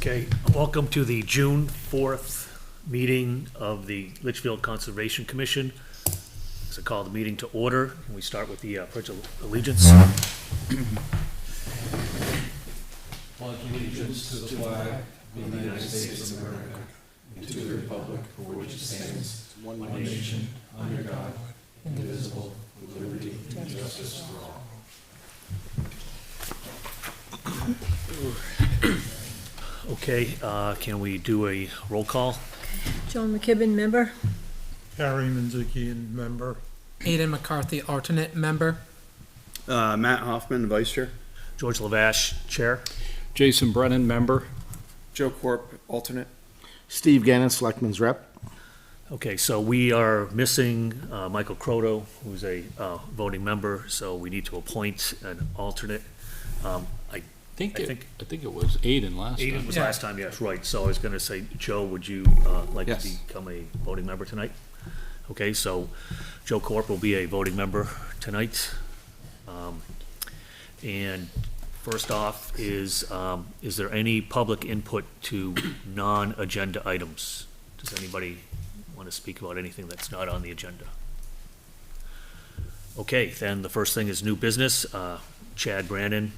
Okay, welcome to the June 4th meeting of the Litchfield Conservation Commission. It's a call the meeting to order. Can we start with the Pledge of Allegiance? Pledge allegiance to the flag of the United States of America and to the republic for which it stands, one nation, under God, indivisible, with liberty and justice for all. Okay, can we do a roll call? John McKibben, member. Harry Manzukian, member. Aidan McCarthy, alternate member. Matt Hoffman, Vice Chair. George Lavash, Chair. Jason Brennan, member. Joe Corp, alternate. Steve Gannon, Selectman's Rep. Okay, so we are missing Michael Croto, who's a voting member, so we need to appoint an alternate. I think it was Aidan last Aidan time. was Yeah. last time, yes, right. So I was gonna say, Joe, would you like to Yes. become a voting member tonight? Okay, so Joe Corp will be a voting member tonight. And first off is there any public input to non-agenda items? Does anybody want to speak about anything that's not on the agenda? Okay, then the first thing is new business. Chad Brannon,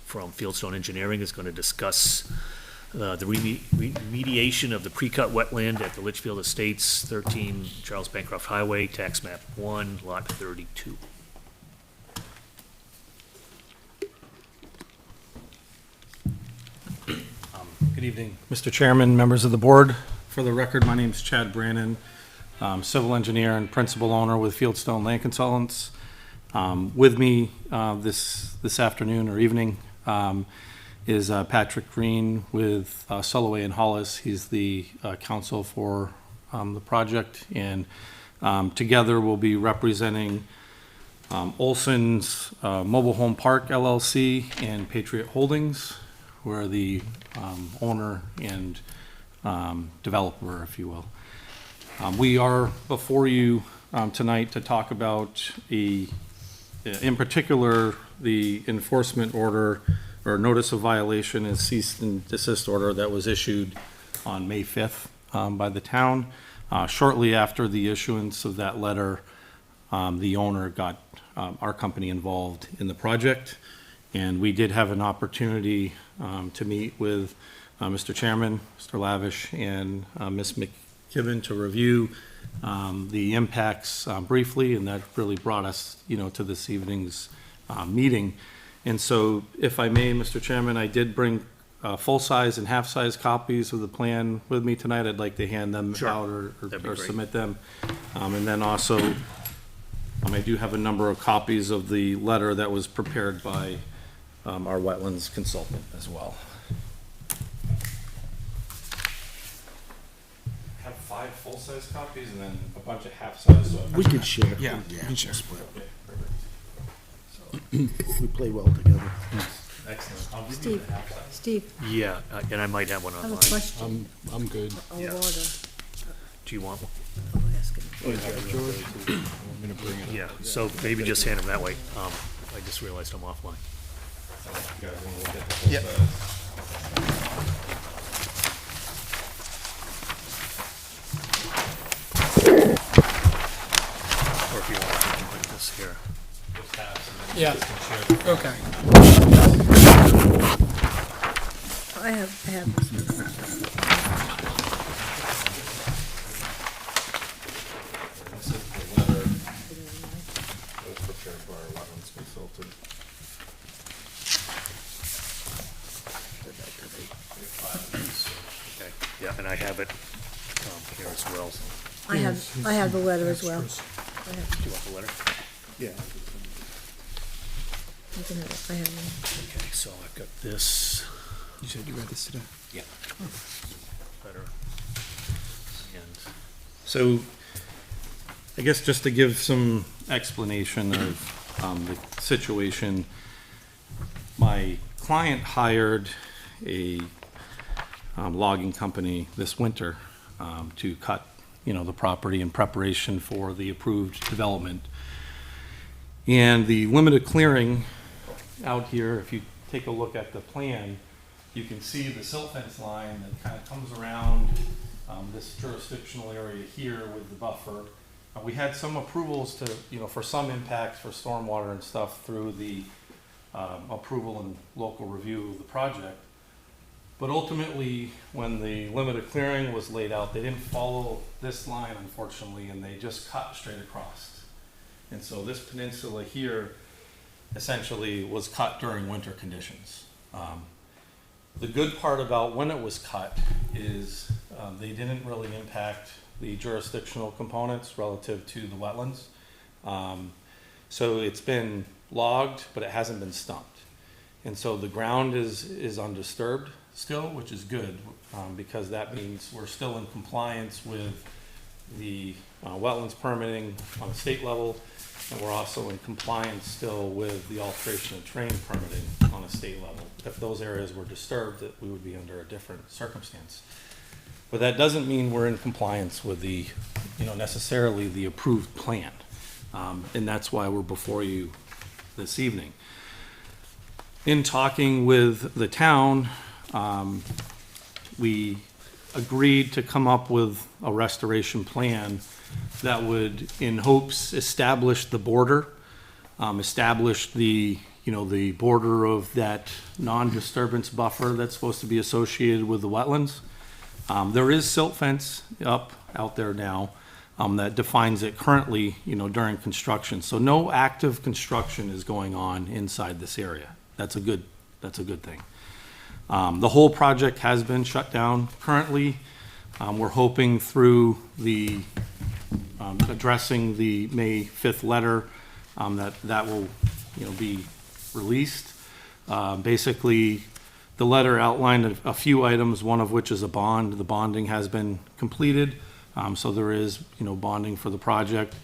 from Fieldstone Engineering is going to discuss the remediation of the pre-cut wetland at the Litchfield Estates, 13 Charles Bancroft Highway, tax map 1, lot 32. Good evening, Mr. Chairman, members of the board. For the record, my name is Chad Brannon, civil engineer and principal owner with Fieldstone Land Consultants. With me this afternoon or evening is Patrick Green with Sulloway and Hollis. He's the counsel for the project, and together we'll be representing Olson's Mobile Home Park LLC and Patriot Holdings, who are the owner and developer, if you will. We are before you tonight to talk about in particular, the enforcement order or notice of violation and cease and desist order that was issued on May 5th by the town. Shortly after the issuance of that letter, the owner got our company involved in the project, and we did have an opportunity to meet with Mr. Chairman, Mr. Lavish, and Ms. McKibben to review the impacts briefly, and that really brought us, to this evening's meeting. And so, if I may, Mr. Chairman, I did bring full-size and half-size copies of the plan with me tonight. I'd like to hand them Sure. out That'd be or great. submit them. And then also, I do have a number of copies of the letter that was prepared by our wetlands consultant as well. Have 5 full-size copies and then a bunch of half-size. We can share. Yeah, you can share. We play well together. Excellent. I'll give you Steve. the half-size. Steve, Yeah, and I might have one I have a online. question. I'm good. I'll Yeah. order. Do you want one? I'll ask him. I'm gonna bring it. Yeah, so maybe just hand them that way. I just realized I'm offline. You guys want to look at the full-size? Or if you want, you can put this here. Just halves and then Yeah. you can share the Okay. I have this one. This is the letter that was prepared by our wetlands consultant. Okay, yeah, and I have it here as well. I have the letter as well. Do you want the letter? Yeah. You can have it. I have one. Okay, so I've got this You said you read this today? letter. And So, I guess just to give some explanation of the situation, my client hired a logging company this winter to cut, the property in preparation for the approved development. And the limited clearing out here, if you take a look at the plan, you can see the silt fence line that kind of comes around this jurisdictional area here with the buffer. We had some approvals to, for some impacts for stormwater and stuff through the approval and local review of the project. But ultimately, when the limit of clearing was laid out, they didn't follow this line, unfortunately, and they just cut straight across. And so this peninsula here essentially was cut during winter conditions. The good part about when it was cut is they didn't really impact the jurisdictional components relative to the wetlands. So it's been logged, but it hasn't been stumped. And so the ground is undisturbed still, which is good, because that means we're still in compliance with the wetlands permitting on a state level, and we're also in compliance still with the alteration of terrain permitting on a state level. If those areas were disturbed, that we would be under a different circumstance. But that doesn't mean we're in compliance with the, necessarily the approved plan. And that's why we're before you this evening. In talking with the town, we agreed to come up with a restoration plan that would, in hopes, establish the border, establish the, the border of that non-disturbance buffer that's supposed to be associated with the wetlands. There is silt fence out there now that defines it currently, during construction. So no active construction is going on inside this area. That's a good thing. The whole project has been shut down currently. We're hoping through the addressing the May 5th letter that will, be released. Basically, the letter outlined a few items, one of which is a bond. The bonding has been completed, so there is, bonding for the project.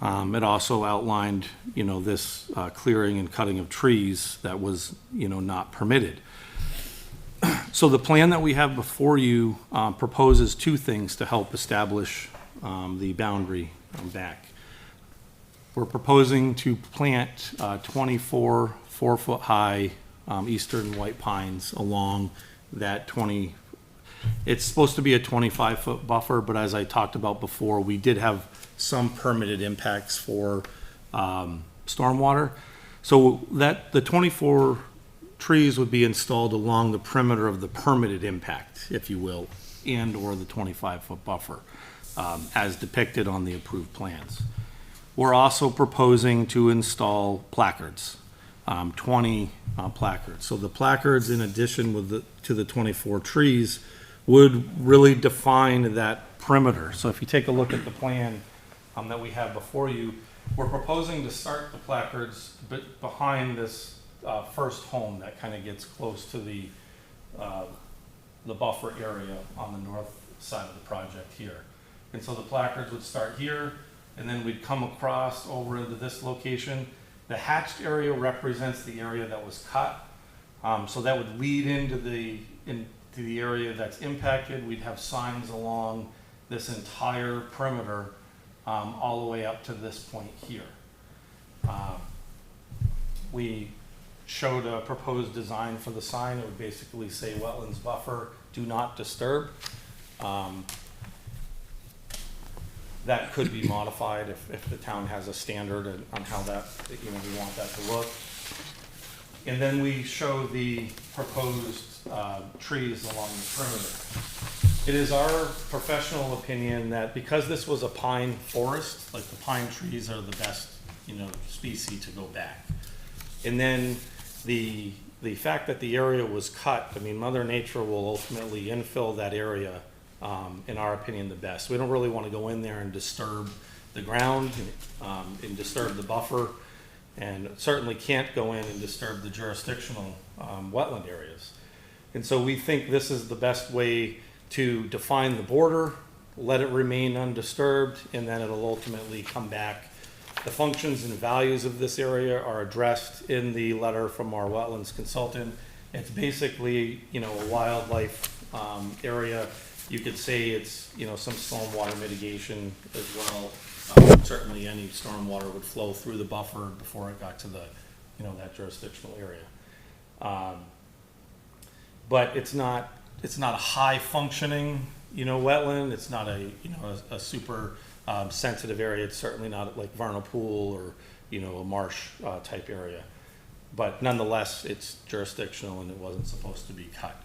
It also outlined, this clearing and cutting of trees that was, not permitted. So the plan that we have before you proposes two things to help establish the boundary back. We're proposing to plant 24 4-foot-high eastern white pines along that it's supposed to be a 25-foot buffer, but as I talked about before, we did have some permitted impacts for stormwater. So that the 24 trees would be installed along the perimeter of the permitted impact, if you will, and or the 25-foot buffer, as depicted on the approved plans. We're also proposing to install placards, 20 placards. So the placards, in addition to the 24 trees, would really define that perimeter. So if you take a look at the plan that we have before you, we're proposing to start the placards behind this first home that kind of gets close to the buffer area on the north side of the project here. And so the placards would start here, and then we'd come across over into this location. The hatched area represents the area that was cut. So that would lead into the area that's impacted. We'd have signs along this entire perimeter all the way up to this point here. We showed a proposed design for the sign. It would basically say wetlands buffer, do not disturb. That could be modified if the town has a standard on how that, we want that to look. And then we show the proposed trees along the perimeter. It is our professional opinion that because this was a pine forest, like the pine trees are the best, species to go back. And then the fact that the area was cut, Mother Nature will ultimately infill that area, in our opinion, the best. We don't really want to go in there and disturb the ground and disturb the buffer, and certainly can't go in and disturb the jurisdictional wetland areas. And so we think this is the best way to define the border, let it remain undisturbed, and then it'll ultimately come back. The functions and values of this area are addressed in the letter from our wetlands consultant. It's basically, a wildlife area. You could say it's, some stormwater mitigation as well. Certainly any stormwater would flow through the buffer before it got to the, that jurisdictional area. but it's not a high functioning, wetland. It's not a super sensitive area. It's certainly not like vernal pool or, a marsh type area. But nonetheless, it's jurisdictional and it wasn't supposed to be cut.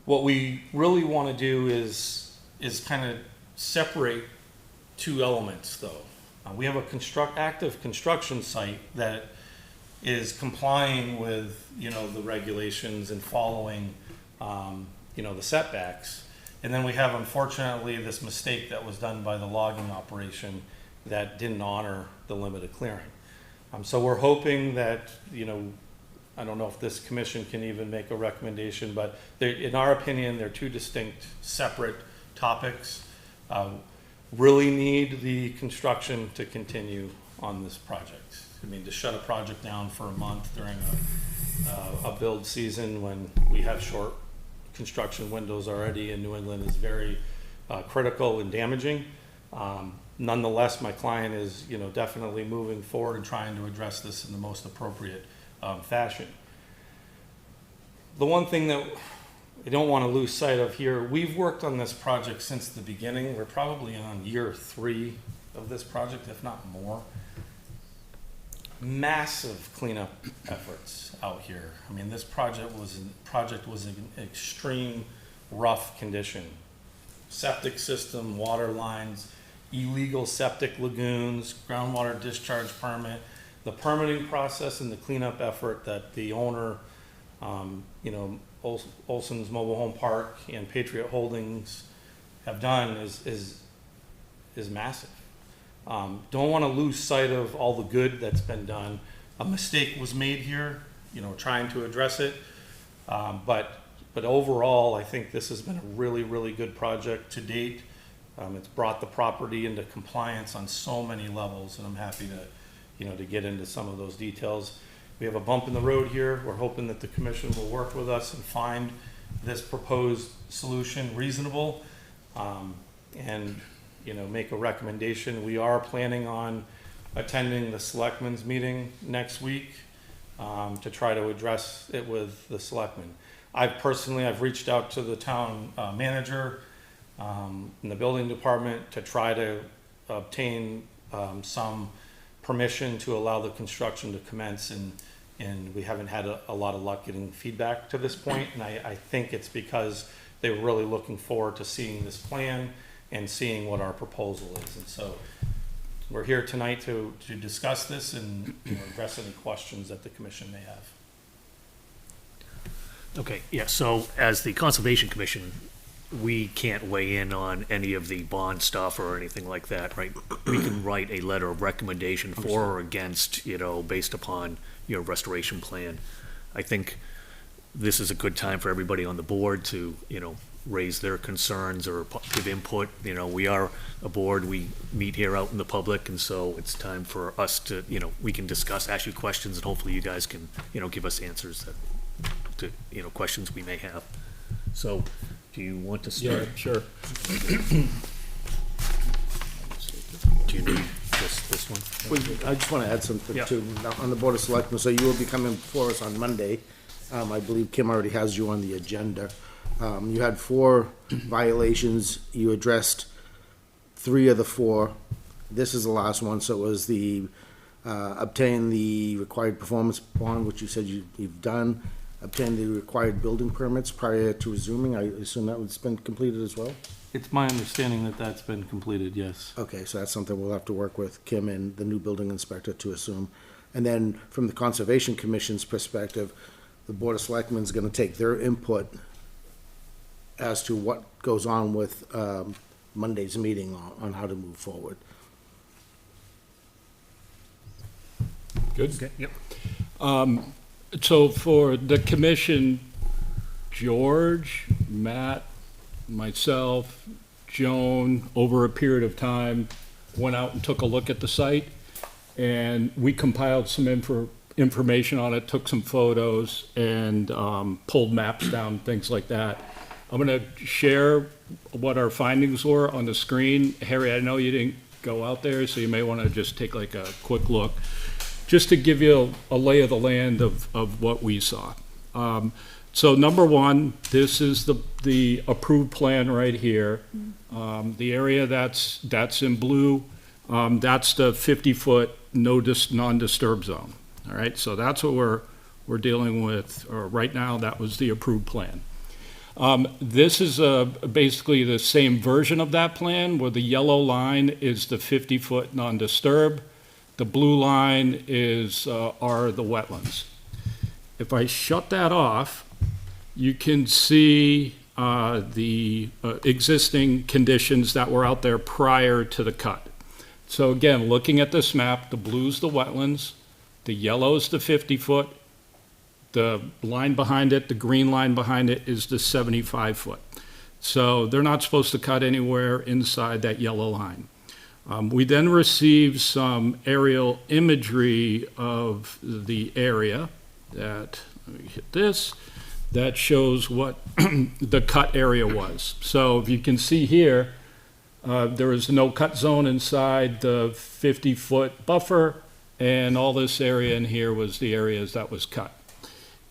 What we really want to do is kind of separate two elements, though. We have a active construction site that is complying with, the regulations and following, the setbacks. And then we have, unfortunately, this mistake that was done by the logging operation that didn't honor the limit of clearing. So we're hoping that, I don't know if this commission can even make a recommendation, but in our opinion, they're two distinct, separate topics. Really need the construction to continue on this project. I mean, to shut a project down for a month during a build season when we have short construction windows already in New England is very critical and damaging. Nonetheless, my client is, definitely moving forward and trying to address this in the most appropriate fashion. The one thing that I don't want to lose sight of here, we've worked on this project since the beginning. We're probably on year 3 of this project, if not more. Massive cleanup efforts out here. I mean, this project was in extreme rough condition. Septic system, water lines, illegal septic lagoons, groundwater discharge permit, the permitting process and the cleanup effort that the owner, Olson's Mobile Home Park and Patriot Holdings have done is massive. Don't want to lose sight of all the good that's been done. A mistake was made here, trying to address it. But overall, I think this has been a really, really good project to date. It's brought the property into compliance on so many levels, and I'm happy to get into some of those details. We have a bump in the road here. We're hoping that the commission will work with us and find this proposed solution reasonable, and make a recommendation. We are planning on attending the selectmen's meeting next week to try to address it with the selectmen. I've reached out to the town manager in the building department to try to obtain some permission to allow the construction to commence, and we haven't had a lot of luck getting feedback to this point. And I think it's because they were really looking forward to seeing this plan and seeing what our proposal is. And so we're here tonight to discuss this and address any questions that the commission may have. Okay, yeah, so as the Conservation Commission, we can't weigh in on any of the bond stuff or anything like that, right? We can write a letter of recommendation for or against, based upon your restoration plan. I think this is a good time for everybody on the board to, raise their concerns or give input. We are a board, we meet here out in the public, and so it's time for us to, we can discuss, ask you questions, and hopefully you guys can, give us answers to questions we may have. So, do you want to start? Yeah, sure. Do you need just this one? I just want to add something Yeah. too, on the Board of Selectmen, so you will be coming before us on Monday. I believe Kim already has you on the agenda. You had 4 violations, you addressed 3 of the 4. This is the last one, so it was the, obtain the required performance bond, which you said you've done, obtain the required building permits prior to resuming. I assume that has been completed as well? It's my understanding that that's been completed, yes. Okay, so that's something we'll have to work with Kim and the new building inspector to assume. And then from the Conservation Commission's perspective, the Board of Selectmen is gonna take their input as to what goes on with Monday's meeting on how to move forward. Good. Okay, yep. So for the commission, George, Matt, myself, Joan, over a period of time, went out and took a look at the site, and we compiled some information on it, took some photos, and pulled maps down, things like that. I'm gonna share what our findings were on the screen. Harry, I know you didn't go out there, so you may wanna just take like a quick look, just to give you a lay of the land of what we saw. So number one, this is the approved plan right here. The area that's in blue, that's the 50-foot non-disturb zone. All right, so that's what we're dealing with, or right now, that was the approved plan. This is basically the same version of that plan, where the yellow line is the 50-foot non-disturb. The blue line are the wetlands. If I shut that off, you can see the existing conditions that were out there prior to the cut. So again, looking at this map, the blue's the wetlands, the yellow's the 50-foot, the line behind it, the green line behind it is the 75-foot. So they're not supposed to cut anywhere inside that yellow line. We then received some aerial imagery of the area that, let me hit this, that shows what the cut area was. So if you can see here, there is no cut zone inside the 50-foot buffer, and all this area in here was the areas that was cut.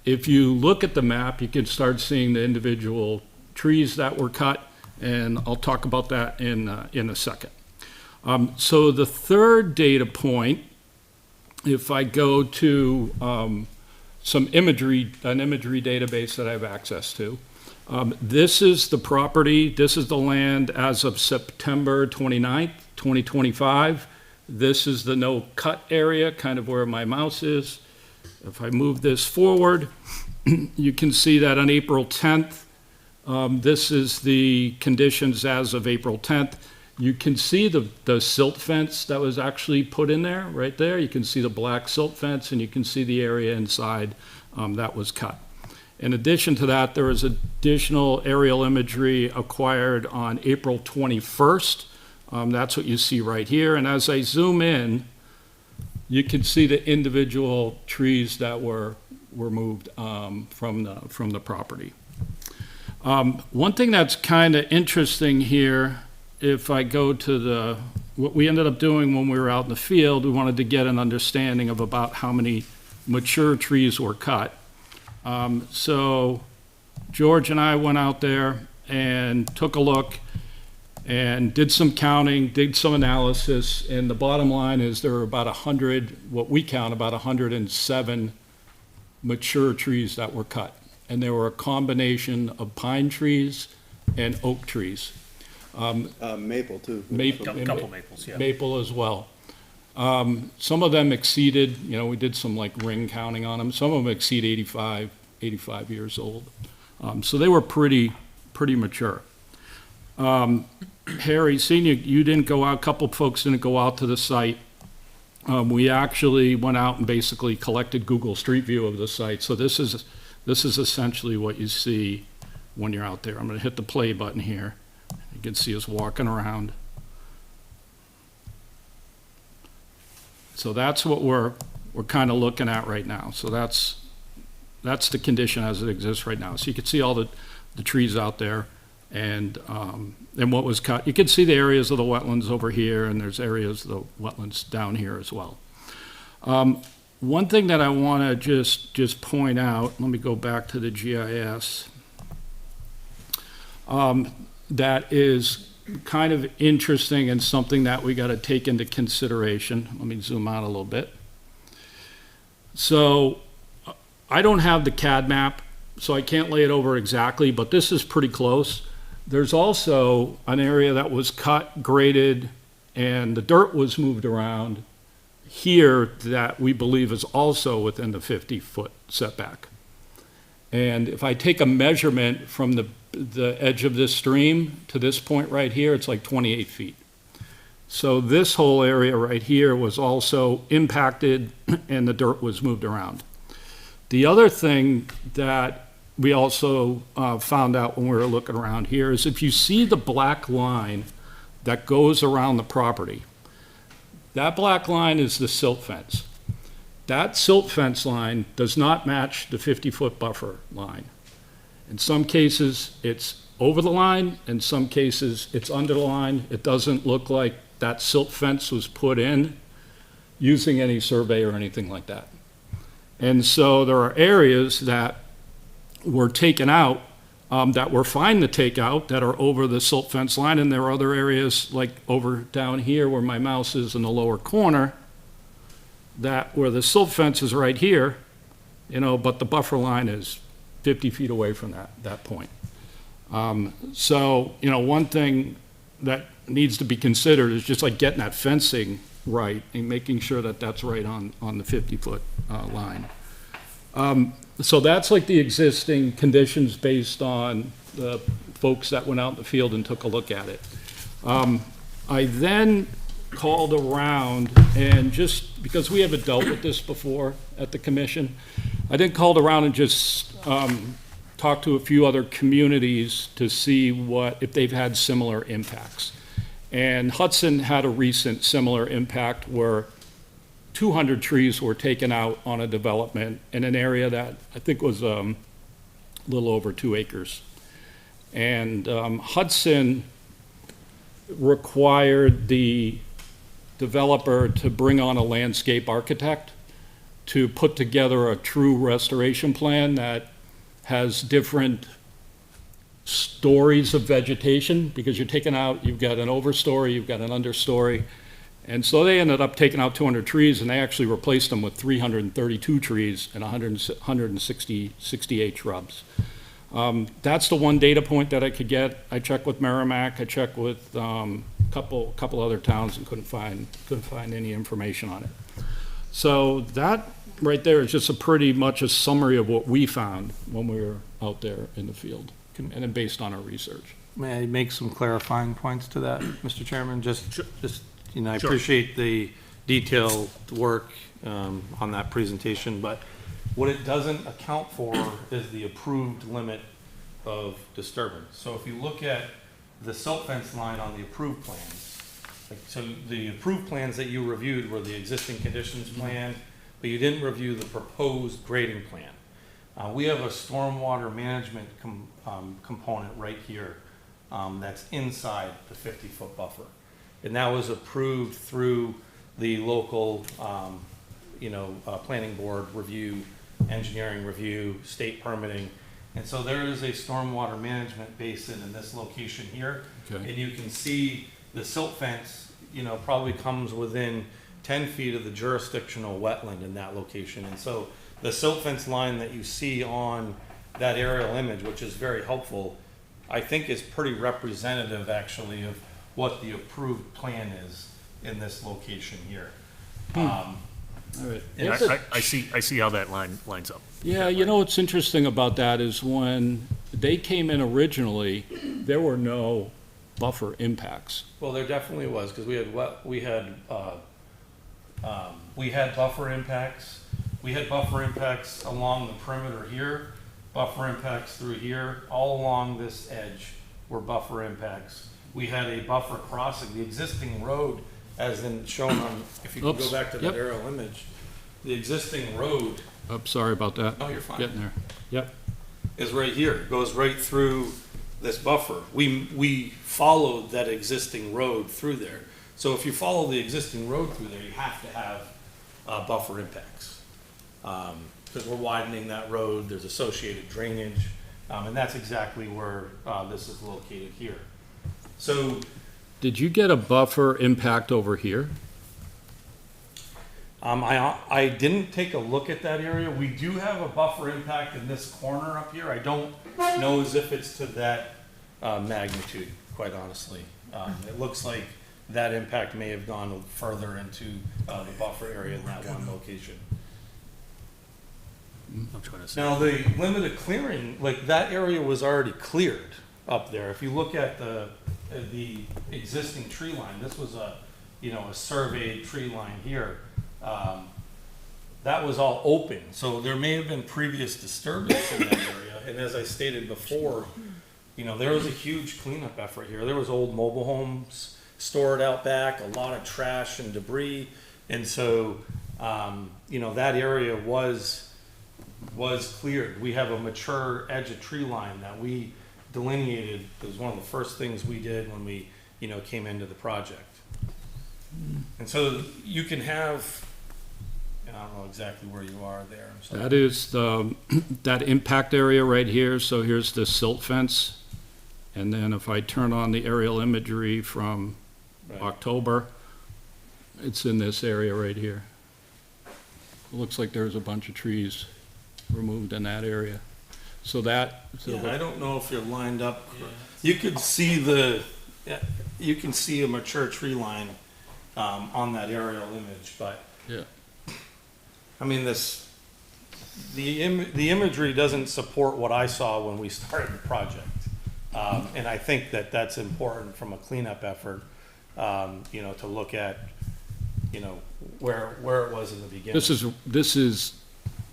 If you look at the map, you can start seeing the individual trees that were cut, and I'll talk about that in a second. So the third data point, if I go to an imagery database that I have access to, this is the property, this is the land as of September 29th, 2025. This is the no cut area, kind of where my mouse is. If I move this forward, you can see that on April 10th, this is the conditions as of April 10th. You can see the silt fence that was actually put in there, right there. You can see the black silt fence, and you can see the area inside that was cut. In addition to that, there was additional aerial imagery acquired on April 21st. That's what you see right here. And as I zoom in, you can see the individual trees that were moved from the property. One thing that's kind of interesting here, if I go to what we ended up doing when we were out in the field, we wanted to get an understanding of about how many mature trees were cut. So George and I went out there and took a look and did some counting, did some analysis, and the bottom line is there are about 100, what we count, about 107 mature trees that were cut. And they were a combination of pine trees and oak trees. Maple too. Couple maples, yeah. Maple as well. Some of them exceeded, we did some like ring counting on them. Some of them exceed 85 years old. So they were pretty mature. Harry, seeing you didn't go out, a couple folks didn't go out to the site. We actually went out and basically collected Google Street View of the site. So this is essentially what you see when you're out there. I'm going to hit the play button here. You can see us walking around. So that's what we're kind of looking at right now. So that's the condition as it exists right now. So you can see all the trees out there and what was cut. You can see the areas of the wetlands over here, and there's areas of the wetlands down here as well. One thing that I want to just point out, let me go back to the GIS, that is kind of interesting and something that we got to take into consideration. Let me zoom out a little bit. So I don't have the CAD map, so I can't lay it over exactly, but this is pretty close. There's also an area that was cut, graded, and the dirt was moved around here that we believe is also within the 50-foot setback. And if I take a measurement from the edge of this stream to this point right here, it's like 28 feet. So this whole area right here was also impacted and the dirt was moved around. The other thing that we also found out when we were looking around here is if you see the black line that goes around the property, that black line is the silt fence. That silt fence line does not match the 50-foot buffer line. In some cases, it's over the line. In some cases, it's under the line. It doesn't look like that silt fence was put in using any survey or anything like that. And so there are areas that were taken out, that we're fine to take out, that are over the silt fence line, and there are other areas, like over down here where my mouse is in the lower corner, that where the silt fence is right here, but the buffer line is 50 feet away from that point. So, one thing that needs to be considered is just like getting that fencing right and making sure that that's right on the 50-foot line. So that's like the existing conditions based on the folks that went out in the field and took a look at it. I then called around and just, because we haven't dealt with this before at the commission, I then called around and just talked to a few other communities to see if they've had similar impacts. And Hudson had a recent similar impact where 200 trees were taken out on a development in an area that I think was a little over 2 acres. And Hudson required the developer to bring on a landscape architect to put together a true restoration plan that has different stories of vegetation, because you're taking out, you've got an overstory, you've got an understory. And so they ended up taking out 200 trees, and they actually replaced them with 332 trees and 168 shrubs. That's the one data point that I could get. I checked with Merrimack, I checked with couple other towns and couldn't find any information on it. So that right there is just pretty much a summary of what we found when we were out there in the field, and then based on our research. May I make some clarifying points to that, Mr. Chairman? I Sure. appreciate the detailed work on that presentation, but what it doesn't account for is the approved limit of disturbance. So if you look at the silt fence line on the approved plans, so the approved plans that you reviewed were the existing conditions plan, but you didn't review the proposed grading plan. We have a stormwater management component right here that's inside the 50-foot buffer. And that was approved through the local, planning board review, engineering review, state permitting. And so there is a stormwater management basin in this location here. Okay. And you can see the silt fence, probably comes within 10 feet of the jurisdictional wetland in that location. And so the silt fence line that you see on that aerial image, which is very helpful, I think is pretty representative actually of what the approved plan is in this location here. All right. And I see how that lines up. Yeah, what's interesting about that is when they came in originally, there were no buffer impacts. Well, there definitely was, because we had buffer impacts. We had buffer impacts along the perimeter here, buffer impacts through here, all along this edge were buffer impacts. We had a buffer crossing, the existing road, as in shown on, if you could go Oops. back to that Yep. aerial image, the existing road Oh, sorry about that. Oh, you're fine. Getting there. Yep. is right here. It goes right through this buffer. We followed that existing road through there. So if you follow the existing road through there, you have to have buffer impacts. Because we're widening that road, there's associated drainage, and that's exactly where this is located here. So Did you get a buffer impact over here? I didn't take a look at that area. We do have a buffer impact in this corner up here. I don't know as if it's to that magnitude, quite honestly. It looks like that impact may have gone further into the buffer area in that one location. I'm trying to see. Now, the limited clearing, like that area was already cleared up there. If you look at the existing tree line, this was a surveyed tree line here. That was all open, so there may have been previous disturbance in that area. And as I stated before, there was a huge cleanup effort here. There was old mobile homes stored out back, a lot of trash and debris, and so that area was cleared. We have a mature edge of tree line that we delineated. It was one of the first things we did when we came into the project. And so you can have don't know exactly where you are there. I'm sorry. That is the, that impact area right here, so here's the silt fence. And then if I turn on the aerial imagery from Right. October, it's in this area right here. It looks like there's a bunch of trees removed in that area. So that, Yeah, I don't know if you're lined up. You could see the, yeah, you can see a mature tree line on that aerial image, but yeah, I mean, the imagery doesn't support what I saw when we started the project. And I think that that's important from a cleanup effort, you know, to look at, you know, where it was in the beginning. this is,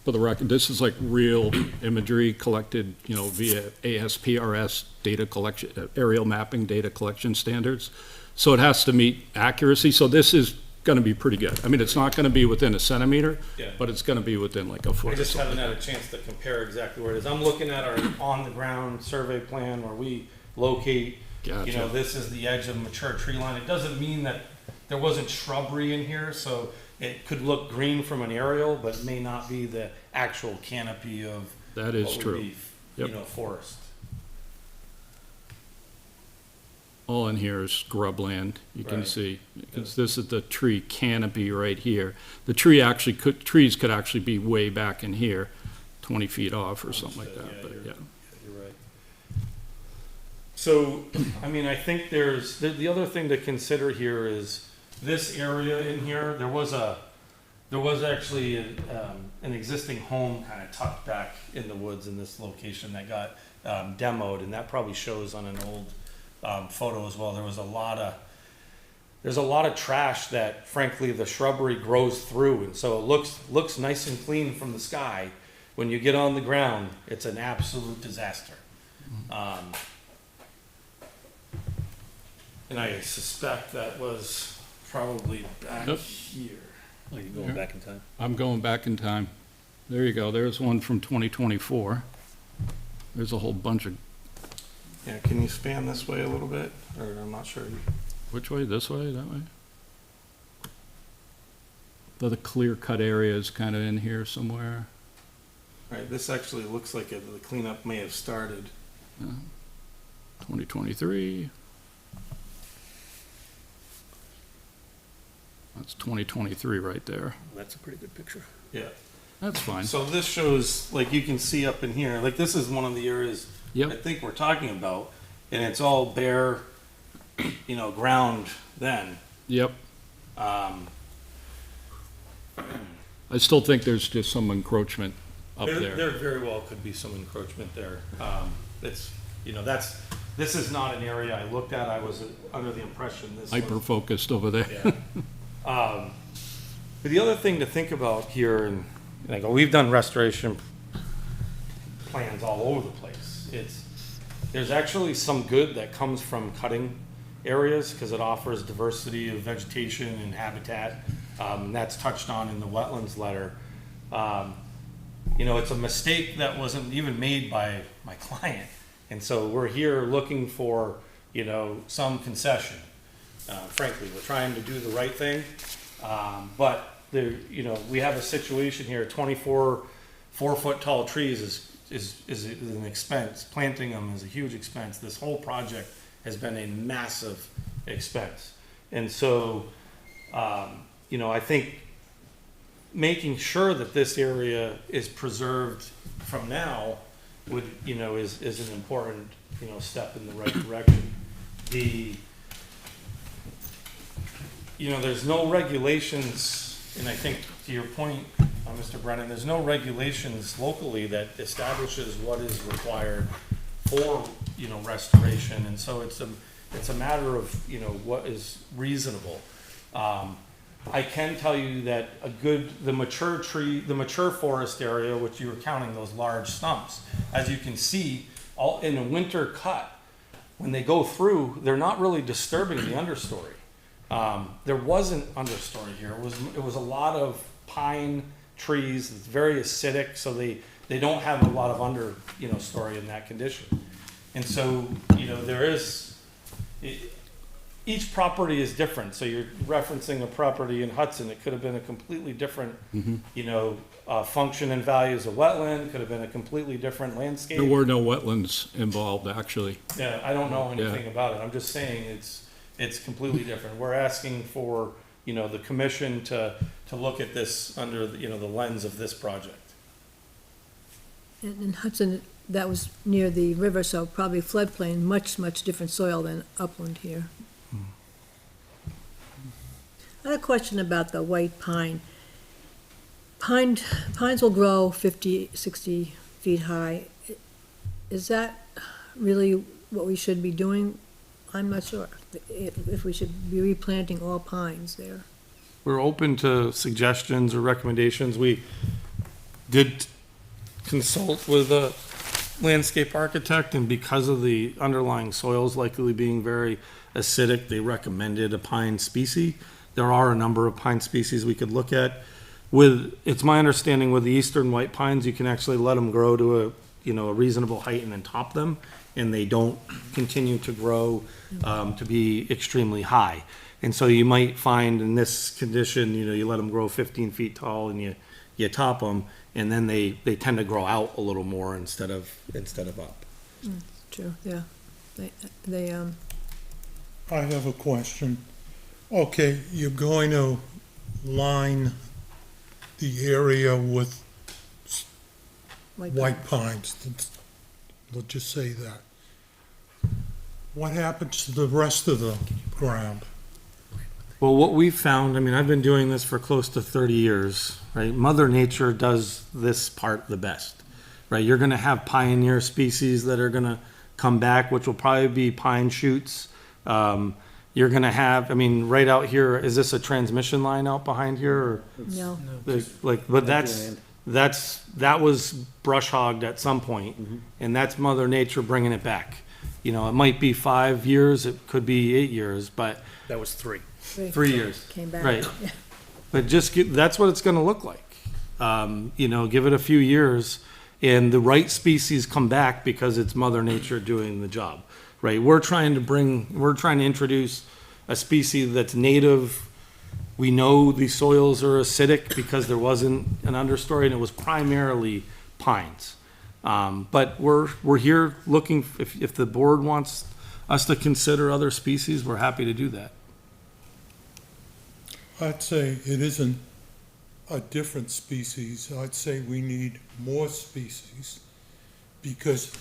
for the record, this is like real imagery collected, you know, via ASPRS data collection, aerial mapping data collection standards. So it has to meet accuracy, so this is gonna be pretty good. I mean, it's not gonna be within a centimeter, Yeah. but it's gonna be within like a foot I or just haven't something. had a chance to compare exactly where it is. I'm looking at our on-the-ground survey plan where we locate, you know, Gotcha. this is the edge of mature tree line. It doesn't mean that there wasn't shrubbery in here, so it could look green from an aerial, but it may not be the actual canopy of That is what would true. be, Yep. you know, forest. All in here is scrubland, you can Right. see, because this is the tree canopy right here. The tree actually trees could actually be way back in here, 20 feet off or something like Understood, that, yeah, but you're- yeah. You're right. So, I mean, I think there's, the other thing to consider here is this area in here, there was actually an existing home kind of tucked back in the woods in this location that got demoed, and that probably shows on an old photo as well. There's a lot of trash that frankly the shrubbery grows through, and so it looks nice and clean from the sky. When you get on the ground, it's an absolute disaster. And I suspect that was probably back Yep. here. Oh, you're going back in time. I'm going back in time. There you go, there's one from 2024. There's a whole bunch of, Yeah, can you span this way a little bit? Or I'm not sure. which way, this way, that way? The clear-cut area is kind of in here somewhere. Right, this actually looks like the cleanup may have started. 2023. That's 2023 right there. That's a pretty good picture. Yeah. That's fine. So this shows, like you can see up in here, like this is one of the areas I Yep, think we're talking about, and it's all bare, you know, ground then. yep. Um, I still think there's just some encroachment up there there. very well could be some encroachment there. It's, you know, this is not an area I looked at. I was under the impression this was. Hyper-focused over there. Yeah. But the other thing to think about here, and like, we've done restoration plans all over the place. There's actually some good that comes from cutting areas because it offers diversity of vegetation and habitat. And that's touched on in the wetlands letter. You know, it's a mistake that wasn't even made by my client. And so we're here looking for, you know, some concession. Frankly, we're trying to do the right thing. But there, you know, we have a situation here, 24 4-foot tall trees is an expense. Planting them is a huge expense. This whole project has been a massive expense. And so, you know, I think making sure that this area is preserved from now would, you know, is an important, you know, step in the right direction. You know, there's no regulations, and I think to your point, Mr. Brennan, there's no regulations locally that establishes what is required for, you know, restoration, and so it's a matter of, you know, what is reasonable. I can tell you that the mature forest area, which you were counting those large stumps, as you can see, all in a winter cut, when they go through, they're not really disturbing the understory. There wasn't understory here. It was a lot of pine trees. It's very acidic, so they don't have a lot of story in that condition. And so, you know, there is, each property is different, so you're referencing a property in Hudson, it could have been a completely different, you know, function and values of wetland, could have been a completely different landscape. There were no wetlands involved, actually. Yeah, I don't know anything about it, I'm just saying it's completely different. We're asking for, you know, the commission to look at this under, you know, the lens of this project. And in Hudson, that was near the river, so probably floodplain, much, much different soil than upland here. I had a question about the white pine. Pines will grow 50, 60 feet high. Is that really what we should be doing? I'm not sure if we should be replanting all pines there. We're open to suggestions or recommendations. We did consult with a landscape architect, and because of the underlying soils likely being very acidic, they recommended a pine species. There are a number of pine species we could look at. It's my understanding with the eastern white pines, you can actually let them grow to a reasonable height and then top them, and they don't continue to grow to be extremely high. And so you might find in this condition, you let them grow 15 feet tall and you top them, and then they tend to grow out a little more instead of up. True, yeah. They I have a question. Okay, you're going to line the area with white pines. Let's just say that. What happens to the rest of the ground? Well, what we've found, I mean, I've been doing this for close to 30 years, right? Mother Nature does this part the best, right? You're gonna have pioneer species that are gonna come back, which will probably be pine shoots. You're gonna have, I mean, right out here, is this a transmission line out behind here, or? no. But that was brush hogged at some point, and that's Mother Nature bringing it back. It might be 5 years, it could be 8 years, but That was 3. 3 years. Came back. Right. But that's what it's gonna look like. Give it a few years, and the right species come back because it's Mother Nature doing the job, right? We're trying to introduce a species that's native. We know the soils are acidic because there wasn't an understory, and it was primarily pines. But we're here looking, if the board wants us to consider other species, we're happy to do that. I'd say it isn't a different species. I'd say we need more species, because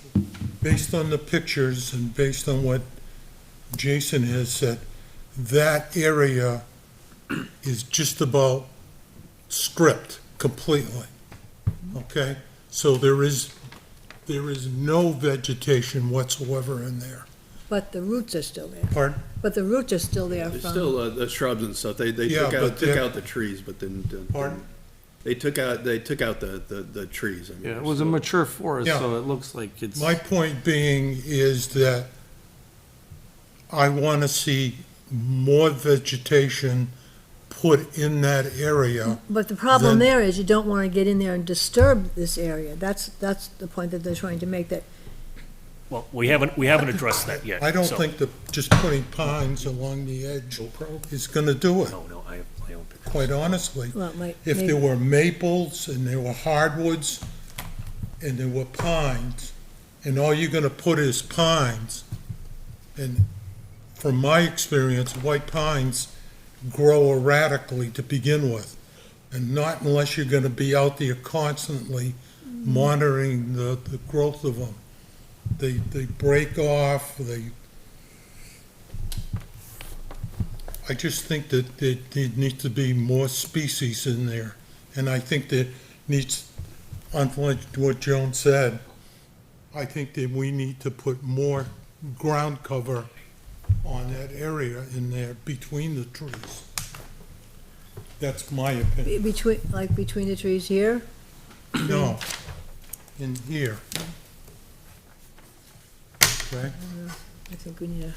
based on the pictures and based on what Jason has said, that area is just about stripped completely. Okay? So there is no vegetation whatsoever in there. But the roots are still there. Pardon? But the roots are still there There's from, still the shrubs and stuff. They Yeah, but took they're- out the trees, but didn't. Pardon? They took out the trees. I mean, Yeah, it was a so- mature forest, Yeah. so it looks like it's. My point being is that I want to see more vegetation put in that area. but the problem Then- there is you don't want to get in there and disturb this area. That's the point that they're trying to make, that Well, we haven't addressed that yet. I don't so- think that just putting pines along the edge is going to do it, No, I don't think. quite honestly. well, it might. If maybe- there were maples and there were hardwoods and there were pines, and all you're gonna put is pines, and from my experience, white pines grow erratically to begin with, and not unless you're gonna be out there constantly monitoring the growth of them. They break off, I just think that there needs to be more species in there. And I think that needs, unlike what Joan said, I think that we need to put more ground cover on that area in there between the trees. That's my opinion. Between the trees here? No, in here. Okay? I think we need a,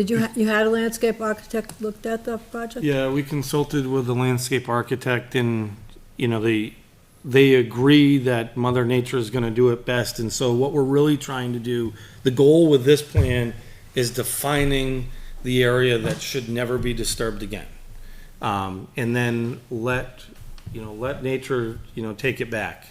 you had a landscape architect looked at the project? Yeah, we consulted with the landscape architect, and, they agree that Mother Nature is gonna do it best, and so what we're really trying to do, the goal with this plan is defining the area that should never be disturbed again. And then let nature, take it back.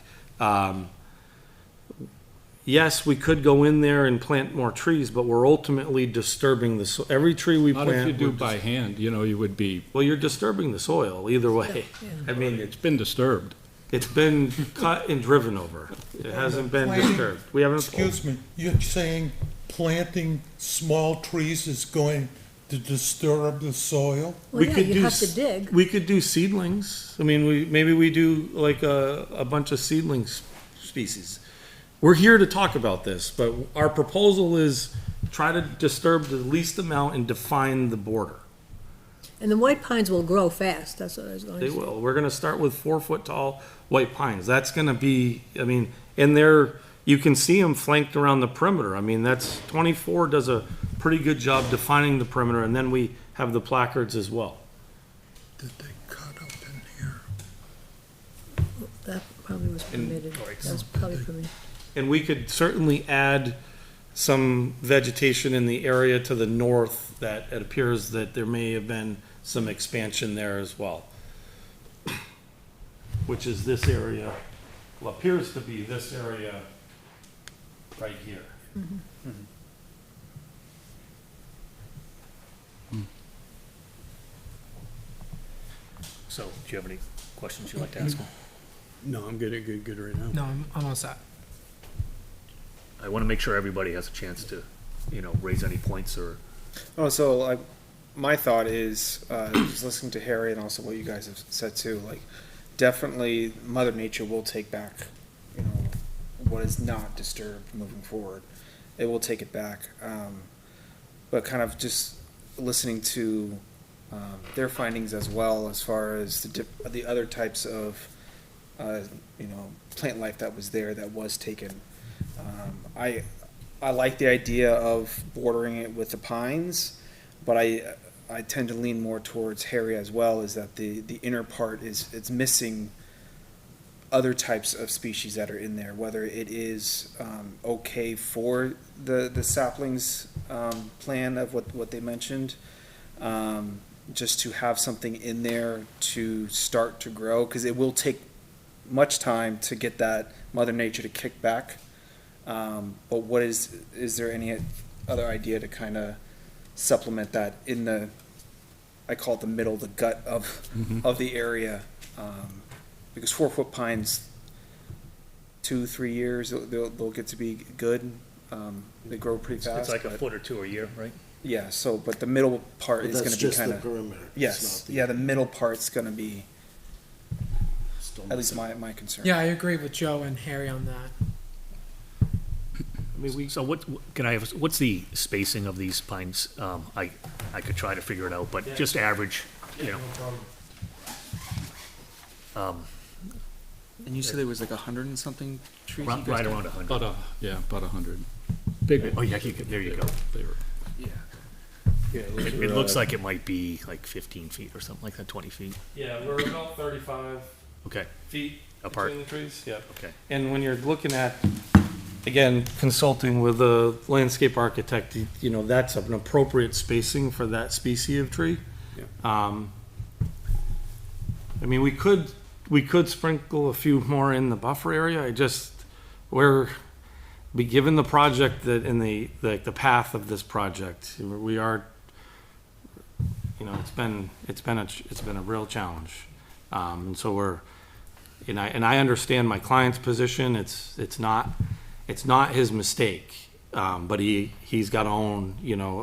Yes, we could go in there and plant more trees, but we're ultimately disturbing every tree we Not plant. if you do we're by hand, you would be, well, you're disturbing the soil either way. I mean, it's been disturbed. it's been cut and driven over. It hasn't been disturbed. We haven't. Excuse me, you're saying planting small trees is going to disturb the soil? Well, yeah, you have to s- dig. We could do seedlings. I mean, maybe we do like a bunch of seedlings species. We're here to talk about this, but our proposal is try to disturb the least amount and define the border. And the white pines will grow fast, that's what I was going to They say. will. We're gonna start with 4-foot tall white pines. That's gonna be, I mean, and you can see them flanked around the perimeter. I mean, 24 does a pretty good job defining the perimeter, and then we have the placards as well. Did they cut up in here? That probably was permitted, that was probably permitted. And we could certainly add some vegetation in the area to the north that it appears that there may have been some expansion there as well. Which is this area, well, appears to be this area right here. So, do you have any questions you'd like to ask him? No, I'm good right now. No, I'm all set. I want to make sure everybody has a chance to, raise any points or, Oh, so like, my thought is, just listening to Harry and also what you guys have said too, like, definitely Mother Nature will take back, what is not disturbed moving forward. It will take it back. But kind of just listening to, their findings as well as far as the other types of, plant life that was there that was taken. I like the idea of bordering it with the pines, but I tend to lean more towards Harry as well, is that the inner part it's missing other types of species that are in there, whether it is okay for the saplings plan of what they mentioned, just to have something in there to start to grow, because it will take much time to get that Mother Nature to kick back. But is there any other idea to kind of supplement that in I call it the middle, the gut of the area? Because 4-foot pines, 2-3 years, they'll get to be good. They grow pretty fast. it's like a but- foot or two a year, right? Yeah, but the middle part But is that's gonna be just kind the of, perimeter. It's yes, not the- yeah, the middle part's gonna be, still at least missing. my concern. Yeah, I agree with Joe and Harry on that. I mean, So what's the spacing of these pines? I could try to figure it out, but just average, And you said there was like 100 and something trees? you guys right got? around 100. About 100. Big. Oh, yeah, there you go. They were- Yeah. It looks like it might be like 15 feet or something like that, 20 feet. yeah, we're about 35 Okay, feet apart. between the trees. Yeah. Okay. And when you're looking at, again, consulting with a landscape architect, that's an appropriate spacing for that species of tree. I mean, we could sprinkle a few more in the buffer area. Given the project that in the path of this project, we are, it's been a real challenge. And so and I understand my client's position. It's not his mistake. But he's got to own,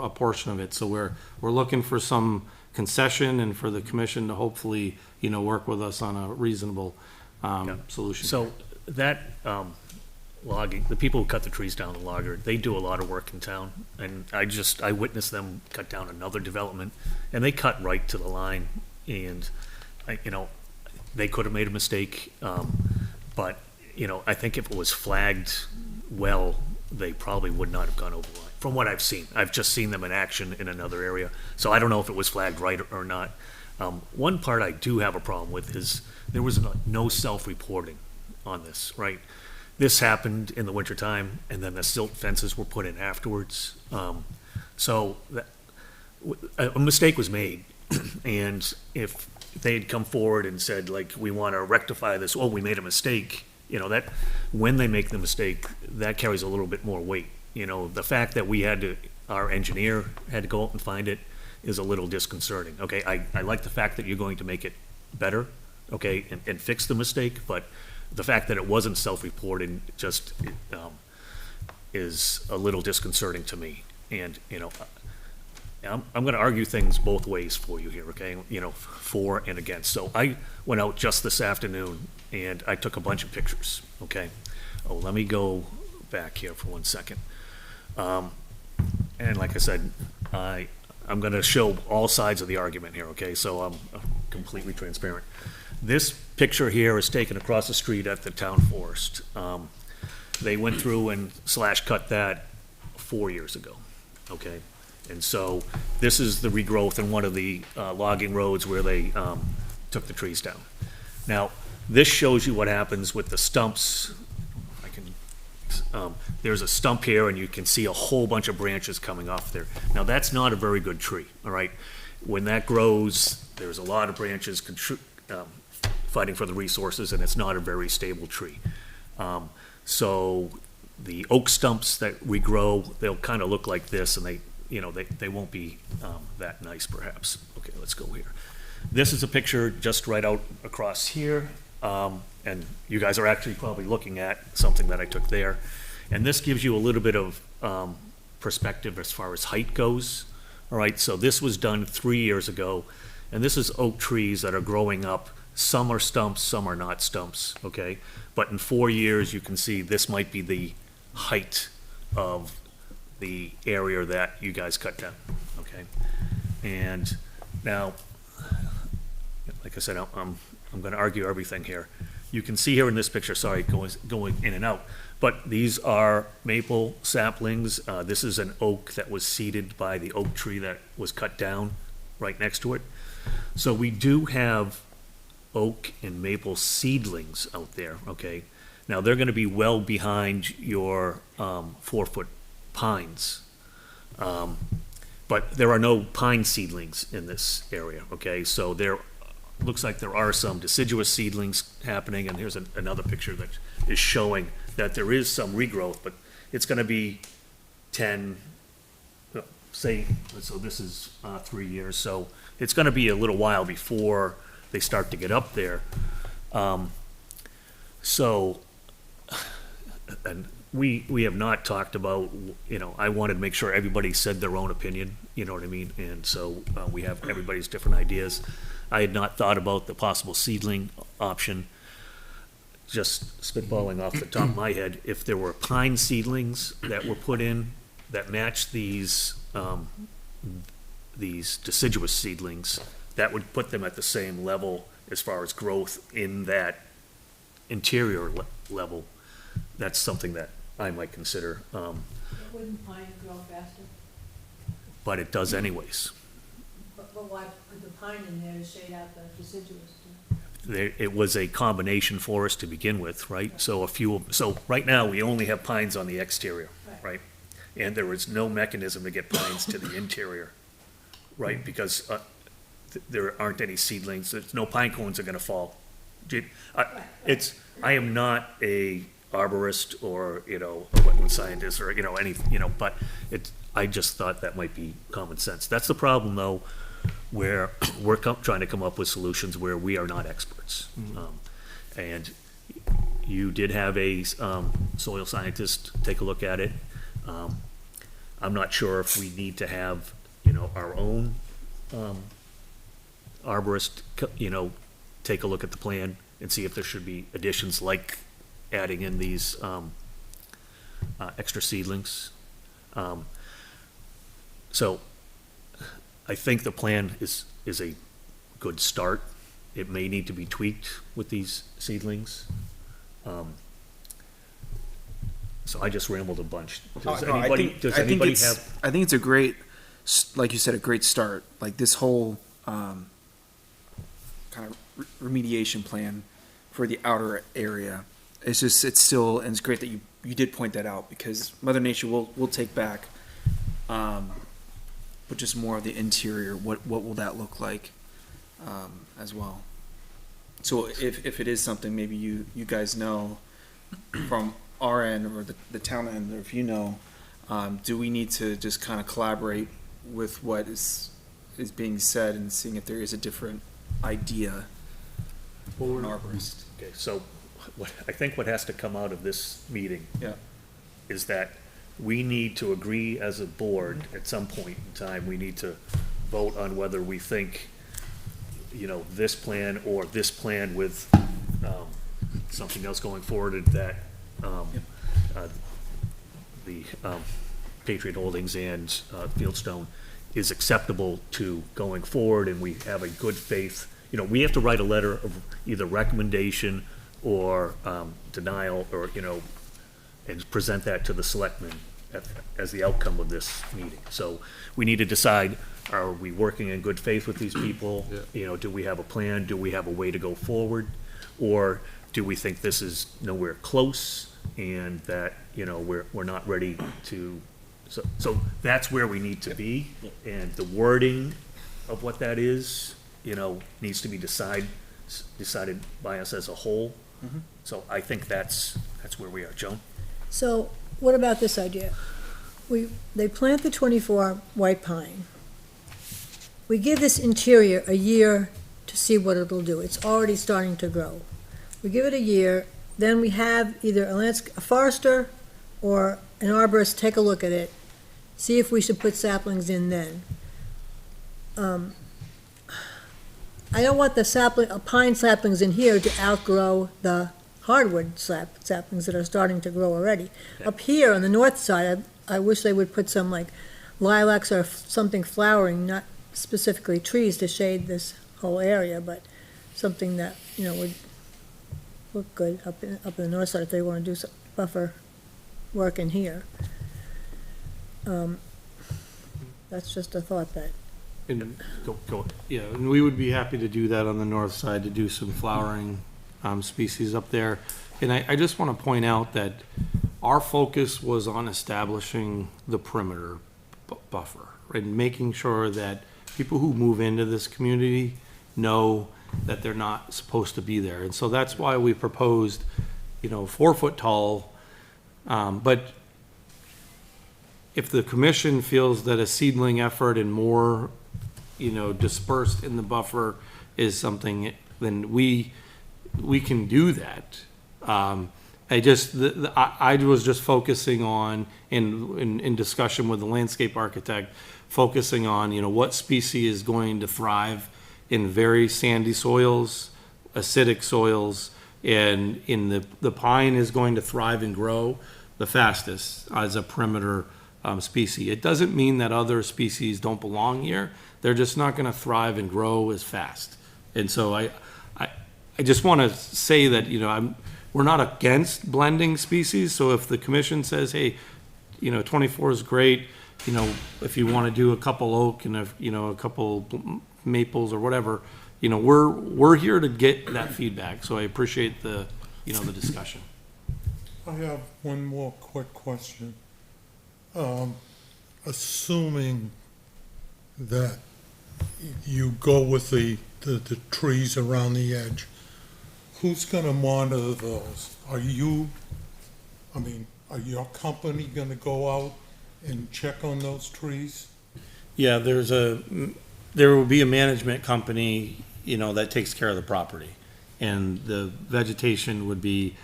a portion of it. So we're looking for some concession and for the commission to hopefully, work with us on a reasonable, solution. So that logging, the people who cut the trees down, the logger, they do a lot of work in town. And I witnessed them cut down another development, and they cut right to the line. And, they could have made a mistake, but, I think if it was flagged well, they probably would not have gone over the line. From what I've seen, I've just seen them in action in another area, so I don't know if it was flagged right or not. One part I do have a problem with is there was no self-reporting on this, right? This happened in the wintertime, and then the silt fences were put in afterwards. So a mistake was made, and if they had come forward and said, like, we want to rectify this, oh, we made a mistake, you know, that, when they make the mistake, that carries a little bit more weight. You know, the fact that we had to, our engineer had to go out and find it is a little disconcerting, okay? I like the fact that you're going to make it better, okay, and fix the mistake, but the fact that it wasn't self-reported just, is a little disconcerting to me. And, you know, I'm gonna argue things both ways for you here, okay? You know, for and against. So I went out just this afternoon and I took a bunch of pictures, okay? Oh, let me go back here for 1 second. And like I said, I'm gonna show all sides of the argument here, okay? So I'm completely transparent. This picture here is taken across the street at the town forest. They went through and cut that 4 years ago, okay? And so this is the regrowth in one of the logging roads where they took the trees down. Now, this shows you what happens with the stumps. I can, there's a stump here and you can see a whole bunch of branches coming off there. Now, that's not a very good tree, all right? When that grows, there's a lot of branches fighting for the resources, and it's not a very stable tree. So the oak stumps that regrow, they'll kind of look like this, and they won't be that nice perhaps. Okay, let's go here. This is a picture just right out across here, and you guys are actually probably looking at something that I took there. And this gives you a little bit of perspective as far as height goes. All right, so this was done 3 years ago, and this is oak trees that are growing up. Some are stumps, some are not stumps, okay? But in 4 years, you can see this might be the height of the area that you guys cut down, okay? And now, like I said, I'm gonna argue everything here. You can see here in this picture, sorry, going in and out, but these are maple saplings. This is an oak that was seeded by the oak tree that was cut down right next to it. So we do have oak and maple seedlings out there, okay? Now, they're gonna be well behind your 4-foot pines. But there are no pine seedlings in this area, okay? So there, looks like there are some deciduous seedlings happening, and here's another picture that is showing that there is some regrowth, but it's gonna be 10, say, so this is 3 years, so it's gonna be a little while before they start to get up there. So, and we have not talked about, you know, I wanted to make sure everybody said their own opinion, you know what I mean? And so we have everybody's different ideas. I had not thought about the possible seedling option. Just spitballing off the top of my head, if there were pine seedlings that were put in that matched these deciduous seedlings, that would put them at the same level as far as growth in that interior level. That's something that I might consider, Wouldn't pine grow faster? but it does anyways. But why put the pine in there to shade out the deciduous? It was a combination forest to begin with, right? So right now, we only have pines on the exterior, right? And there is no mechanism to get pines to the interior, right? Because there aren't any seedlings, there's no pine cones are gonna fall. I am not a arborist or, you know, a wetland scientist or, you know, but I just thought that might be common sense. That's the problem, though, where we're trying to come up with solutions where we are not experts. And you did have a soil scientist take a look at it. I'm not sure if we need to have, you know, our own arborist, you know, take a look at the plan and see if there should be additions like adding in these extra seedlings. So I think the plan is a good start. It may need to be tweaked with these seedlings. So I just rambled a bunch. Does anybody have? I think it's a great, like you said, a great start. Like this whole kind of remediation plan for the outer area. It's great that you did point that out, because Mother Nature will take back but just more of the interior. What will that look like as well? So if it is something maybe you guys know from our end or the town end, or if you know, do we need to just kind of collaborate with what is being said and seeing if there is a different idea for an arborist? Okay, so I think what has to come out of this meeting Yeah. is that we need to agree as a board, at some point in time, we need to vote on whether we think, this plan or this plan with, something else going forward that, the Patriot Holdings and, Fieldstone is acceptable to going forward, and we have a good faith, we have to write a letter of either recommendation or, denial, or, and present that to the selectmen as the outcome of this meeting. So we need to decide, are we working in good faith with these people? Do we have a plan? Do we have a way to go forward? Or do we think this is nowhere close and that, we're not ready to, so that's where we need to be. And the wording of what that is, needs to be decided by us as a whole. So I think that's where we are. Joan? So what about this idea? They plant the 24 white pine. We give this interior a year to see what it'll do. It's already starting to grow. We give it a year, then we have either a forester or an arborist take a look at it, see if we should put saplings in then. I don't want the pine saplings in here to outgrow the hardwood saplings that are starting to grow already. Up here on the north side, I wish they would put some like lilacs or something flowering, not specifically trees to shade this whole area, but something that, would look good up in the north side if they want to do some buffer work in here. That's just a thought that, And, Go. yeah, and we would be happy to do that on the north side, to do some flowering species up there. And I just want to point out that our focus was on establishing the perimeter buffer and making sure that people who move into this community know that they're not supposed to be there. And so that's why we proposed, 4 foot tall. But if the commission feels that a seedling effort and more, dispersed in the buffer is something, then we can do that. I was just focusing on, in discussion with the landscape architect, focusing on, what species is going to thrive in very sandy soils, acidic soils, and the pine is going to thrive and grow the fastest as a perimeter species. It doesn't mean that other species don't belong here. They're just not going to thrive and grow as fast. And so I just want to say that, we're not against blending species. So if the commission says, hey, 24 is great, if you want to do a couple oak and a couple maples or whatever, we're here to get that feedback. So I appreciate the discussion. I have one more quick question. Assuming that you go with the trees around the edge, who's gonna monitor those? Are your company gonna go out and check on those trees? Yeah, there will be a management company, that takes care of the property. And the vegetation would be,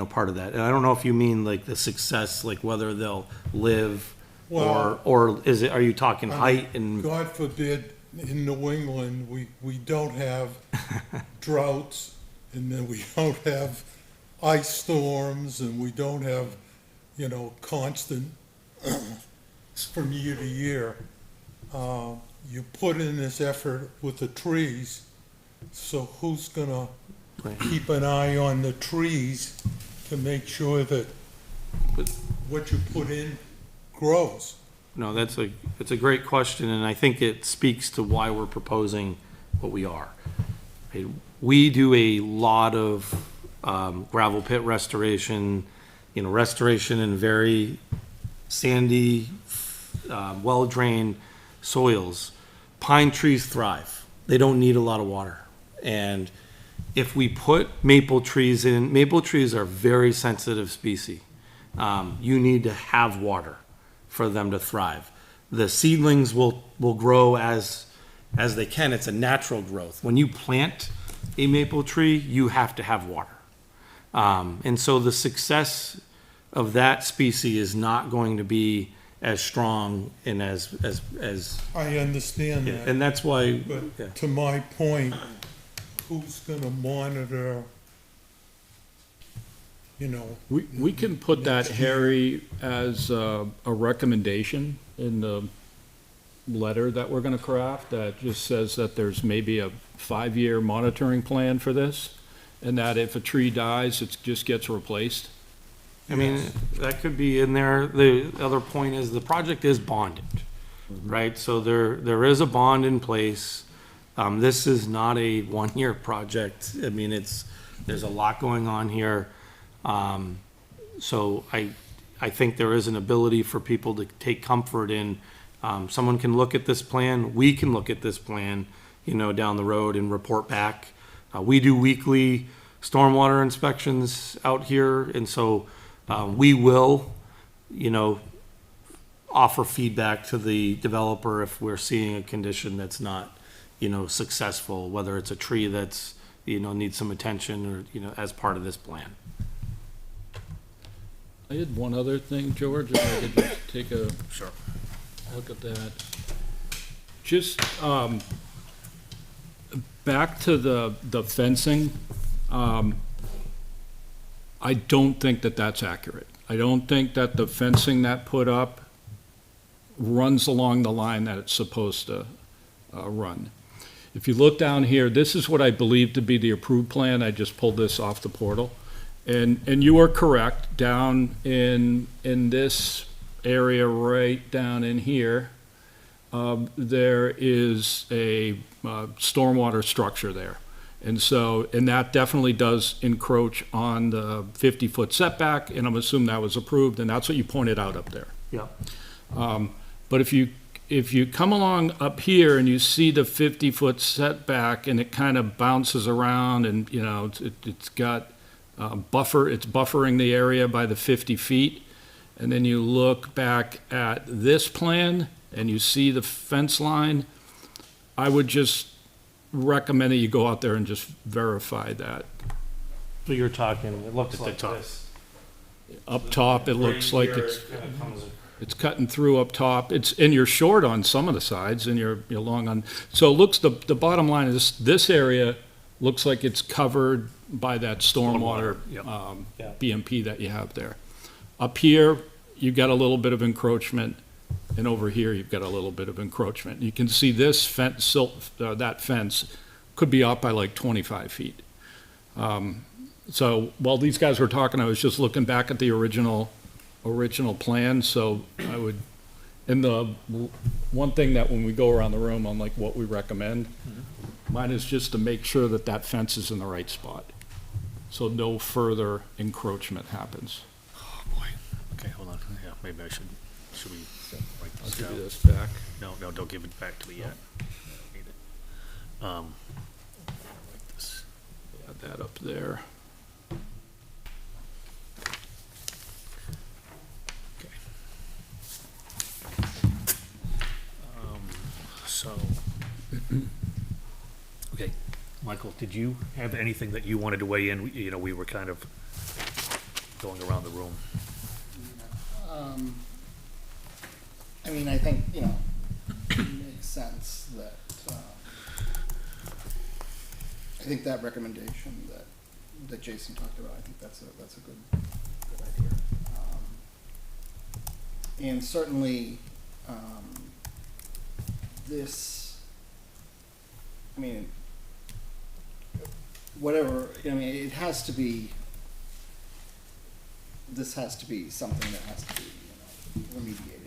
part of that. And I don't know if you mean like the success, like whether they'll live Well, or are you talking height and? God forbid, in New England, we don't have droughts, and then we don't have ice storms, and we don't have, constant from year to year. You put in this effort with the trees, so who's gonna keep an eye on the trees to make sure that what you put in grows? No, it's a great question, and I think it speaks to why we're proposing what we are. We do a lot of gravel pit restoration, restoration in very sandy, well-drained soils, pine trees thrive. They don't need a lot of water. And if we put maple trees in, maple trees are very sensitive species. You need to have water for them to thrive. The seedlings will grow as they can. It's a natural growth. When you plant a maple tree, you have to have water. And so the success of that species is not going to be as strong and as I understand that, and that's why, yeah. but to my point, who's gonna monitor, you know? We can put that, Harry, as a recommendation in the letter that we're gonna craft that just says that there's maybe a 5-year monitoring plan for this, and that if a tree dies, it just gets replaced. I mean, that could be in there. The other point is the project is bonded, right? So there is a bond in place. This is not a 1-year project. I mean, there's a lot going on here. So I think there is an ability for people to take comfort in, someone can look at this plan, we can look at this plan, down the road and report back. We do weekly stormwater inspections out here, and so we will, offer feedback to the developer if we're seeing a condition that's not, successful, whether it's a tree that's, needs some attention or, as part of this plan. I had one other thing, George, if I could just take a Sure. look at that. Just, back to the fencing, I don't think that that's accurate. I don't think that the fencing that put up runs along the line that it's supposed to run. If you look down here, this is what I believe to be the approved plan. I just pulled this off the portal. And you are correct, down in this area right down in here, there is a stormwater structure there. And so, and that definitely does encroach on the 50-foot setback, and I'm assuming that was approved, and that's what you pointed out up there. Yeah. But if you come along up here and you see the 50-foot setback and it kind of bounces around and, it's got it's buffering the area by the 50 feet, and then you look back at this plan and you see the fence line, I would just recommend that you go out there and just verify that. So you're talking, it looks At the like top. this. Up top, it looks like Right here, it's, it kinda comes- it's cutting through up top. And you're short on some of the sides and you're long on, so it looks, the bottom line is this area looks like it's covered by that stormwater, Yep. Yeah. BMP that you have there. Up here, you've got a little bit of encroachment, and over here, you've got a little bit of encroachment. You can see this fence, that fence could be up by like 25 feet. So while these guys were talking, I was just looking back at the original plan, so I would, and the one thing that when we go around the room on like what we recommend, mine is just to make sure that that fence is in the right spot, so no further encroachment happens. Oh, boy. Okay, hold on. Yeah, maybe I should we write I'll this give you down? this back. No, don't give it back to me yet. Need it. Write this. Add that up there. Okay. So, okay, Michael, did you have anything that you wanted to weigh in? We were kind of going around the room. I think, it makes sense that, I think that recommendation that Jason talked about, I think that's a good idea. And certainly, this, whatever, it has to be, this has to be something that has to be, remediated.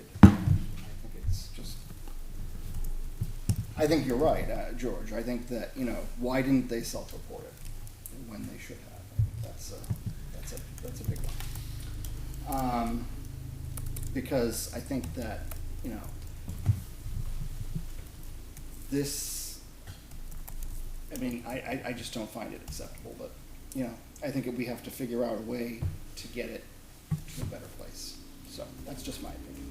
I think you're right, George. I think that, why didn't they self-report it when they should have? I think that's a big one. Because I think that, this, I mean, I just don't find it acceptable, but, you know, I think we have to figure out a way to get it to a better place. So, that's just my opinion.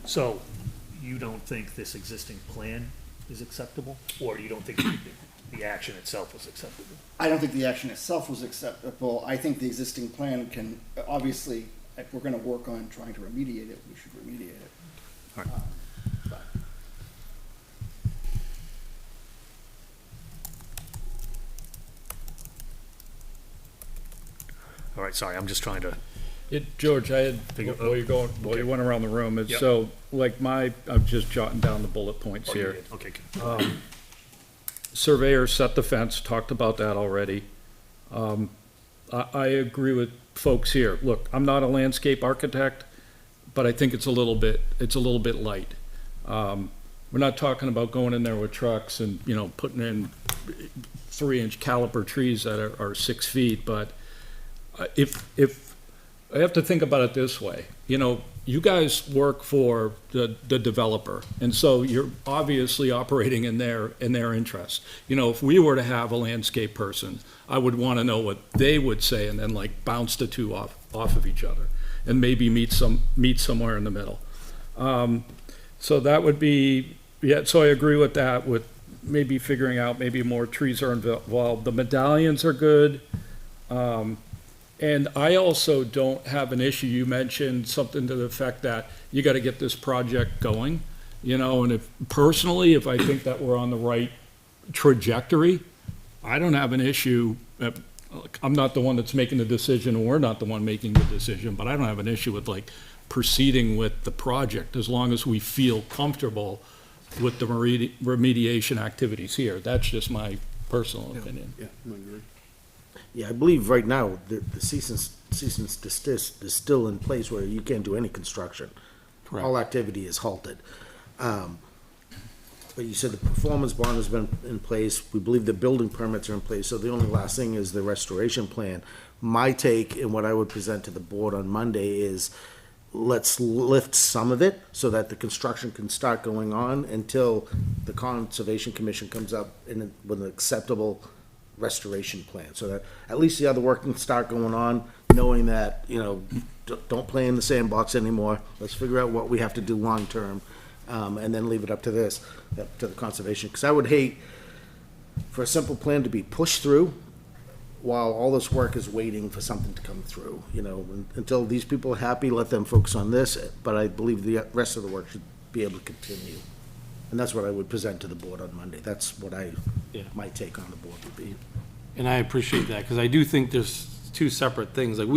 So, you don't think this existing plan is acceptable? Or you don't think the action itself was acceptable? I don't think the action itself was acceptable. I think the existing plan can, obviously, if we're gonna work on trying to remediate it, we should remediate it. All right. But All right, sorry, I'm just trying to, George, I had, Figure- while you're going, while you went around the room, Yep. so, like I'm just jotting down the bullet points oh, you here. did. Okay, good. Surveyor set the fence, talked about that already. I agree with folks here. Look, I'm not a landscape architect, but I think it's a little bit light. We're not talking about going in there with trucks and, putting in 3-inch caliper trees that are 6 feet, but if I have to think about it this way, you guys work for the developer, and so you're obviously operating in their interest. If we were to have a landscape person, I would want to know what they would say, and then like bounce the two off of each other, and maybe meet somewhere in the middle. So that would be, yeah. So I agree with that. With maybe figuring out maybe more trees are involved. The medallions are good. And I also don't have an issue. You mentioned something to the effect that you got to get this project going, and if I think that we're on the right trajectory, I don't have an issue. I'm not the one that's making the decision, and we're not the one making the decision, but I don't have an issue with like proceeding with the project as long as we feel comfortable with the remediation activities here. That's just my personal opinion. Yeah, I agree. Yeah, I believe right now, the cease and desist is still in place where you can't do any construction. Correct. All activity is halted. But you said the performance bond has been in place, we believe the building permits are in place, so the only last thing is the restoration plan. My take and what I would present to the board on Monday is, let's lift some of it so that the construction can start going on until the Conservation Commission comes up with an acceptable restoration plan, so that at least the other work can start going on, knowing that, don't play in the sandbox anymore. Let's figure out what we have to do long-term, and then leave it up to to the conservation. Because I would hate for a simple plan to be pushed through while all this work is waiting for something to come through, until these people are happy, let them focus on this, but I believe the rest of the work should be able to continue. And that's what I would present to the board on Monday. That's what my take on the board would be. And I appreciate that, because I do think there's two separate things. Like,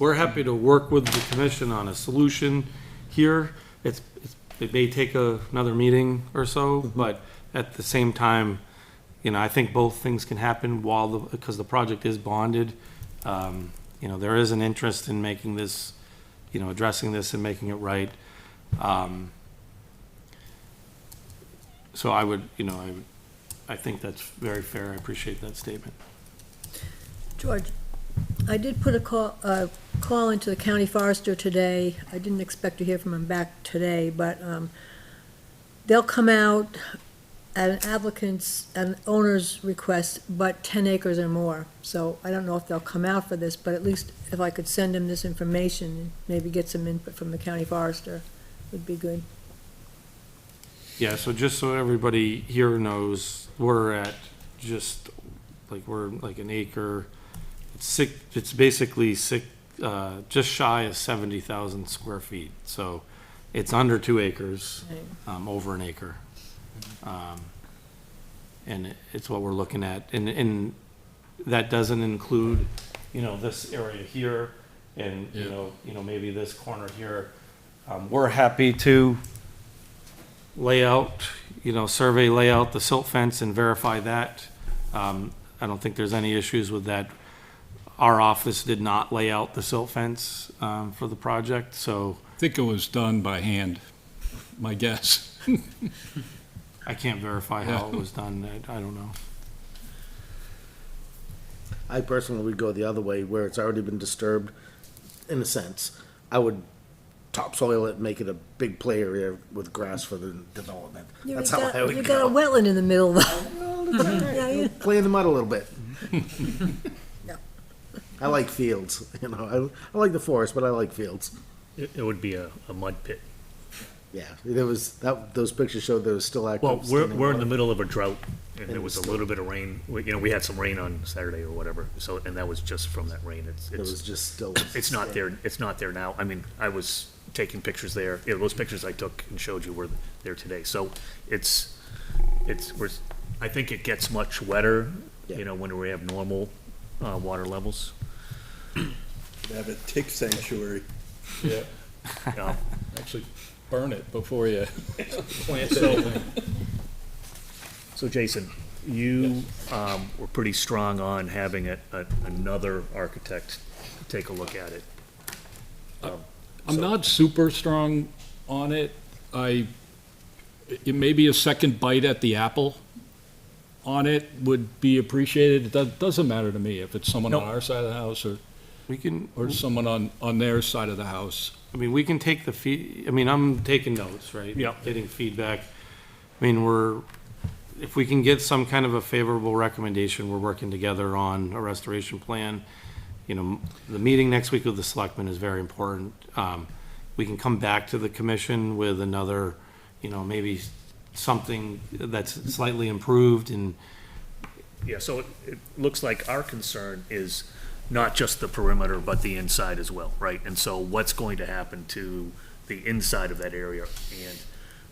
we're happy to work with the commission on a solution here. It may take another meeting or so, but at the same time, I think both things can happen because the project is bonded. There is an interest in making this, addressing this and making it right. So I think that's very fair. I appreciate that statement. George, I did put a call into the county forester today. I didn't expect to hear from him back today, but they'll come out at an owner's request, but 10 acres or more. So I don't know if they'll come out for this, but at least if I could send him this information and maybe get some input from the county forester, would be good. Yeah, so just so everybody here knows, we're at we're like an acre. It's basically just shy of 70,000 square feet. So it's under 2 acres, over an acre. And it's what we're looking at. And that doesn't include, this area here and, maybe this corner here. We're happy to survey layout the silt fence and verify that. I don't think there's any issues with that. Our office did not lay out the silt fence for the project, so. I think it was done by hand, my guess. I can't verify how it was done. I don't know. I personally would go the other way, where it's already been disturbed, in a sense. I would topsoil it, make it a big play area with grass for the development. That's how I would You got a go. wetland in the middle of Yeah, you- Play in the mud a little bit. Yeah. I like fields, you know, I like the forest, but I like fields. It would be a mud pit. Yeah, there was, those pictures showed there was still active. Well, we're standing in the water. middle of a drought, and there And was a still- little bit of rain. We had some rain on Saturday or whatever, so, and that was just from that rain. It was just still. It's not there, it's not there now. I mean, I was taking pictures there. Yeah, those pictures I took and showed you were there today. So I think it gets much wetter, Yeah. when we have normal, water levels. Have a tick sanctuary. Yeah, Um, actually burn it before you plant it. So Jason, you, were pretty strong on having another architect take a look at it. I'm not super strong on it. It may be a second bite at the apple on it would be appreciated. It doesn't matter to me if it's someone on No. our side of the house We can, or someone on their side of the house. I mean, we can take I'm taking notes, right? Yeah. Getting feedback. I mean, if we can get some kind of a favorable recommendation, we're working together on a restoration plan. The meeting next week with the selectmen is very important. We can come back to the commission with another, maybe something that's slightly improved and Yeah, so it looks like our concern is not just the perimeter, but the inside as well, right? And so what's going to happen to the inside of that area? And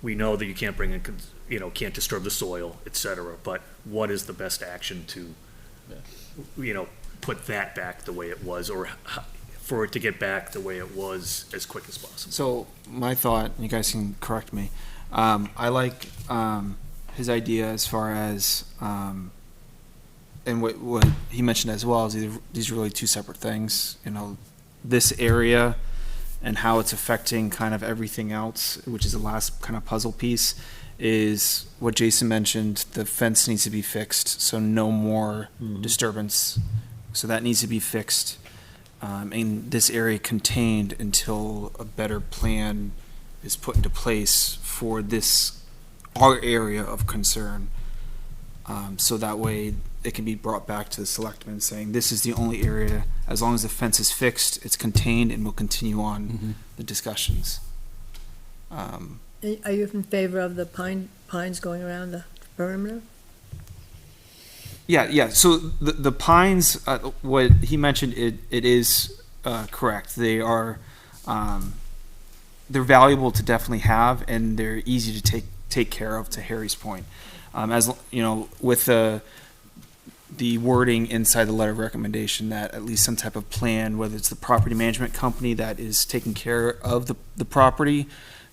we know that you can't bring in, can't disturb the soil, et cetera, but what is the best action to, put that back the way it was, or for it to get back the way it was as quick as possible? So my thought, you guys can correct me. I like his idea as far as, and what he mentioned as well is these are really two separate things. This area and how it's affecting kind of everything else, which is the last kind of puzzle piece, is what Jason mentioned. The fence needs to be fixed, so no more disturbance. So that needs to be fixed. And this area contained until a better plan is put into place for our area of concern. So that way it can be brought back to the selectmen saying, this is the only area, as long as the fence is fixed, it's contained, and we'll continue on the discussions. Are you in favor of the pines going around the perimeter? Yeah. So the pines, what he mentioned, it is correct. They are, they're valuable to definitely have, and they're easy to take care of. To Harry's point, as with the wording inside the letter of recommendation that at least some type of plan, whether it's the property management company that is taking care of the property,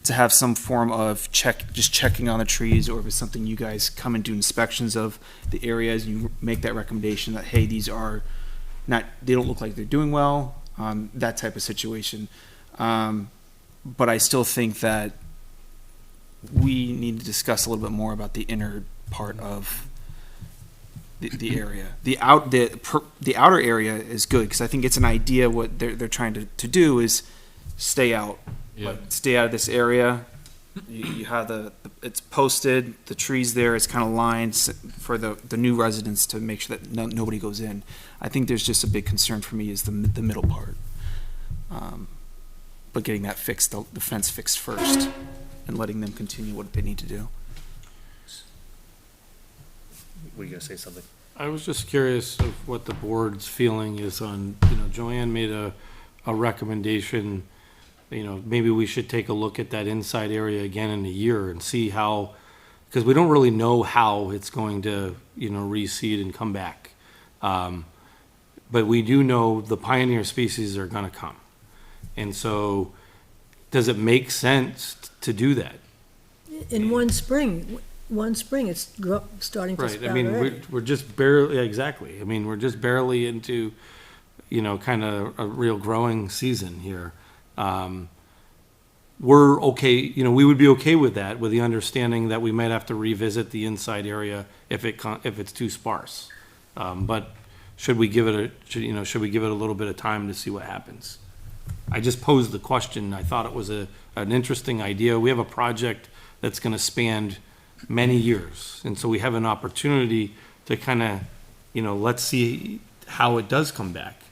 to have some form of checking on the trees, or if it's something you guys come and do inspections of the areas, you make that recommendation that, hey, these are they don't look like they're doing well, that type of situation. But I still think that we need to discuss a little bit more about the inner part of the area. The outer area is good, because I think it's an idea what they're trying to do is stay out. Yeah. Like, stay out of this area. You have it's posted, the trees there, it's kind of lined for the new residents to make sure that nobody goes in. I think there's just a big concern for me is the middle part. But getting that fixed, the fence fixed first, and letting them continue what they need to do. Were you gonna say something? I was just curious of what the board's feeling is on, Joanne made a recommendation, maybe we should take a look at that inside area again in a year and see how, because we don't really know how it's going to, reseed and come back. But we do know the pioneer species are gonna come. And so, does it make sense to do that? In one spring, it's starting to Right, sprout I mean, already. we're just barely, exactly. I mean, we're just barely into, kind of a real growing season here. We're okay, we would be okay with that, with the understanding that we might have to revisit the inside area if it's too sparse. But should we give it a little bit of time to see what happens? I just posed the question. I thought it was an interesting idea. We have a project that's gonna span many years. And so we have an opportunity to kind of, let's see how it does come back,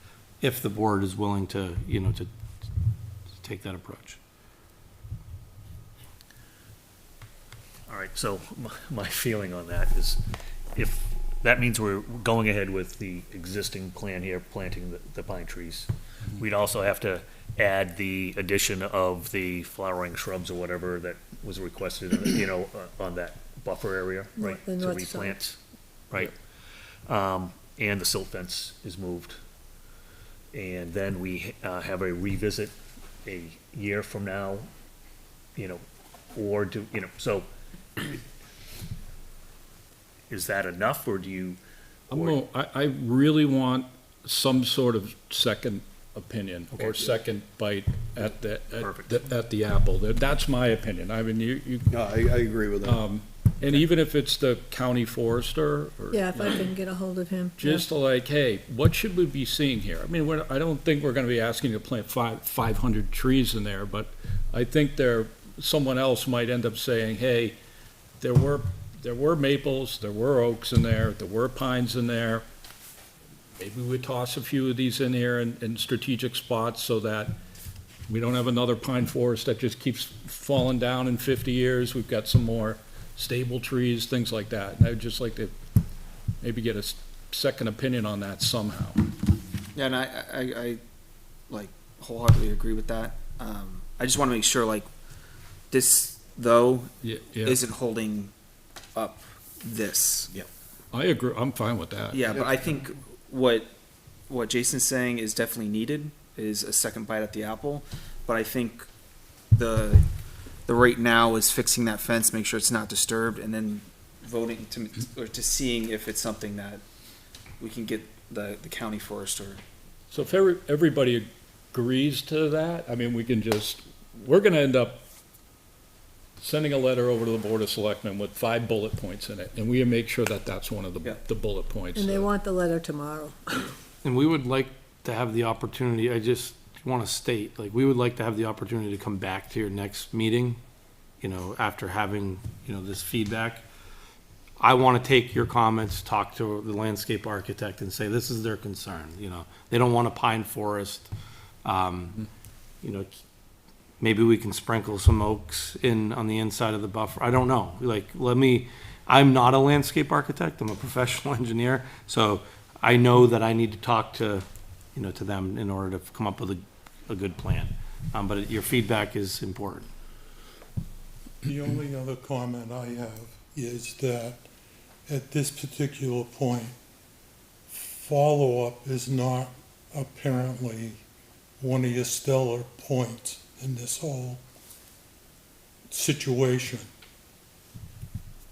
if the board is willing to, to take that approach. All right, so my feeling on that is if, that means we're going ahead with the existing plan here, planting the pine trees. We'd also have to add the addition of the flowering shrubs or whatever that was requested, on that buffer area, right? The To north side. replant, right? And the silt fence is moved. And then we have a revisit a year from now, or do, so is that enough, or do you? I really want some sort of second opinion or Okay. second bite at Perfect. at the apple. That's my opinion. I mean, you, No, I agree with that. and even if it's the county forester or. Yeah, if I can get a hold of him. yeah. Just like, hey, what should we be seeing here? I mean, I don't think we're gonna be asking you to plant 500 trees in there, but I think someone else might end up saying, hey, there were maples, there were oaks in there were pines in there. Maybe we toss a few of these in here in strategic spots so that we don't have another pine forest that just keeps falling down in 50 years. We've got some more stable trees, things like that. And I'd just like to maybe get a second opinion on that somehow. Yeah, and I like wholeheartedly agree with that. I just want to make sure, like, this, though, Yeah, isn't holding up this. I agree. I'm fine with that. Yeah, but I think what Jason's saying is definitely needed, is a second bite at the apple. But I think the right now is fixing that fence, make sure it's not disturbed, and then voting to seeing if it's something that we can get the county forester. So if everybody agrees to that, I mean, we're gonna end up sending a letter over to the Board of Selectmen with 5 bullet points in it, and we make sure that that's one of Yeah. the bullet points. And they want the letter tomorrow. And we would like to have the opportunity, I just want to state, like, we would like to have the opportunity to come back to your next meeting, after having, this feedback. I want to take your comments, talk to the landscape architect and say, this is their concern, they don't want a pine forest. Maybe we can sprinkle some oaks on the inside of the buffer. I don't know. I'm not a landscape architect. I'm a professional engineer. So I know that I need to talk to them in order to come up with a good plan. But your feedback is important. The only other comment I have is that at this particular point, follow-up is not apparently one of your stellar points in this whole situation.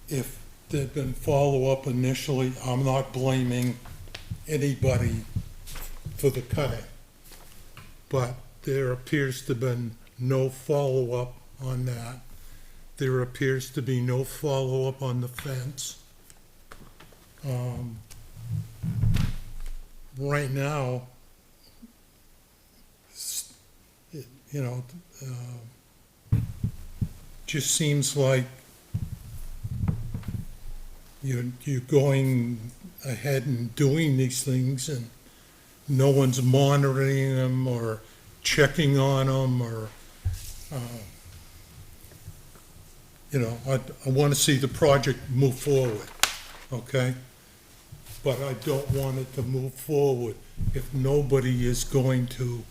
If there'd been follow-up initially, I'm not blaming anybody for the cutting. But there appears to have been no follow-up on that. There appears to be no follow-up on the fence. Right now, just seems like you're going ahead and doing these things and no one's monitoring them or checking on them or, I want to see the project move forward, okay? But I don't want it to move forward if nobody is going to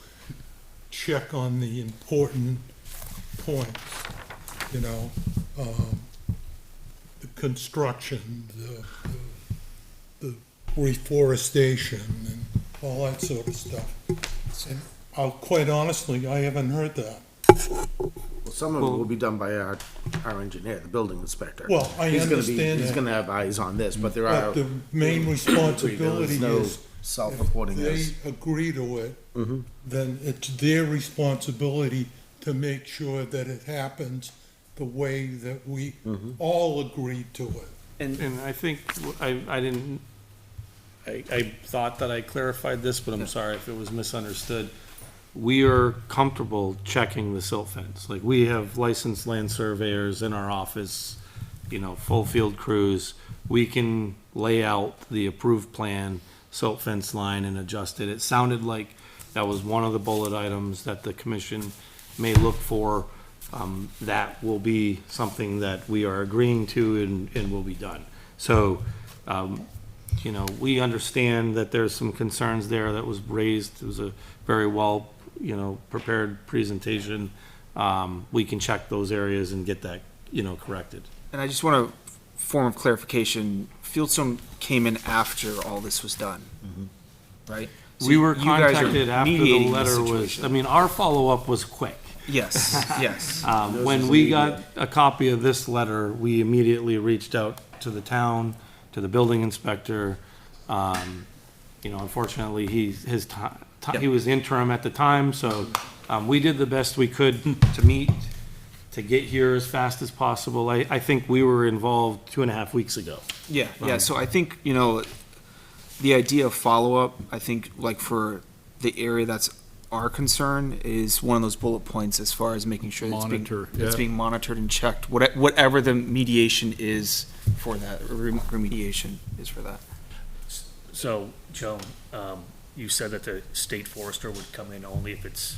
check on the important points, the construction, the reforestation and all that sort of stuff. And quite honestly, I haven't heard that. Well, some of it will be done by our engineer, the building inspector. Well, I understand He's that. gonna have eyes on this, but there are. But the main responsibility There's no is, self-reporting if this. they agree to it, then it's their responsibility to make sure that it happens the way that we all agreed to it. And I think I thought that I clarified this, but I'm sorry if it was misunderstood. we are comfortable checking the silt fence. Like, we have licensed land surveyors in our office, you know, full field crews. We can lay out the approved plan, silt fence line, and adjust it. It sounded like that was one of the bullet items that the commission may look for. That will be something that we are agreeing to and will be done. So, you know, we understand that there's some concerns there that was raised. It was a very well, you know, prepared presentation. We can check those areas and get that, you know, corrected. And I just want a form of clarification. Fieldstone came in after all this was done, right? So We were you guys are contacted after the mediating letter was, situation. I mean, our follow-up was quick. Yes, yes. When we got a copy of this letter, we immediately reached out to the town, to the building inspector. You know, unfortunately, he was interim at the time, so we did the best we could to meet, to get here as fast as possible. I think we were involved 2.5 weeks ago. Yeah, yeah, so I think, you know, the idea of follow-up, I think, like, for the area that's our concern is one of those bullet points as far as making sure that Monitor, it's yeah. being monitored and checked, whatever the mediation is for that, or remediation is for that. So, Joan, you said that the state forester would come in only if it's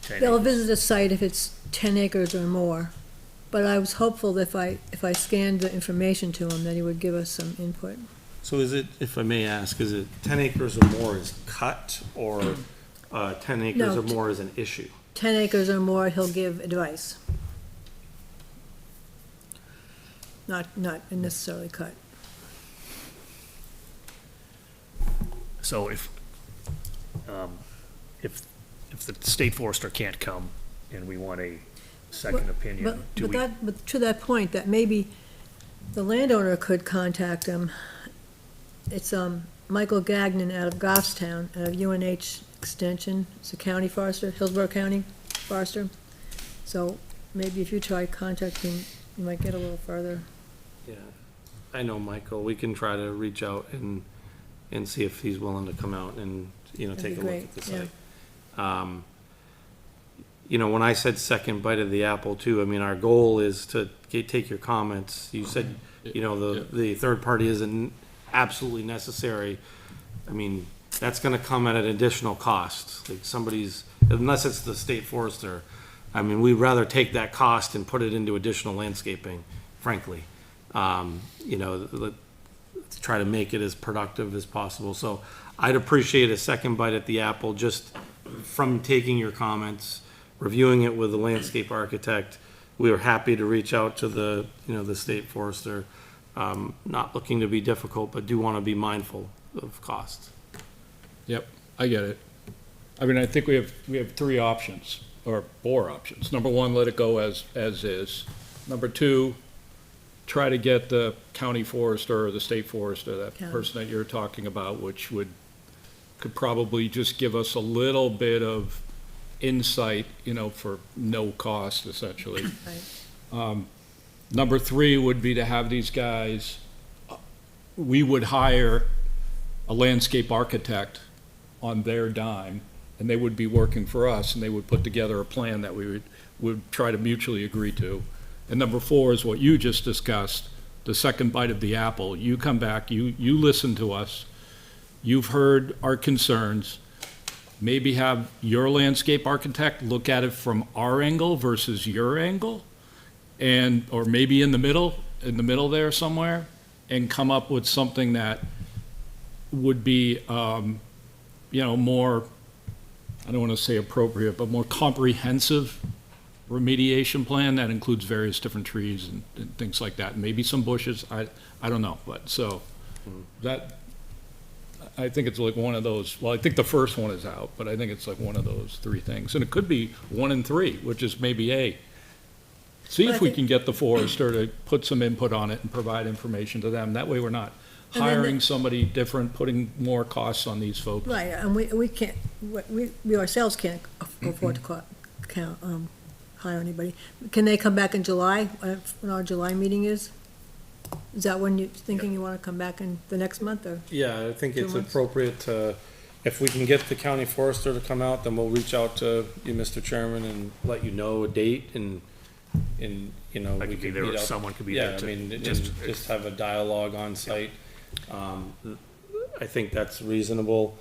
10 They'll acres. visit a site if it's 10 acres or more. But I was hopeful that if I scanned the information to him, that he would give us some input. So is it, if I may ask, is it 10 acres or more is cut, or 10 acres No, or more is an issue? 10 acres or more, he'll give advice. Not necessarily cut. So if the state forester can't come and we want a second opinion, do we? But to that point, that maybe the landowner could contact him. It's Michael Gagnon out of Goffstown, out of UNH Extension. It's a county forester, Hillsborough County forester. So maybe if you try contacting, you might get a little further. Yeah, I know Michael. We can try to reach out and see if he's willing to come out and, you know, That'd take be a look great, at the site. You know, when I said second bite of the apple too, I mean, our goal is to take your comments. You said, you know, the third party isn't absolutely necessary. I mean, that's gonna come at an additional cost. Like, unless it's the state forester, I mean, we'd rather take that cost and put it into additional landscaping, frankly. You know, to try to make it as productive as possible. So I'd appreciate a second bite at the apple, just from taking your comments, reviewing it with the landscape architect. We were happy to reach out to the, you know, the state forester. Not looking to be difficult, but do want to be mindful of costs. Yep, I get it. I mean, I think we have 3 options, or 4 options. Number 1, let it go as is. Number 2, try to get the county forester or the state forester, that County. person that you're talking about, which could probably just give us a little bit of insight, you know, for no cost, essentially. Right. Number 3 would be to have these guys, we would hire a landscape architect on their dime, and they would be working for us, and they would put together a plan that we would try to mutually agree to. And number 4 is what you just discussed, the second bite of the apple. You come back, you listen to us, you've heard our concerns, maybe have your landscape architect look at it from our angle versus your angle, or maybe in the middle there somewhere, and come up with something that would be, you know, more, I don't want to say appropriate, but more comprehensive remediation plan that includes various different trees and things like that. Maybe some bushes, I don't know, but so that, I think it's like one of those, well, I think the first one is out, but I think it's like one of those 3 things. And it could be 1 and 3, which is maybe see But I if we think- can get the forester to put some input on it and provide information to them. That way we're not And then hiring somebody different, putting more costs on these folks. Right, and we can't, we ourselves can't afford to hire anybody. Can they come back in July, when our July meeting is? Is that when you're thinking you want to come back in the next month, or? Yeah, I think 2 it's months? appropriate to, if we can get the county forester to come out, then we'll reach out to you, Mr. Chairman, and let you know a date and, you know. I we could be can there, meet or up. someone could be Yeah, there I to mean, and just, just have a dialogue on site. I think that's reasonable.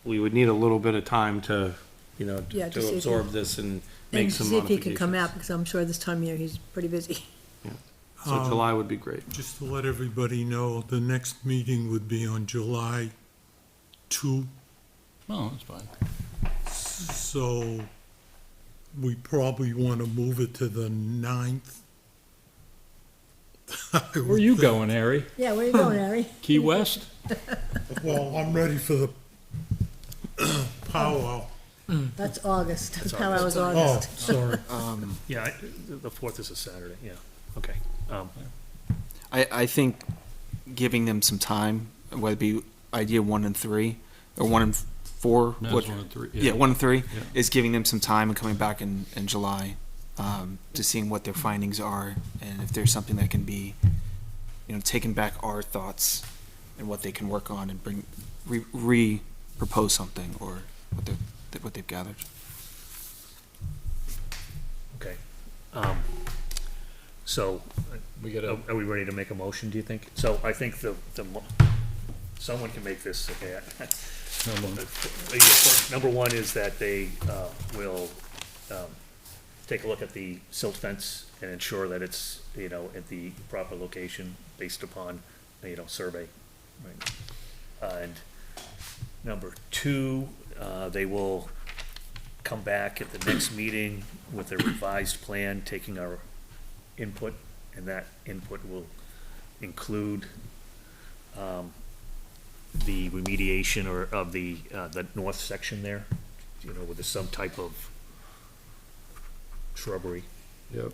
We would need a little bit of time to, you know, Yeah, to to see if he- absorb this and make And some see if he modifications. could come out, because I'm sure this time of year he's pretty busy. So July would be great. Just to let everybody know, the next meeting would be on July 2, Oh, that's fine. so we probably want to move it to the 9th. Where are you going, Harry? Yeah, where you going, Harry? Key West? Well, I'm ready for the powwow. That's August. That's Powwow was Oh, August. sorry. yeah, the 4th is a Saturday, yeah, okay. I think giving them some time, whether it be idea 1 and 3 or 1 and 4. No, it's 1 and 3, Yeah, 1 and 3 Yeah. is giving them some time and coming back in July to seeing what their findings are and if there's something that can be, you know, taking back our thoughts and what they can work on and bring re-propose something or what they've gathered. Okay. So, We gotta, are we ready to make a motion, do you think? So I think someone can make this, okay. Number one is that they will take a look at the silt fence and ensure that it's, you know, at the proper location based upon, you know, survey. Right. And number two, they will come back at the next meeting with a revised plan, taking our input, and that input will include the remediation or of the north section there, you know, with some type of shrubbery. yep.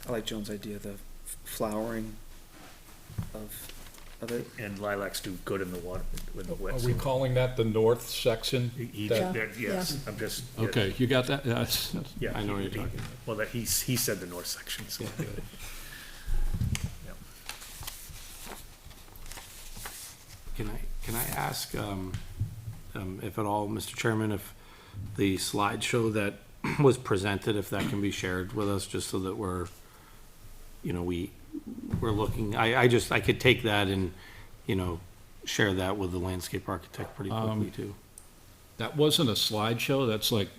I like Joan's idea, the flowering of it. And lilacs do good in the water, with the wet. Are we calling that the north section? Yes, Yeah. I'm just. yeah. Okay, you got that? Yes. Yeah. I know what you're talking about. Well, that he said the north section, so. Yeah. Can I ask, if at all, Mr. Chairman, if the slideshow that was presented, if that can be shared with us, just so that we're, you know, we're looking, I could take that and, you know, share that with the landscape architect pretty quickly too. That wasn't a slideshow, that's like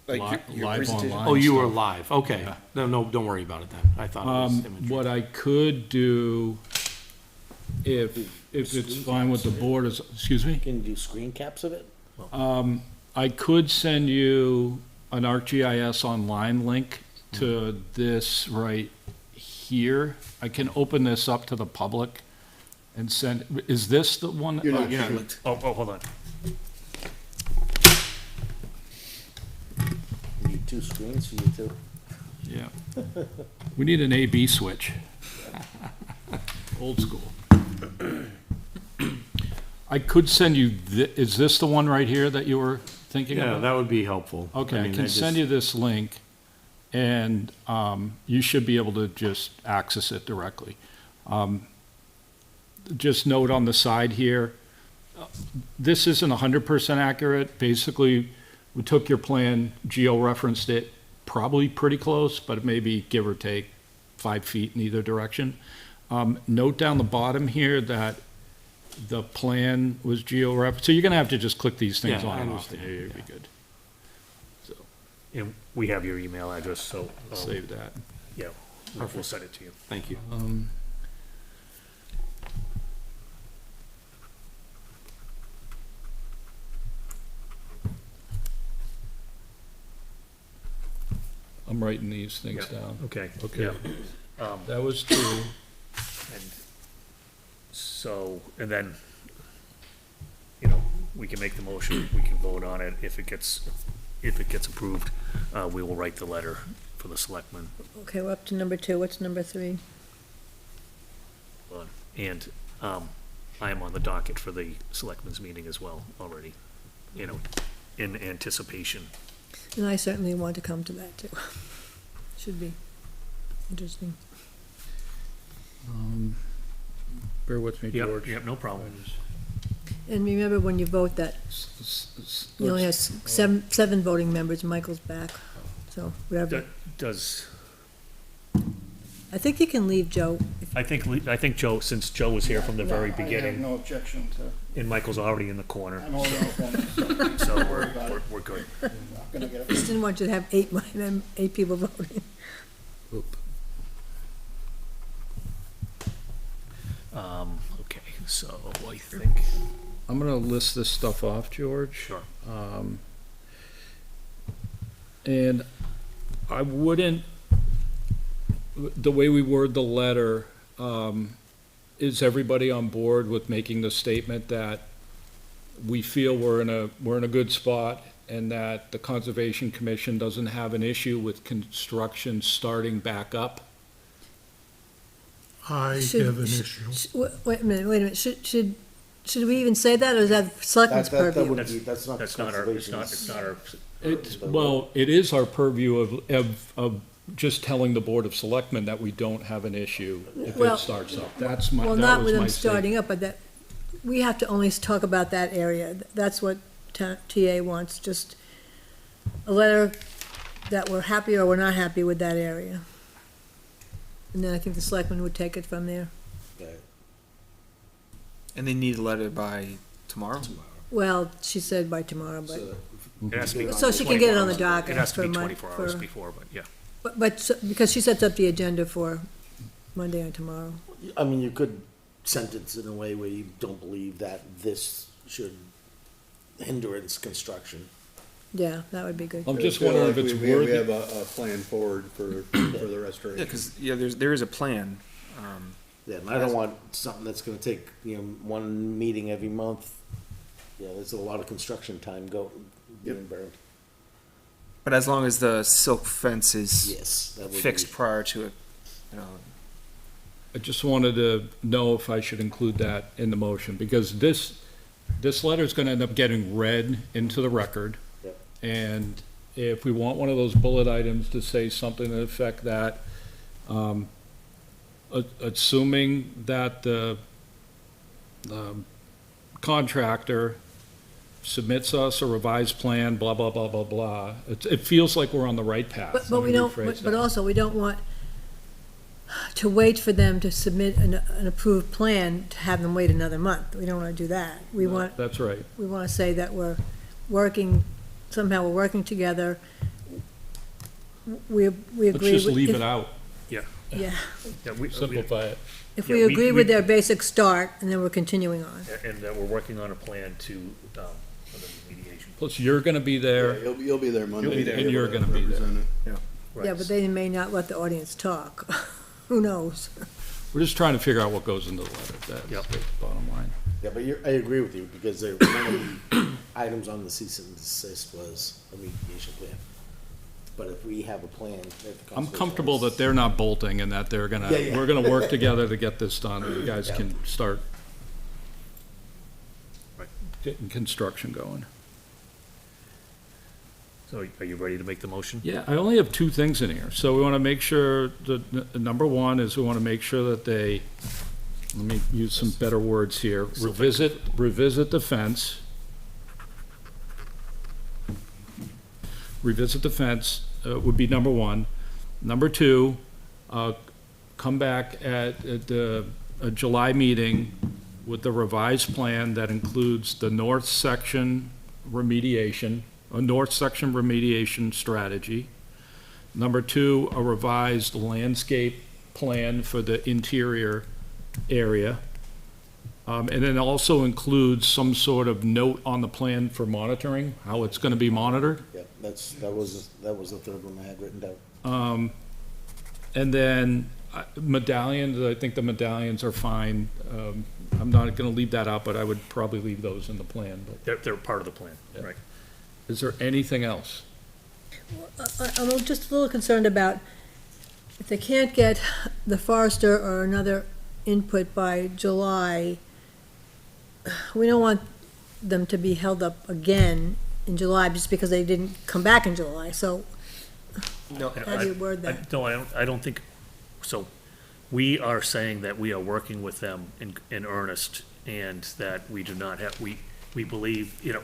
Like your live presentation? online. Oh, you were stuff. live, okay. Yeah. No, don't worry about it then. I thought it was imagery. What I could do, if it's fine with the board, is, excuse me? Can you do screen caps of it? I could send you an ArcGIS Online link to this right here. I can open this up to the public and send, is this the one? You're not, oh, you're not shoot. looked. Oh, hold on. You need 2 screens for you too. Yeah. We need an A/B switch. Old school. I could send you, is this the one right here that you were thinking Yeah, about? that would be helpful. Okay, I mean, can send you this link, and you should be able to just access it directly. Just note on the side here, this isn't 100% accurate. Basically, we took your plan, geo-referenced it, probably pretty close, but maybe give or take 5 feet in either direction. Note down the bottom here that the plan was geo-referenced, so you're gonna have to just click these things Yeah, I on and off. understand, You'll be yeah. good. So, And we have your email address, so, save that. yeah, we'll send it to you. Thank you. I'm writing these things Yeah. down. Okay. Okay. Yeah. That was 2. And so, and then, you know, we can make the motion, we can vote on it. If it gets approved, we will write the letter for the selectmen. Okay, we're up to number 2. What's number 3? And I am on the docket for the selectmen's meeting as well already, you know, in anticipation. And I certainly want to come to that too. Should be interesting. Bear with me, Yep, George. yep, no problem. And remember, when you vote that, you only have seven voting members, Michael's back, so whatever. Does, I think you can leave, Joe. I think Joe, since Joe was here from the very Yeah, I have beginning, no objection to, and Michael's already in the corner, I'm already on, so worry about it. we're good. I'm not gonna get Just it. didn't want you to have eight people voting. Okay, so I think, I'm gonna list this stuff off, George. Sure. And I wouldn't, the way we word the letter, is everybody on board with making the statement that we feel we're in a good spot and that the Conservation Commission doesn't have an issue with construction starting back up? I Should- have an sh- issue. Wait a minute, should we even say that, or is that selectmen's That purview? wouldn't be, that's not that's not our, it's not our, Well, it is our purview of just telling the Board of Selectmen that we don't have an issue if Well- it starts up. That's my, Well, that not was with my them statement. starting up, but that, we have to only talk about that area. That's what TA wants, just a letter that we're happy or we're not happy with that area. And then I think the selectmen would take it from there. And they need a letter by tomorrow? Well, she said by tomorrow, but, it has to be. so she can get it on the 24 hours. docket. It has to for be Mon- 24 hours for- before, but yeah. Because she sets up the agenda for Monday and tomorrow. I mean, you could sentence it in a way where you don't believe that this should hinder its construction. Yeah, that would be good. I'm just Feel wondering if like it's we worthy. have a plan forward for the Yeah, restoration. because, there is a plan. Yeah, and I don't want something that's gonna take, one meeting every month. Yeah, there's a lot of construction time being burned. But as long as the silk fence is Yes, that would fixed be, prior to it, I just wanted to know if I should include that in the motion, because this letter's gonna end up getting read into the record. Yep. And if we want one of those bullet items to say something to the effect that, assuming that the contractor submits us a revised plan, blah, blah, blah, blah, blah, it feels like we're on the right path. But Let we me don't, rephrase but that. also, we don't want to wait for them to submit an approved plan to have them wait another month. We don't want to do that. We want, That's right. we want to say that we're working, somehow we're working together. We agree. Let's just with- leave if- it out, Yeah, Yeah, we, simplify it. if Yeah, we we- agree we- with their basic start, and then we're continuing on. and that we're working on a plan to, for the mediation. Plus, you're gonna be there. Yeah, you'll be there Monday. You'll be there. to And you're able to gonna be there. represent it. Right. Yeah, but they may not let the audience talk. Who knows? We're just trying to figure out what goes into the letter. That's Yep. the bottom line. yeah, but I agree with you, because one of the items on the cease and desist was a remediation plan. But if we have a plan. that the I'm conservation comfortable has- that they're not bolting and that they're gonna, Yeah, yeah. we're gonna work together to get this done, and you guys can start Right. getting construction going. So are you ready to make the motion? Yeah, I only have two things in here. So we wanna make sure, number one is we wanna make sure that they, let me use some better words here, revisit the fence. Revisit the fence, would be number one. Number two, come back at the July meeting with the revised plan that includes the north section remediation, a north section remediation strategy. Number two, a revised landscape plan for the interior area. And then also includes some sort of note on the plan for monitoring, how it's gonna be monitored. Yeah, that was the third one I had written down. And then medallions, I think the medallions are fine. I'm not gonna leave that out, but I would probably leave those in the plan, but They're part of the plan, Yeah. right? is there anything else? I'm just a little concerned about if they can't get the forester or another input by July, we don't want them to be held up again in July just because they didn't come back in July, so no, how do you word that? No, I don't think, so, we are saying that we are working with them in earnest and that we do not have, we believe, you know,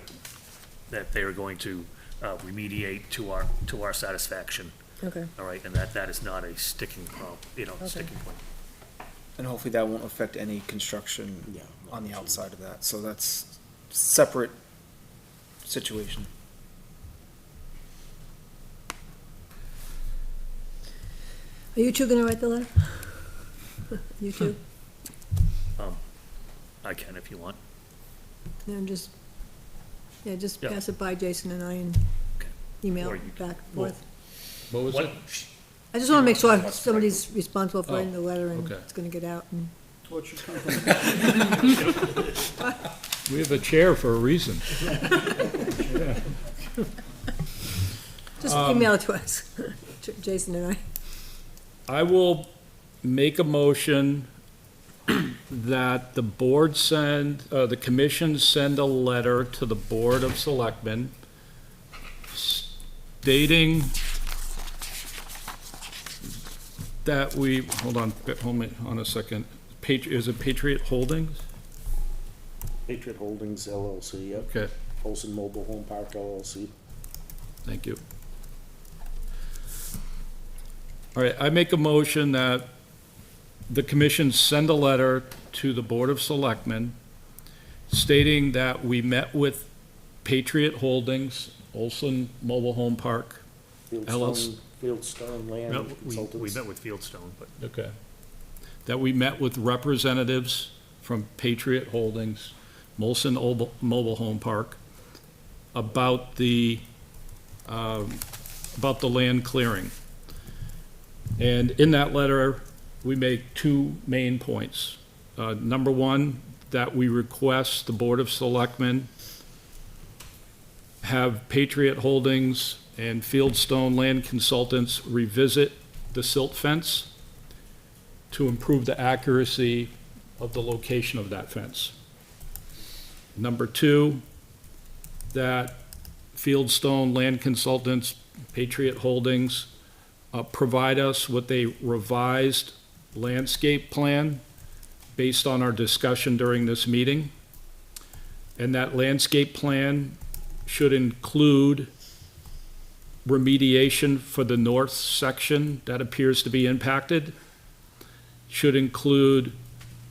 that they are going to remediate to our satisfaction, Okay, all right, and that is not a sticking, Okay. sticking point. And hopefully that won't affect any construction Yeah. on the outside of that, so that's separate situation. are you two gonna write the letter? You two? I can if you want. Then just, just Yeah. pass it by Jason and I and Okay. email Or you back and well, forth. What was What, it? I just wanna make sure somebody's responsible for writing the letter and okay. it's gonna get out and. We have a chair for a reason. Just email it to us, Jason and I. I will make a motion that the board the commission send a letter to the Board of Selectmen stating that hold on a second. Is it Patriot Holdings? Patriot Holdings LLC, yep. Okay, Olson Mobile Home Park LLC. thank you. All right, I make a motion that the commission send a letter to the Board of Selectmen stating that we met with Patriot Holdings, Olson Mobile Home Park. Fieldstone Land no, we Consultants. met with Fieldstone, but Okay. That we met with representatives from Patriot Holdings, Molson Mobile Home Park, about the land clearing. And in that letter, we make two main points. Number one, that we request the Board of Selectmen have Patriot Holdings and Fieldstone Land Consultants revisit the silt fence to improve the accuracy of the location of that fence. Number two, that Fieldstone Land Consultants, Patriot Holdings, provide us with a revised landscape plan based on our discussion during this meeting. And that landscape plan should include remediation for the north section that appears to be impacted, should include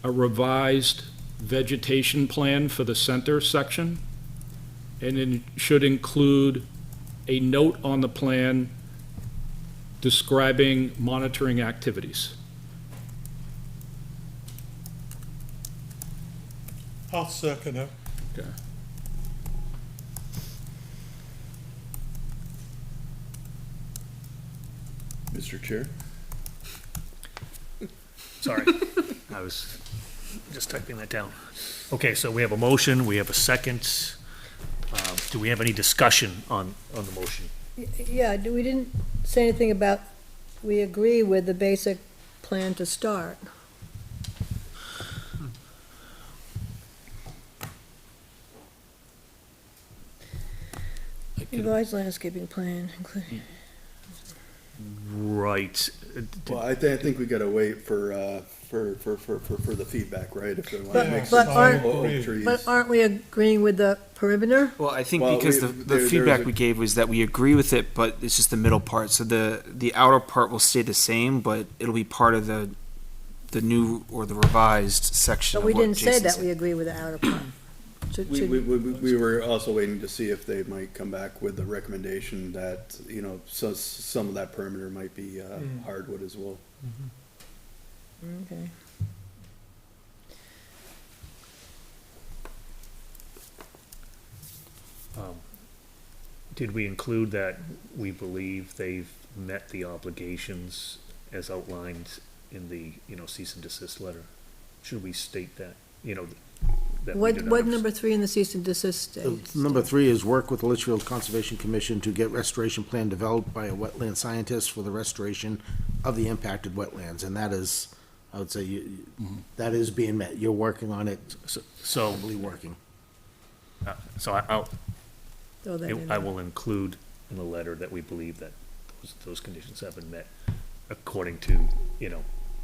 a revised vegetation plan for the center section, and it should include a note on the plan describing monitoring activities. I'll second it. Okay. Mr. Chair? sorry, I was just typing that down. Okay, so we have a motion, we have a second. Do we have any discussion on the motion? Yeah, we didn't say anything about, we agree with the basic plan to start. Revised landscaping plan, including. Right. Well, I think we gotta wait for the feedback, right? If they wanna But- make but some aren't- oak trees. But aren't we agreeing with the perimeter? Well, I think Well, because we- the there was feedback a- we gave was that we agree with it, but it's just the middle part. So the outer part will stay the same, but it'll be part of the new or the revised section. But we of what didn't say Jason that said. we agree with the outer part. We were also waiting to see if they might come back with the recommendation that, some of that perimeter might be hardwood as well. Okay. Did we include that we believe they've met the obligations as outlined in the, cease and desist letter? Should we state that, that we do not What have- number 3 in the cease and desist states? Number 3 is work with the Litchfield Conservation Commission to get restoration plan developed by a wetland scientist for the restoration of the impacted wetlands, and that is, I would say, that is being met. You're working on it, So, probably working. I'll, Throw that in I there. will include in the letter that we believe that those conditions have been met according to,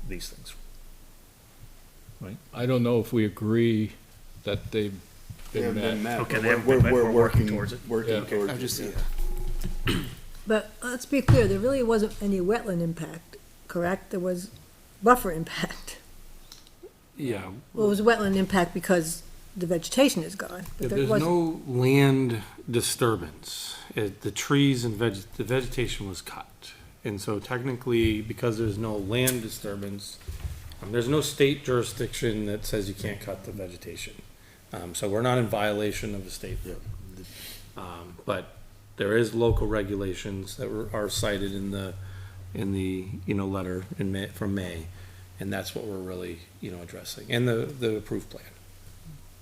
these things. I don't know if we agree that they've They been haven't been met. met, Okay, but they haven't we're, been met. we're We're working working towards it. Working Yeah. towards I it, just, yeah. But let's be clear, there really wasn't any wetland impact, correct? There was buffer impact. Yeah, Well, it was wetland impact because the vegetation is gone. but there there's wasn't- no land disturbance. The trees and the vegetation was cut. And so technically, because there's no land disturbance, there's no state jurisdiction that says you can't cut the vegetation. So we're not in violation of the state. But there is local regulations that are cited in the, letter in May, from May. And that's what we're really, addressing, and the approved plan.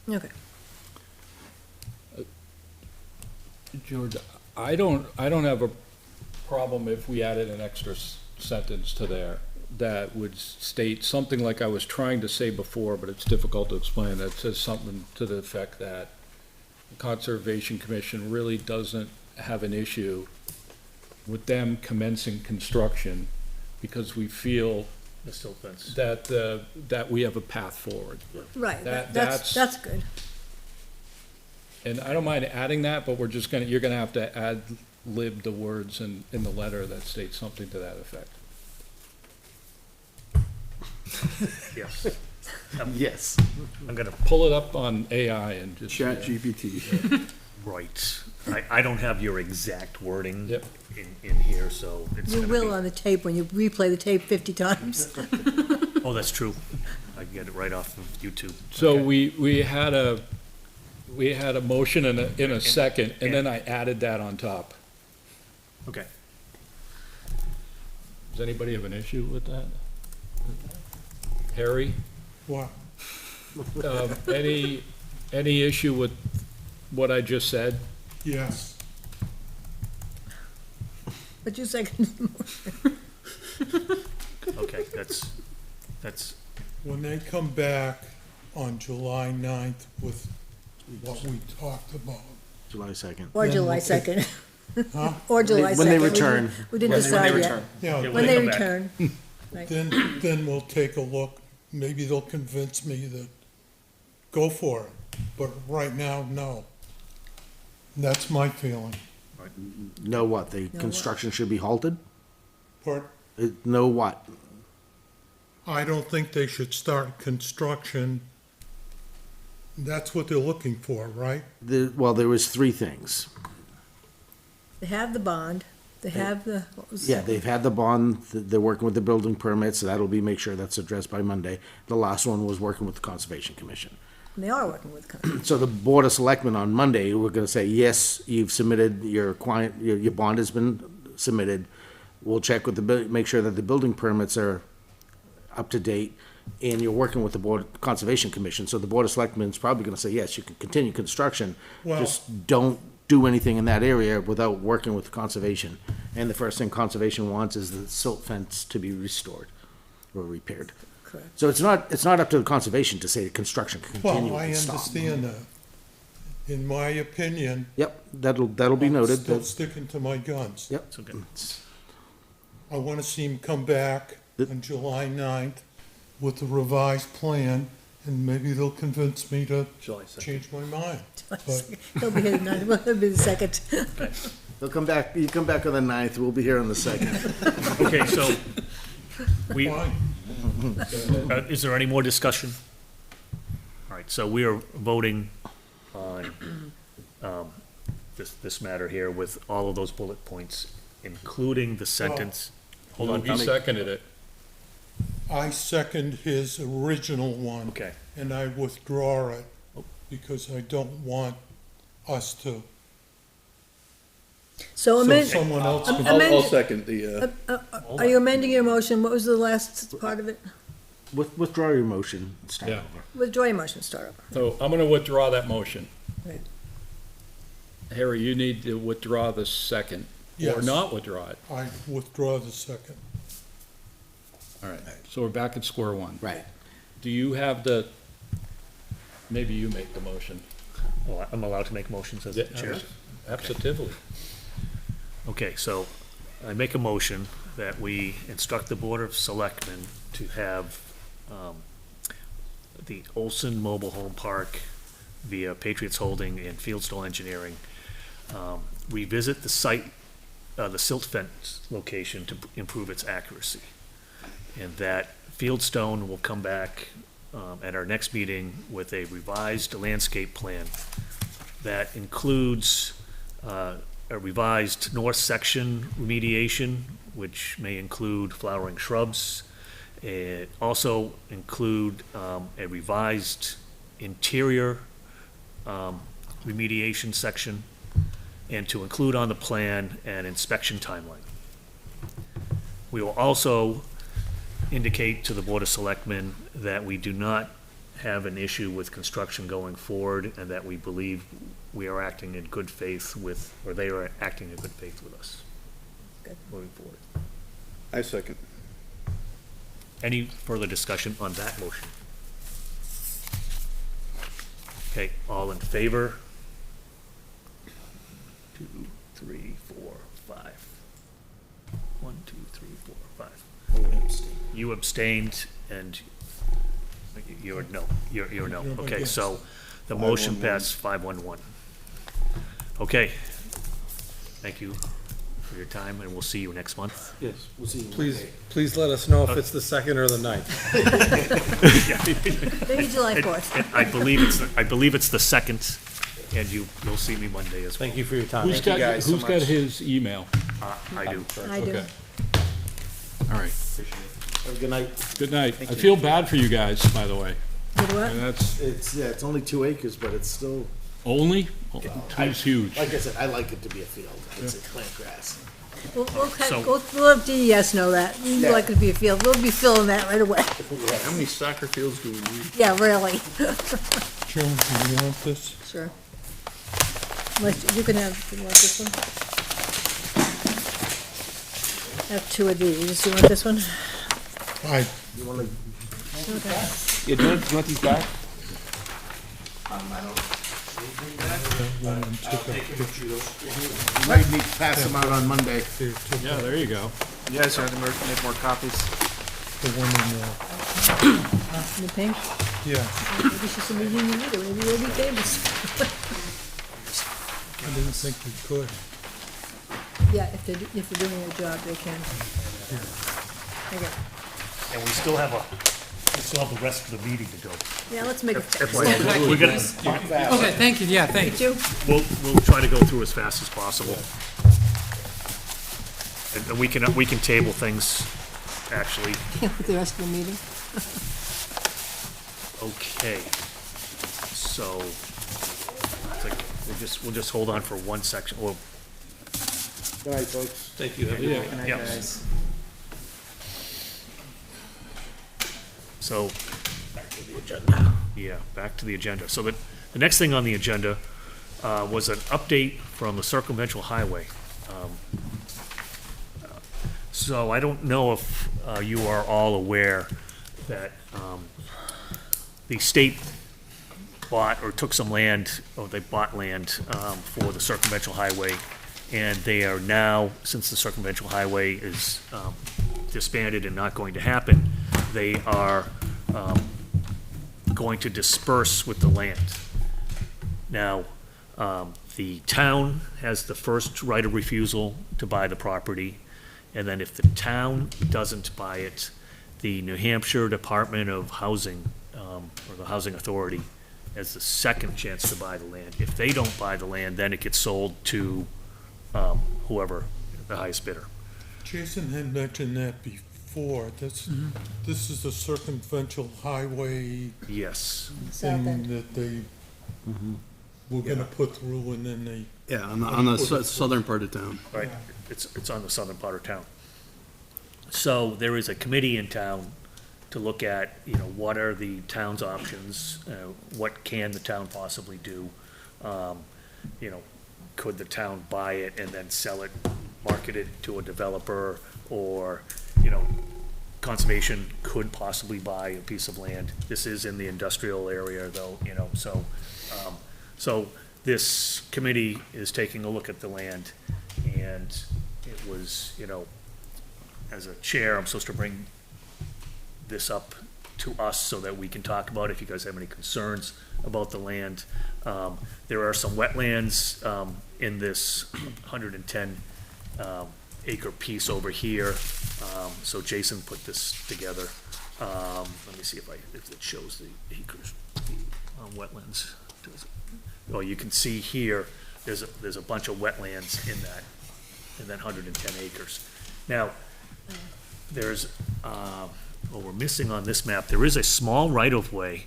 Okay. George, I don't have a problem if we added an extra sentence to there that would state something like I was trying to say before, but it's difficult to explain. That says something to the effect that the Conservation Commission really doesn't have an issue with them commencing construction because we feel The silt fence. that we have a path forward. Right, That's- that's good. And I don't mind adding that, but you're gonna have to add lib the words in the letter that states something to that effect. Yes. Yes. I'm gonna, Pull it up on AI and just. Chat GPT. right. I don't have your exact wording Yep. in here, so it's You gonna will be. on the tape when you replay the tape 50 times. Oh, that's true. I can get it right off of YouTube. So Okay. we had a motion in a second, and then I added that on top. Okay. Does anybody have an issue with that? Harry, What? any issue with what I just said? Yes. But you seconded the motion. Okay, that's, When they come back on July 9th with what we talked about, July 2nd. Or Then July we'll take- 2nd. huh? Or July 2nd. When they We return. didn't- We didn't When decide they yet. return. Yeah, Yeah, When they come back. return. then we'll take a look. Maybe they'll convince me that, go for it. But right now, no. That's my feeling. Know what? The what? construction should be halted? But Know what? I don't think they should start construction. That's what they're looking for, right? Well, there was three things. They have the bond, they have the, what was? Yeah, they've had the bond, they're working with the building permits, so that'll be, make sure that's addressed by Monday. The last one was working with the Conservation Commission. They are working with, So the Board of Selectmen on Monday, we're gonna say, yes, you've submitted, your bond has been submitted. We'll check with make sure that the building permits are up to date, and you're working with the Conservation Commission. So the Board of Selectmen is probably gonna say, yes, you can continue construction, Well- just don't do anything in that area without working with the Conservation. And the first thing Conservation wants is the silt fence to be restored or repaired. correct. So it's not up to the Conservation to say the construction can continue Well, I and stop. understand that. In my opinion, Yep, that'll be I'm noted. still sticking to my guns. Yep. it's okay. I want to see him come back on July 9th with the revised plan, and maybe they'll convince me to July 2nd. change my mind. But He'll be here tonight, well, he'll be the second. They'll come back, you come back on the 9th, we'll be here on the 2nd. Okay, so we, fine, is there any more discussion? All right, so we are voting on, this matter here with all of those bullet points, including the sentence. Hold on, He seconded it. I second his original one, okay, and I withdraw it because I don't want us to, So so amend, someone else can. I'll second the, are you amending your motion? What was the last part of it? Withdraw your motion, and start Yeah. over. Withdraw your motion, start over. So I'm gonna withdraw that motion. Right. Harry, you need to withdraw the second, or Yes. not withdraw it. I withdraw the second. All right, so we're back at square one. Right. Do you have maybe you make the motion? well, I'm allowed to make motions as the chair. Absolutely. Okay, so I make a motion that we instruct the Board of Selectmen to have the Olson Mobile Home Park via Patriots Holding and Fieldstone Engineering, revisit the site, the silt fence location to improve its accuracy. And that Fieldstone will come back at our next meeting with a revised landscape plan that includes a revised north section remediation, which may include flowering shrubs. It also include a revised interior remediation section, and to include on the plan an inspection timeline. We will also indicate to the Board of Selectmen that we do not have an issue with construction going forward, and that we believe we are acting in good faith with, or they are acting in good faith with us. Good. Moving forward. I second. Any further discussion on that motion? Okay, all in favor? 2, 3, 4, 5. 1, 2, 3, 4, 5. You abstained, and you're no. You're no. You're Okay, against. so the motion 5-1-1. passed 5-1-1. Okay. Thank you for your time, and we'll see you next month. Yes, we'll see you Please, Monday. please let us know if it's the 2nd or the 9th. Maybe July And- 4th. and I believe it's the second, and you'll see me Monday as well. Thank you for your time. Who's got, guys so who's got much. his email? I do. I do. Okay. All right, Have a good night. good night. I feel bad for you guys, by the way. Did what? And that's It's only 2 acres, but it's still, only, two's huge. like I said, I like it to be a field. It's a plant grass. We'll So- we'll have DES know that. You'd Yeah. like it to be a field. We'll be filling that right away. How many soccer fields do we need? Yeah, really. Joan, do you want this? Sure. Unless, you can have, you want this one? I have 2 of these. You want this one? I, You wanna, Okay. Yeah, do you want these back? one and took a picture. you might need to pass them out on Monday. There, took Yeah, there you go. You guys have to make more copies. the one in, The pink? yeah, Maybe she's some reading you need, or maybe we'll be famous. I didn't think we could. Yeah, if they're doing their job, they can. Okay. And we still have the rest of the meeting to go. Yeah, let's make it fast. We're gonna, Okay, thank you, yeah, thank you. we'll try to go through as fast as possible. And we can table things, actually. With the rest of the meeting. Okay. So, it's like, we'll just hold on for one section, well, Good night, folks. Thank you. Yeah. Good night, Yeah. guys. so. Yeah, back to the agenda. So the next thing on the agenda was an update from the Circumventual Highway. So I don't know if you are all aware that the state bought or took some land, or they bought land for the Circumventual Highway, and they are now, since the Circumventual Highway is disbanded and not going to happen, they are going to disperse with the land. Now, the town has the first right of refusal to buy the property, and then if the town doesn't buy it, the New Hampshire Department of Housing, or the Housing Authority, has the second chance to buy the land. If they don't buy the land, then it gets sold to whoever, the highest bidder. Jason had mentioned that before. This is the circumferential highway Yes. South thing end. that they were gonna put through, and then they, Yeah, on the southern part of town. Right, it's on the southern part of town. So there is a committee in town to look at, what are the town's options? What can the town possibly do? Could the town buy it and then sell it, market it to a developer? Or, conservation could possibly buy a piece of land. This is in the industrial area though, so this committee is taking a look at the land, and it was, as a chair, I'm supposed to bring this up to us so that we can talk about it if you guys have any concerns about the land. There are some wetlands, in this 110, acre piece over here. So Jason put this together. Let me see if it shows the acres, wetlands. Oh, you can see here, there's a bunch of wetlands in that 110 acres. Now, there's, we're missing on this map, there is a small right-of-way,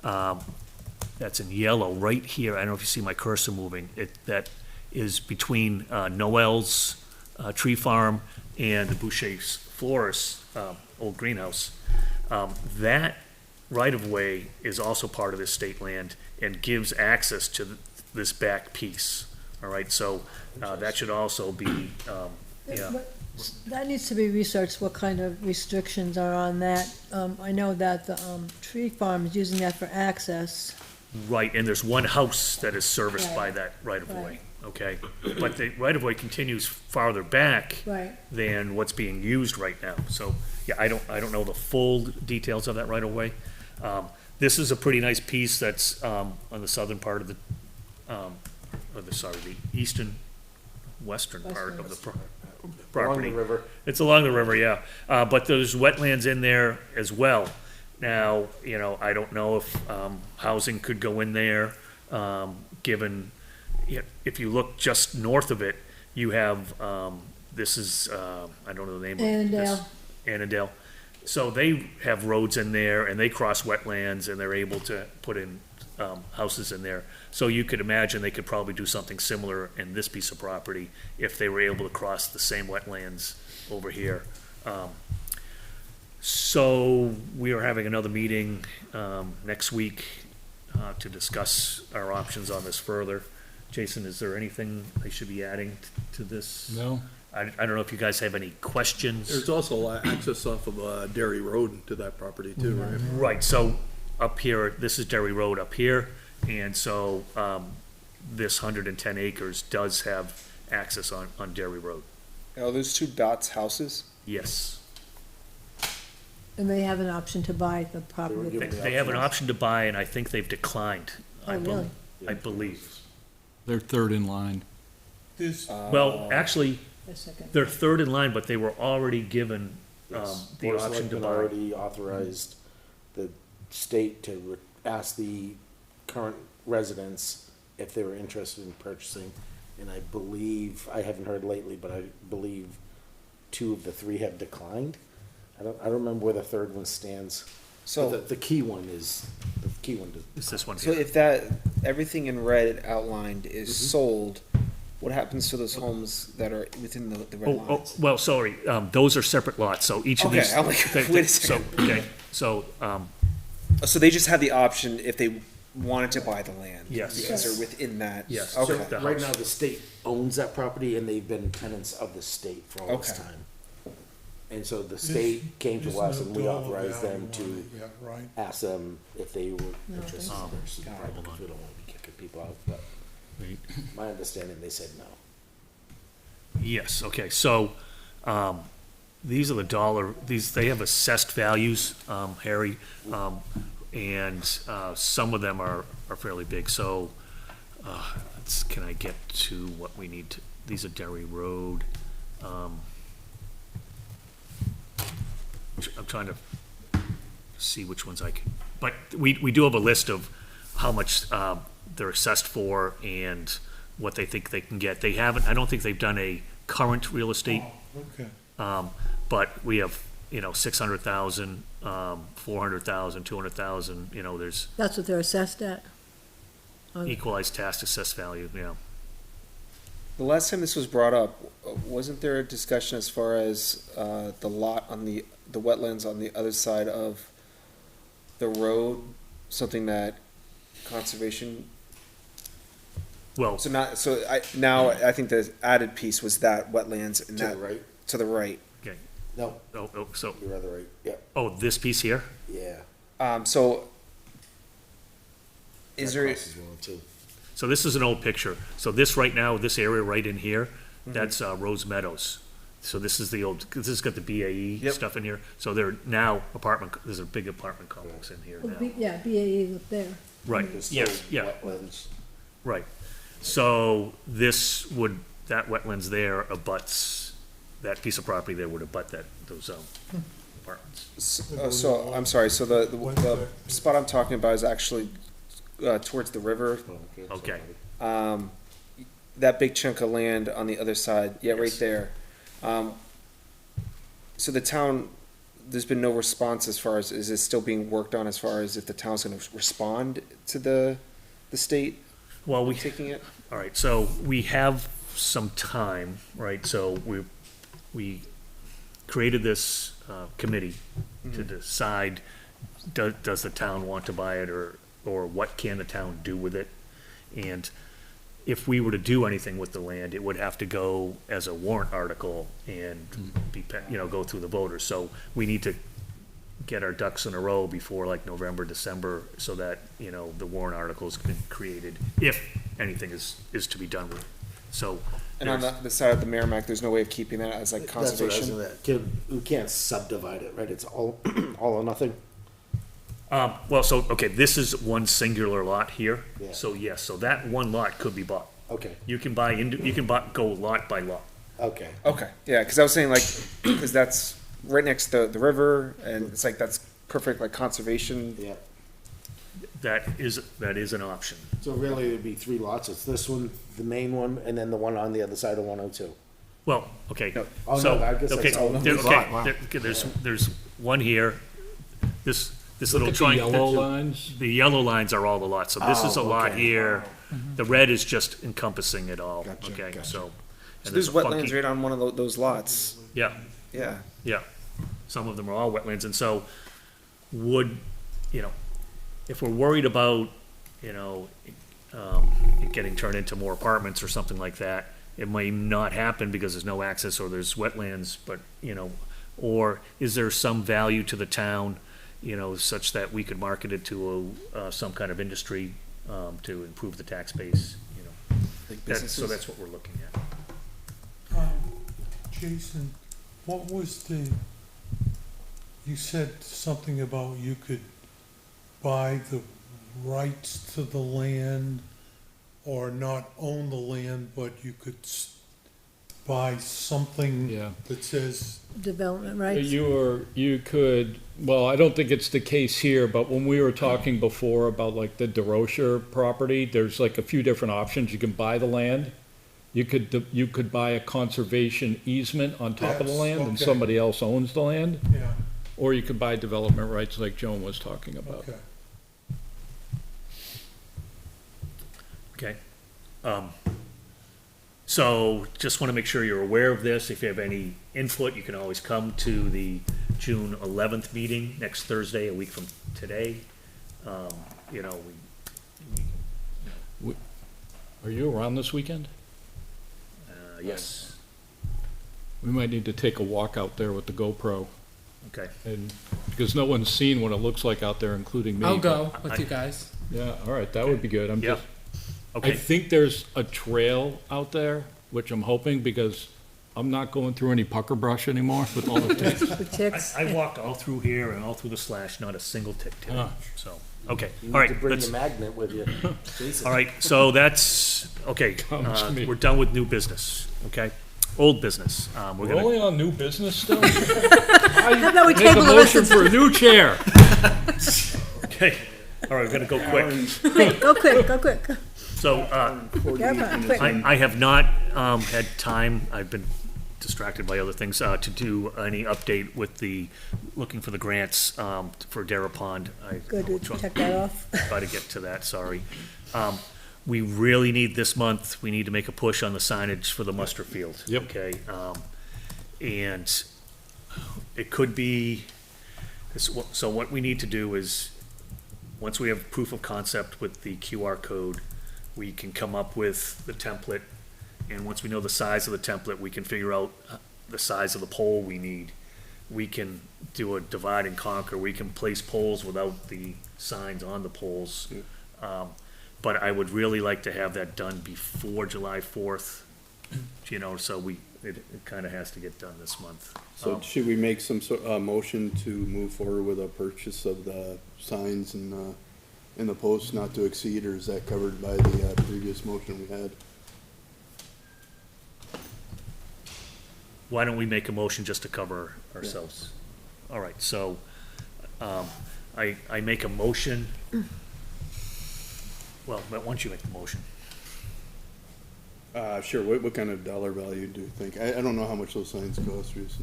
that's in yellow right here. I don't know if you see my cursor moving. That is between, Noel's, tree farm and the Boucher's Florist, old greenhouse. That right-of-way is also part of this state land and gives access to this back piece, all right? So, that should also be, yeah. But that needs to be researched, what kind of restrictions are on that. I know that the, tree farm is using that for access. Right, and there's one house that is serviced by Right. that right-of-way, Right. okay? But the right-of-way continues farther back Right. than what's being used right now. So, yeah, I don't know the full details of that right-of-way. This is a pretty nice piece that's, on the southern part of the, the eastern, western part of the property. Along the river. It's along the river, yeah. But there's wetlands in there as well. Now, you know, I don't know if, housing could go in there, given, if you look just north of it, you have, this is, I don't know the name of this. Annandale. Annandale. So they have roads in there and they cross wetlands and they're able to put in, houses in there. So you could imagine they could probably do something similar in this piece of property if they were able to cross the same wetlands over here. So we are having another meeting, next week, to discuss our options on this further. Jason, is there anything I should be adding to this? No? I don't know if you guys have any questions. There's also access off of Derry Road to that property too, right? Right, so up here, this is Derry Road up here, and so, this 110 acres does have access on Derry Road. Are those two dots houses? Yes. And they have an option to buy the They property. were given the They have an option to buy, and I think they've declined. Oh, I bel- really? I believe. They're third in line. This, Well, actually, A second. they're third in line, but they were already given, Yes. the Board of option to Selectmen buy. already authorized the state to ask the current residents if they were interested in purchasing. And I believe, I haven't heard lately, but I believe 2 of the 3 have declined. I don't remember where the third one stands. So, But the key one is, the key one to It's this one so here. if that, everything in red outlined is sold, what happens to those homes that are within the red Oh, lines? well, sorry, those are separate lots, so each of Okay, these. I'm like, wait a second. So, okay, so, So they just had the option if they wanted to buy the land? Yes. Because they're within that? Yes. So Okay. The right house. now, the state owns that property and they've been tenants of the state for all this Okay. time. And so the state came to us and we authorized them to Yeah, right. ask them if they were No, interested Oh, in pursuing hold private, on. because we don't want to be kicking people out, but Wait. my understanding, they said no. yes, okay, so, these are the they have assessed values, Harry, and, some of them are fairly big, so, can I get to what we need to, these are Derry Road, I'm trying to see which ones I can, but we do have a list of how much, they're assessed for and what they think they can get. They haven't, I don't think they've done a current real estate, Okay. but we have, 600,000, 400,000, 200,000, there's That's what they're assessed at? equalized tax assessed value, The last time this was brought up, wasn't there a discussion as far as the lot on the wetlands on the other side of the road? Something that conservation, well, I think the added piece was that wetlands and To the that, right? to the right. okay, No, so, you're rather right, yep, this piece here? yeah. So is That there, crosses one too. So this is an old picture. So this right now, this area right in here, that's Rose Meadows. so this is the old, 'cause this has got the BAE Yep. stuff in here, so there are now there's a big apartment complex in here Well, now. Yeah, BAE up there. Right, There's yes, still yeah, wetlands. right. So this would, that wetlands there abuts, that piece of property there would abut those apartments. So, I'm sorry, so the spot I'm talking about is actually, towards the river. Okay, That big chunk of land on the other side, yeah, right Yes. there. So the town, there's been no response as far as, is it still being worked on as far as if the town's gonna respond to the state well, we, taking it? all right, so we have some time, right, so we created this, committee to decide, does the town want to buy it, or what can the town do with it? And if we were to do anything with the land, it would have to go as a warrant article and be, go through the voters. So we need to get our ducks in a row before like November, December, so that, the warrant articles can be created, if anything is to be done with it. So. And on the side of the Merrimack, there's no way of keeping that as like That's what I was conservation? we can't subdivide it, right? It's all, all or nothing? Well, so, okay, this is one singular lot here. Yeah. So yes, so that one lot could be bought. Okay, You can go lot by lot. okay. Okay, yeah, cause I was saying like, cause that's right next to the river, and it's like, that's perfect like conservation. Yeah. That is an option. So really, it'd be 3 lots. It's this one, the main one, and then the one on the other side of 102. Well, okay. Oh, So, no, I guess okay, that's all. there- Lot, okay, wow. there's one here. This little Look at the triangle. yellow lines. The yellow lines are all the lots, so this is a Oh, lot okay. here. The red is just encompassing it all, Gotcha, okay, gotcha. so. So and there's a wetlands funky- right on one of those lots, Yeah, yeah. yeah. Some of them are all wetlands, and so would, if we're worried about, it getting turned into more apartments or something like that, it may not happen because there's no access or there's wetlands, but, or is there some value to the town, such that we could market it to some kind of industry, to improve the tax base, Like So businesses. that's what we're looking at. Jason, what was you said something about you could buy the rights to the land or not own the land, but you could buy something Yeah. that says, Development rights. You could, well, I don't think it's the case here, but when we were talking before about like the DeRocher property, there's like a few different options. You can buy the land. You could buy a conservation easement on top of the Yes, land and okay. somebody else owns the land. yeah, Or you could buy development rights like Joan was talking about. okay. Okay. So just want to make sure you're aware of this. If you have any input, you can always come to the June 11th meeting next Thursday, a week from today. Are you around this weekend? Yes, We might need to take a walk out there with the GoPro, okay. and, because no one's seen what it looks like out there, including me. I'll but- go with you guys. Yeah, all right, that would be good. I'm Yeah. just, I Okay, think there's a trail out there, which I'm hoping, because I'm not going through any pucker brush anymore with all the ticks. The ticks. I walked all through here and all through the slash, not a single tick today, Ah. so, okay, You all need to right, bring let's, the magnet with you. Jason. all right, so that's, okay, Comes to me. we're done with new business, okay? Old business, we're We're gonna, only on new business still? How about we Make a table the rest motion of for a new chair. okay, all right, we're gonna go quick. quick, go quick, go quick. So, Yeah, quick. I have not had time, I've been distracted by other things, to do any update with looking for the grants for Dara Pond. Good, I'll to check that off. try to get to that, sorry. We really need this month, we need to make a push on the signage for the muster field. Yep. Okay, and it could be, so what we need to do is, once we have proof of concept with the QR code, we can come up with the template, and once we know the size of the template, we can figure out the size of the pole we need. We can do a divide and conquer, we can place poles without the signs on the poles. But I would really like to have that done before July 4th, so we, it kinda has to get done this month. So should we make some sort, motion to move forward with a purchase of the signs and, in the post not to exceed, or is that covered by the, previous motion we had? Why don't we make a motion just to cover ourselves? All right, so, I make a motion. Well, but once you make the motion, Sure, what kind of dollar value do you think? I don't know how much those signs cost, Teresa.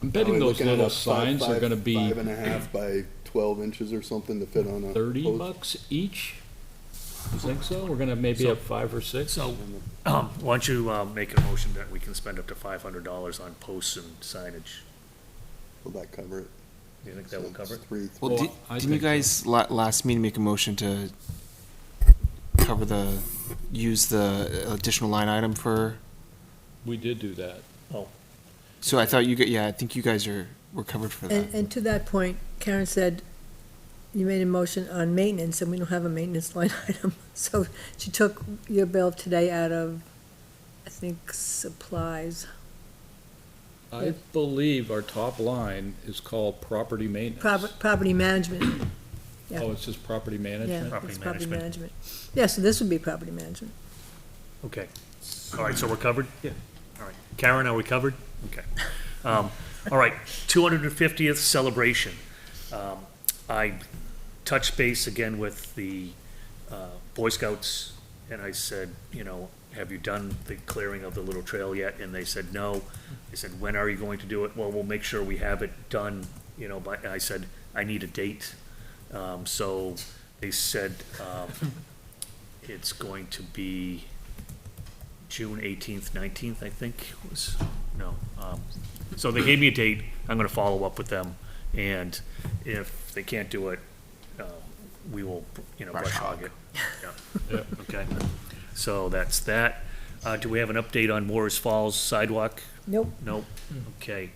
I'm Are betting we those looking at little a signs are gonna be 5.5 by 12 inches or something to fit on a 30 post? bucks each? You think so? We're gonna maybe have 5 or 6? so, why don't you, make a motion that we can spend up to $500 on posts and signage? Will that cover it? Do you think that will cover it? Three. Well, Well, didn't I you think so. guys last meeting make a motion to cover use the additional line item for? We did do that. So I thought I think you guys were covered for that. And to that point, Karen said, you made a motion on maintenance, and we don't have a maintenance line item. So she took your bill today out of, I think, supplies. I believe our top line is called property maintenance. Property management. Yeah. Oh, it's just property Yeah, management? Property it's property management. management. Yeah, so this would be property management. Okay, all right, so we're covered? Yeah. All right, Karen, are we covered? Okay. All right, 250th celebration. I touched base again with the Boy Scouts, and I said, have you done the clearing of the little trail yet? And they said, no. I said, when are you going to do it? Well, we'll make sure we have it done, by, I said, I need a date. So they said, it's going to be June 18th, 19th, I think was, no. So they gave me a date. I'm gonna follow up with them, and if they can't do it, we will, brush hog it. Yeah. Okay, so that's that. Do we have an update on Moore's Falls sidewalk? Nope. Nope, okay.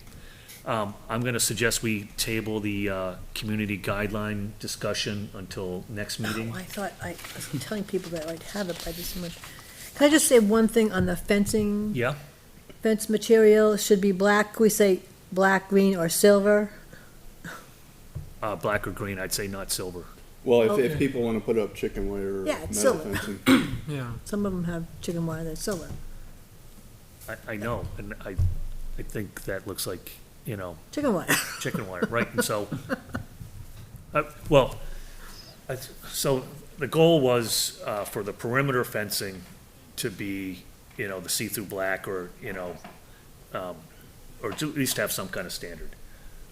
I'm gonna suggest we table the, community guideline discussion until next meeting. Oh, I thought, I was telling people that I'd have it by this much. Can I just say one thing on the fencing? Yeah, Fence material should be black. Can we say black, green, or silver? black or green, I'd say not silver. Well, if Okay. people wanna put up chicken wire or Yeah, it's metal silver. fencing, Yeah. Some of them have chicken wire that's silver. I know, and I think that looks like, Chicken wire. chicken wire, right? And so, well, so the goal was for the perimeter fencing to be, the see-through black or, or to at least have some kind of standard.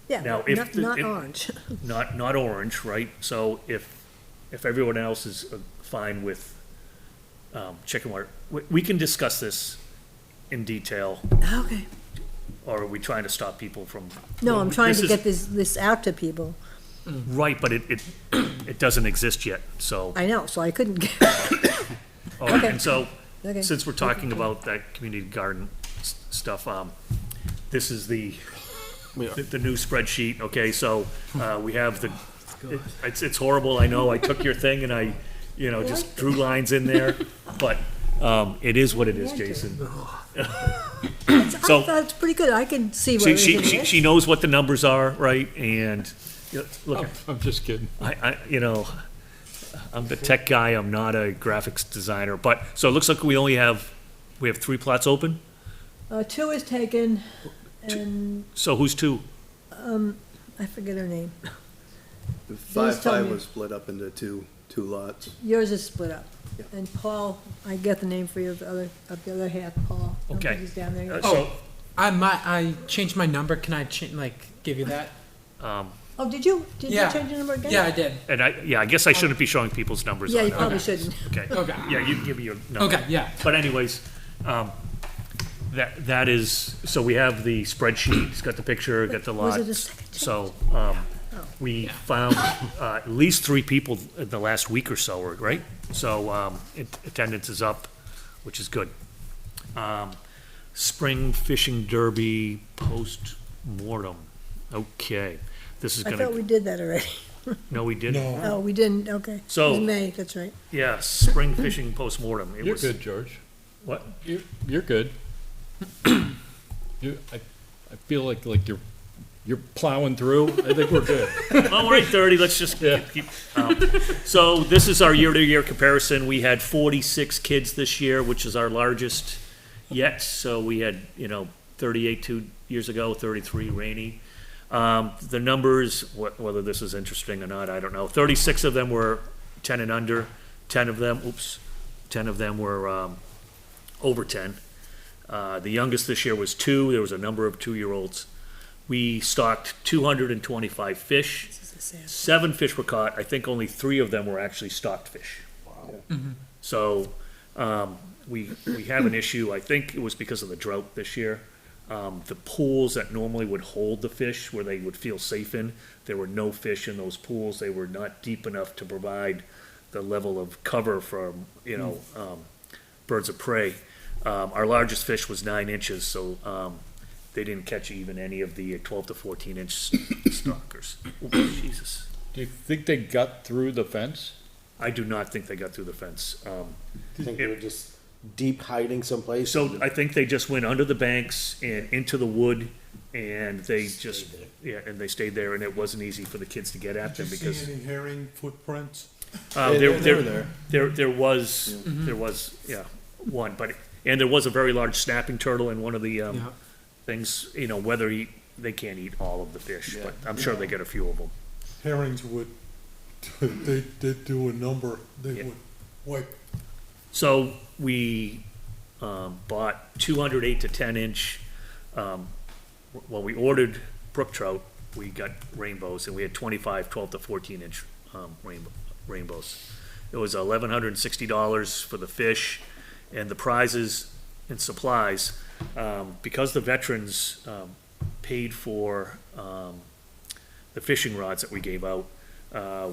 Yeah, Now, but if not, the- not if- orange. Not orange, right? So if everyone else is fine with chicken wire, we can discuss this in detail, Okay. or are we trying to stop people from? No, I'm trying This to is- get this out to people. Right, but it doesn't exist yet, so. I know, so I couldn't get, Oh, Okay. and so, okay. since we're talking about that community garden stuff, this is the new spreadsheet, okay, so, we have it's horrible, I know, I took your thing and I, just drew lines in there, but, it is what it is, Jason. I So- thought it's pretty good. I can see where She everything is. she knows what the numbers are, right, and, look, I'm just kidding. I'm the tech guy, I'm not a graphics designer, but, so it looks like we have 3 plots open? 2 is taken, and, So who's 2? I forget her name. the Those tell 5-5 me- was split up into two lots. Yours is split up. Yeah. And Paul, I get the name for you of the other half, Paul. I don't think Okay. He's down there yet. So, I changed my number. Can I give you that? Oh, did you? Did you Yeah. change your number again? Yeah, I did. and I guess I shouldn't be showing people's numbers Yeah, on you there. probably shouldn't. Okay. Okay. Yeah, you can give me your number. Okay, yeah. But anyways, that is, so we have the spreadsheet, it's got the picture, got the Was lot. it a second change? So, we found, at least 3 people in the last week or so, right? So, attendance is up, which is good. Spring Fishing Derby post-mortem, okay. This is I thought we gonna, did that already. no, we didn't. No, Oh, we didn't, okay. So- It was May, that's right. Yeah, spring fishing post-mortem. It You're was- good, George. What? You're good. I feel like you're plowing through. I think we're good. Well, we're at 30, let's just keep, so this is our year-to-year comparison. We had 46 kids this year, which is our largest yet. So we had, 38 2 years ago, 33 Rainey. The numbers, whether this is interesting or not, I don't know. 36 of them were 10 and under, 10 of them were over 10. The youngest this year was 2. There was a number of 2-year-olds. We stocked 225 fish. 7 fish were caught. I think only 3 of them were actually stocked fish. So we have an issue. I think it was because of the drought this year. The pools that normally would hold the fish, where they would feel safe in, there were no fish in those pools. They were not deep enough to provide the level of cover for, birds of prey. Our largest fish was 9 inches, so they didn't catch even any of the 12 to 14 inch stalkers. Oh, Jesus. Do you think they got through the fence? I do not think they got through the fence. I think they were just deep hiding someplace. So I think they just went under the banks and into the wood, and they just, and they stayed there, and it wasn't easy for the kids to get at them Did you because. see any herring footprints? There was one, and there was a very large snapping turtle in one of the, things, they can't eat all of the fish, but I'm sure they get a few of them. Herrings would, they did do a number, they Yeah. would wipe. So we bought 200 8 to 10 inch. We ordered brook trout. We got rainbows, and we had 25 12 to 14 inch rainbows. It was $1,160 for the fish, and the prizes and supplies. Because the veterans paid for the fishing rods that we gave out,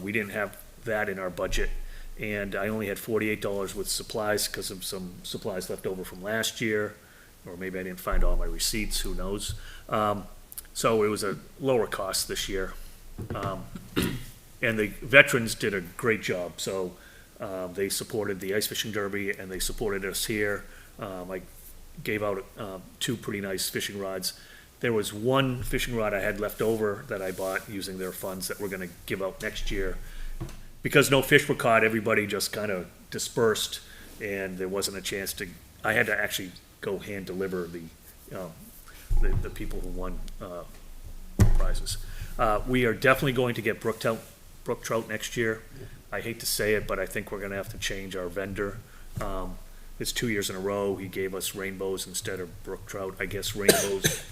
we didn't have that in our budget. And I only had $48 with supplies because of some supplies left over from last year, or maybe I didn't find all my receipts, who knows. So it was a lower cost this year. And the veterans did a great job, so they supported the ice fishing derby and they supported us here. I gave out 2 pretty nice fishing rods. There was 1 fishing rod I had left over that I bought using their funds that we're gonna give out next year. Because no fish were caught, everybody just kind of dispersed, and there wasn't a chance to, I had to actually go hand deliver the people who won prizes. We are definitely going to get brook trout next year. I hate to say it, but I think we're gonna have to change our vendor. It's 2 years in a row, he gave us rainbows instead of brook trout. I guess rainbows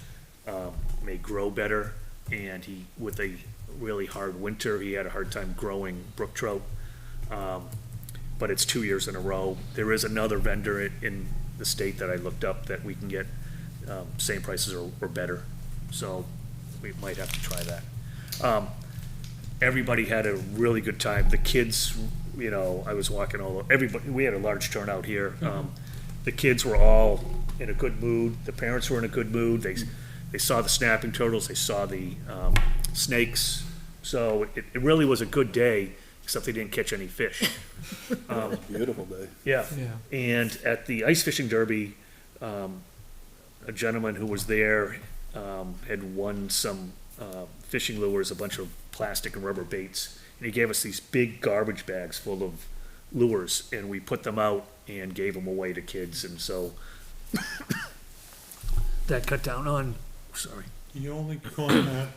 may grow better, and with a really hard winter, he had a hard time growing brook trout. But it's 2 years in a row. There is another vendor in the state that I looked up that we can get same prices or better, so we might have to try that. Everybody had a really good time. The kids, I was walking we had a large turnout here. The kids were all in a good mood. The parents were in a good mood. They saw the snapping turtles, they saw the snakes. So it really was a good day, except they didn't catch any fish. Beautiful day. Yeah. Yeah. And at the ice fishing derby, a gentleman who was there had won some fishing lures, a bunch of plastic and rubber baits, and he gave us these big garbage bags full of lures, and we put them out and gave them away to kids, and so that cut down on, sorry. The only comment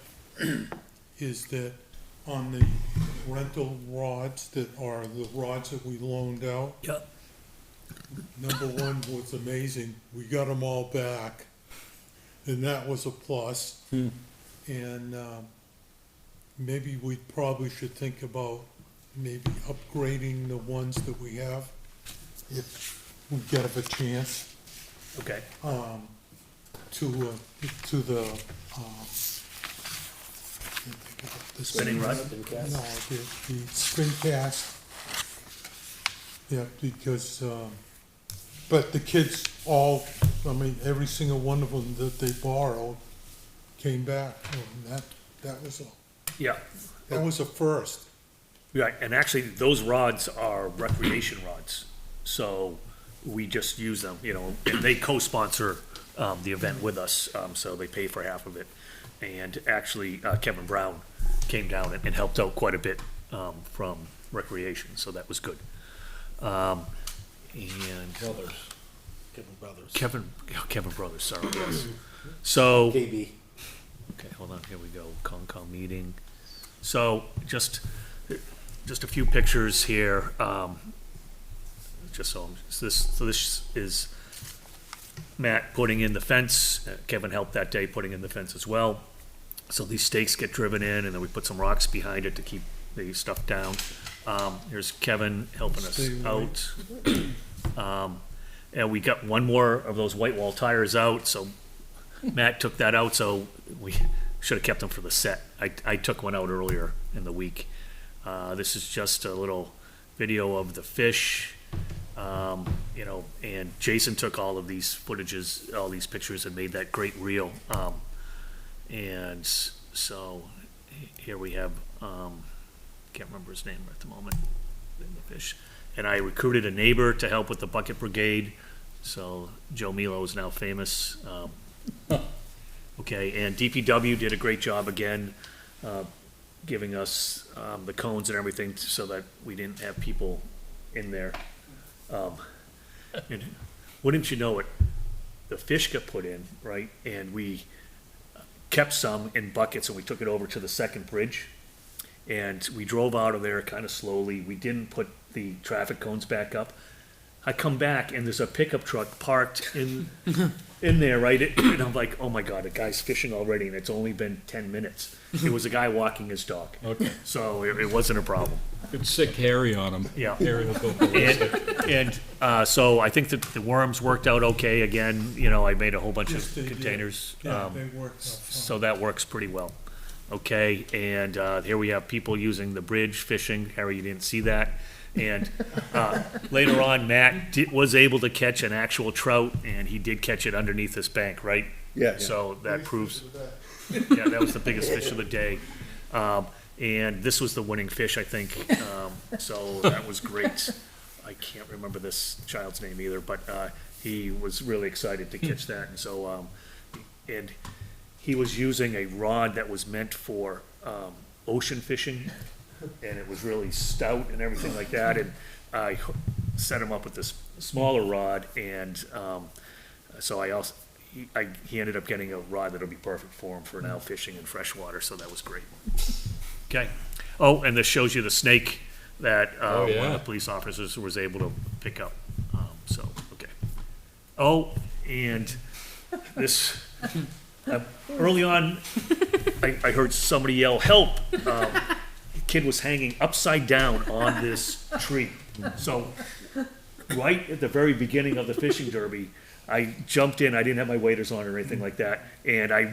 is that on the rental rods that are the rods that we loaned out, Yep. number 1 was amazing. We got them all back, and that was a plus. And maybe we probably should think about maybe upgrading the ones that we have if we get a chance. Okay. To the Spinning rod? No, the spin cast. Yeah, because, but the kids every single one of them that they borrowed came back, and that was a first. Right, and actually, those rods are recreation rods, so we just use them, and they co-sponsor the event with us, so they pay for half of it. And actually, Kevin Brown came down and helped out quite a bit, from recreation, so that was good. And Kevin Brothers, sorry, yes. So, KB. okay, hold on, here we go, Concom meeting. So, just a few pictures here, so this is Matt putting in the fence. Kevin helped that day putting in the fence as well. So these stakes get driven in, and then we put some rocks behind it to keep the stuff down. Here's Kevin helping us out. And we got one more of those white wall tires out, so Matt took that out, so we should have kept them for the set. I took one out earlier in the week. This is just a little video of the fish. And Jason took all of these footages, all these pictures, and made that great reel. And so here we have, can't remember his name at the moment, the fish. And I recruited a neighbor to help with the bucket brigade. So Joe Milo is now famous. Okay, and DPW did a great job again, giving us the cones and everything so that we didn't have people in there. And wouldn't you know it, the fish got put in, right? And we kept some in buckets and we took it over to the second bridge. And we drove out of there kind of slowly. We didn't put the traffic cones back up. I come back and there's a pickup truck parked in there, right? And I'm like, oh my God, the guy's fishing already and it's only been 10 minutes. It was a guy walking his dog. Okay. So it wasn't a problem. It's sick Harry on him. Yeah. Harry will go ballistic. And so I think that the worms worked out okay. Again, I made a whole bunch Yes, of they did. containers. Yeah, they worked out fine. So that works pretty well. Okay, and here we have people using the bridge fishing. Harry, you didn't see that. And later on, Matt was able to catch an actual trout, and he did catch it underneath this bank, right? Yeah. So that proves, yeah, that was the biggest fish of the day. And this was the winning fish, I think. So that was great. I can't remember this child's name either, but he was really excited to catch that. And so, and he was using a rod that was meant for ocean fishing, and it was really stout and everything like that. And I set him up with this smaller rod, and so he ended up getting a rod that'll be perfect for him for now fishing in freshwater. So that was great. Okay. Oh, and this shows you the snake that one of the police officers was able to pick up. So okay. Oh, and this. Early on, I heard somebody yell, "Help!" The kid was hanging upside down on this tree. So, right at the very beginning of the fishing derby, I jumped in. I didn't have my waders on or anything like that, and I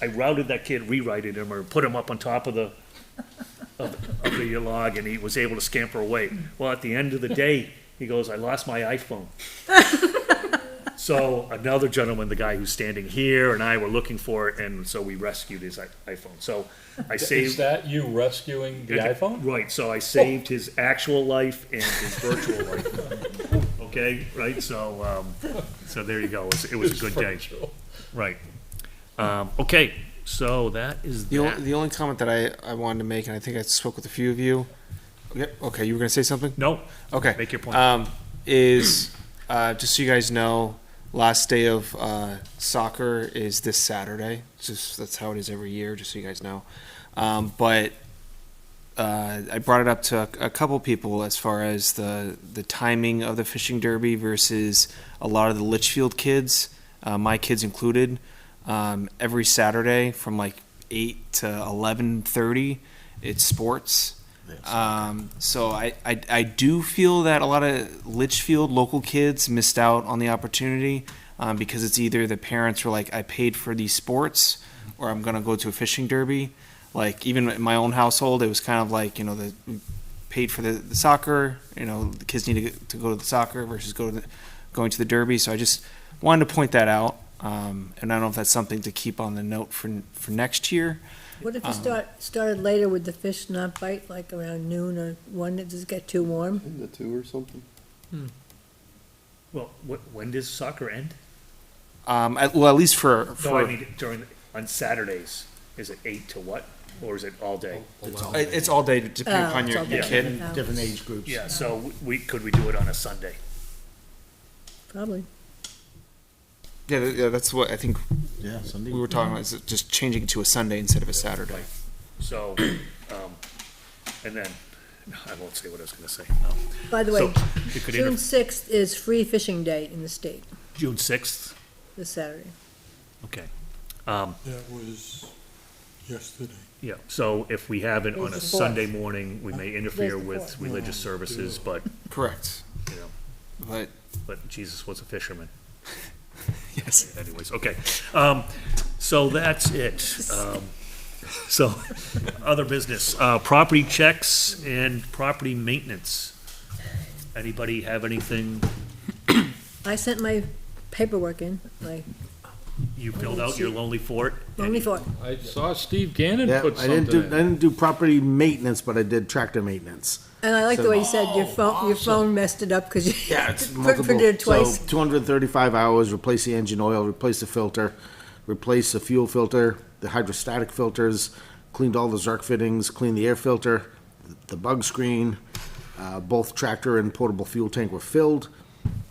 routed that kid, rerighted him, or put him up on top of the log, and he was able to scamper away. Well, at the end of the day, he goes, "I lost my iPhone." So another gentleman, the guy who's standing here, and I were looking for it, and so we rescued his iPhone. So I saved. Is that you rescuing the iPhone? Right, so I saved his actual life and his virtual life. Okay, right, so there you go. It was a good day. Right. Okay, so that is that. The only comment that I wanted to make, and I think I spoke with a few of you. Okay, you were going to say something? No, Okay. make your point. Is just so you guys know, last day of soccer is this Saturday. Just that's how it is every year, just so you guys know. But I brought it up to a couple people as far as the timing of the fishing derby versus a lot of the Litchfield kids, my kids included. Every Saturday from like 8 to 11:30, it's sports. So I do feel that a lot of Litchfield local kids missed out on the opportunity because it's either the parents were like, I paid for these sports, or I'm going to go to a fishing derby. Like even in my own household, it was kind of like, we paid for the soccer, the kids need to go to the soccer versus going to the derby. So I just wanted to point that out. And I don't know if that's something to keep on the note for next year. What if you started later with the fish not bite, like around noon or 1? Does it get too warm? In the 2 or something. Well, when does soccer end? Well, at least for No, I mean, on Saturdays, is it 8 to what? Or is it all day? it's all day depending upon it's all your day. kid. Yeah. Different age groups. Yeah, so could we do it on a Sunday? Probably. Yeah, that's what I think Yeah, Sunday. we were talking about, is just changing it to a Sunday instead of a Saturday. So, and then, I won't say what I was gonna say, no. By the way, So, you could June inter- 6th is Free Fishing Day in the state, June 6th, this Saturday. okay. That was yesterday. Yeah, so if we have it on a Today's the 4th. Sunday morning, we may interfere Today's the with 4th. religious services, but, Correct. you know, But but Jesus was a fisherman. yes, Anyways, okay. So that's it. So, other business, property checks and property maintenance. Anybody have anything I sent my paperwork in, my you filled out your Lonely Fort? only for, I saw Steve Gannon Yeah, put I didn't something do, in. I didn't do property maintenance, but I did tractor maintenance. and I like the way you said your phone messed it up because you Yeah, it's printed multiple. it twice. So 235 hours, replace the engine oil, replace the filter, replace the fuel filter, the hydrostatic filters, cleaned all the Zerk fittings, cleaned the air filter, the bug screen. Both tractor and portable fuel tank were filled.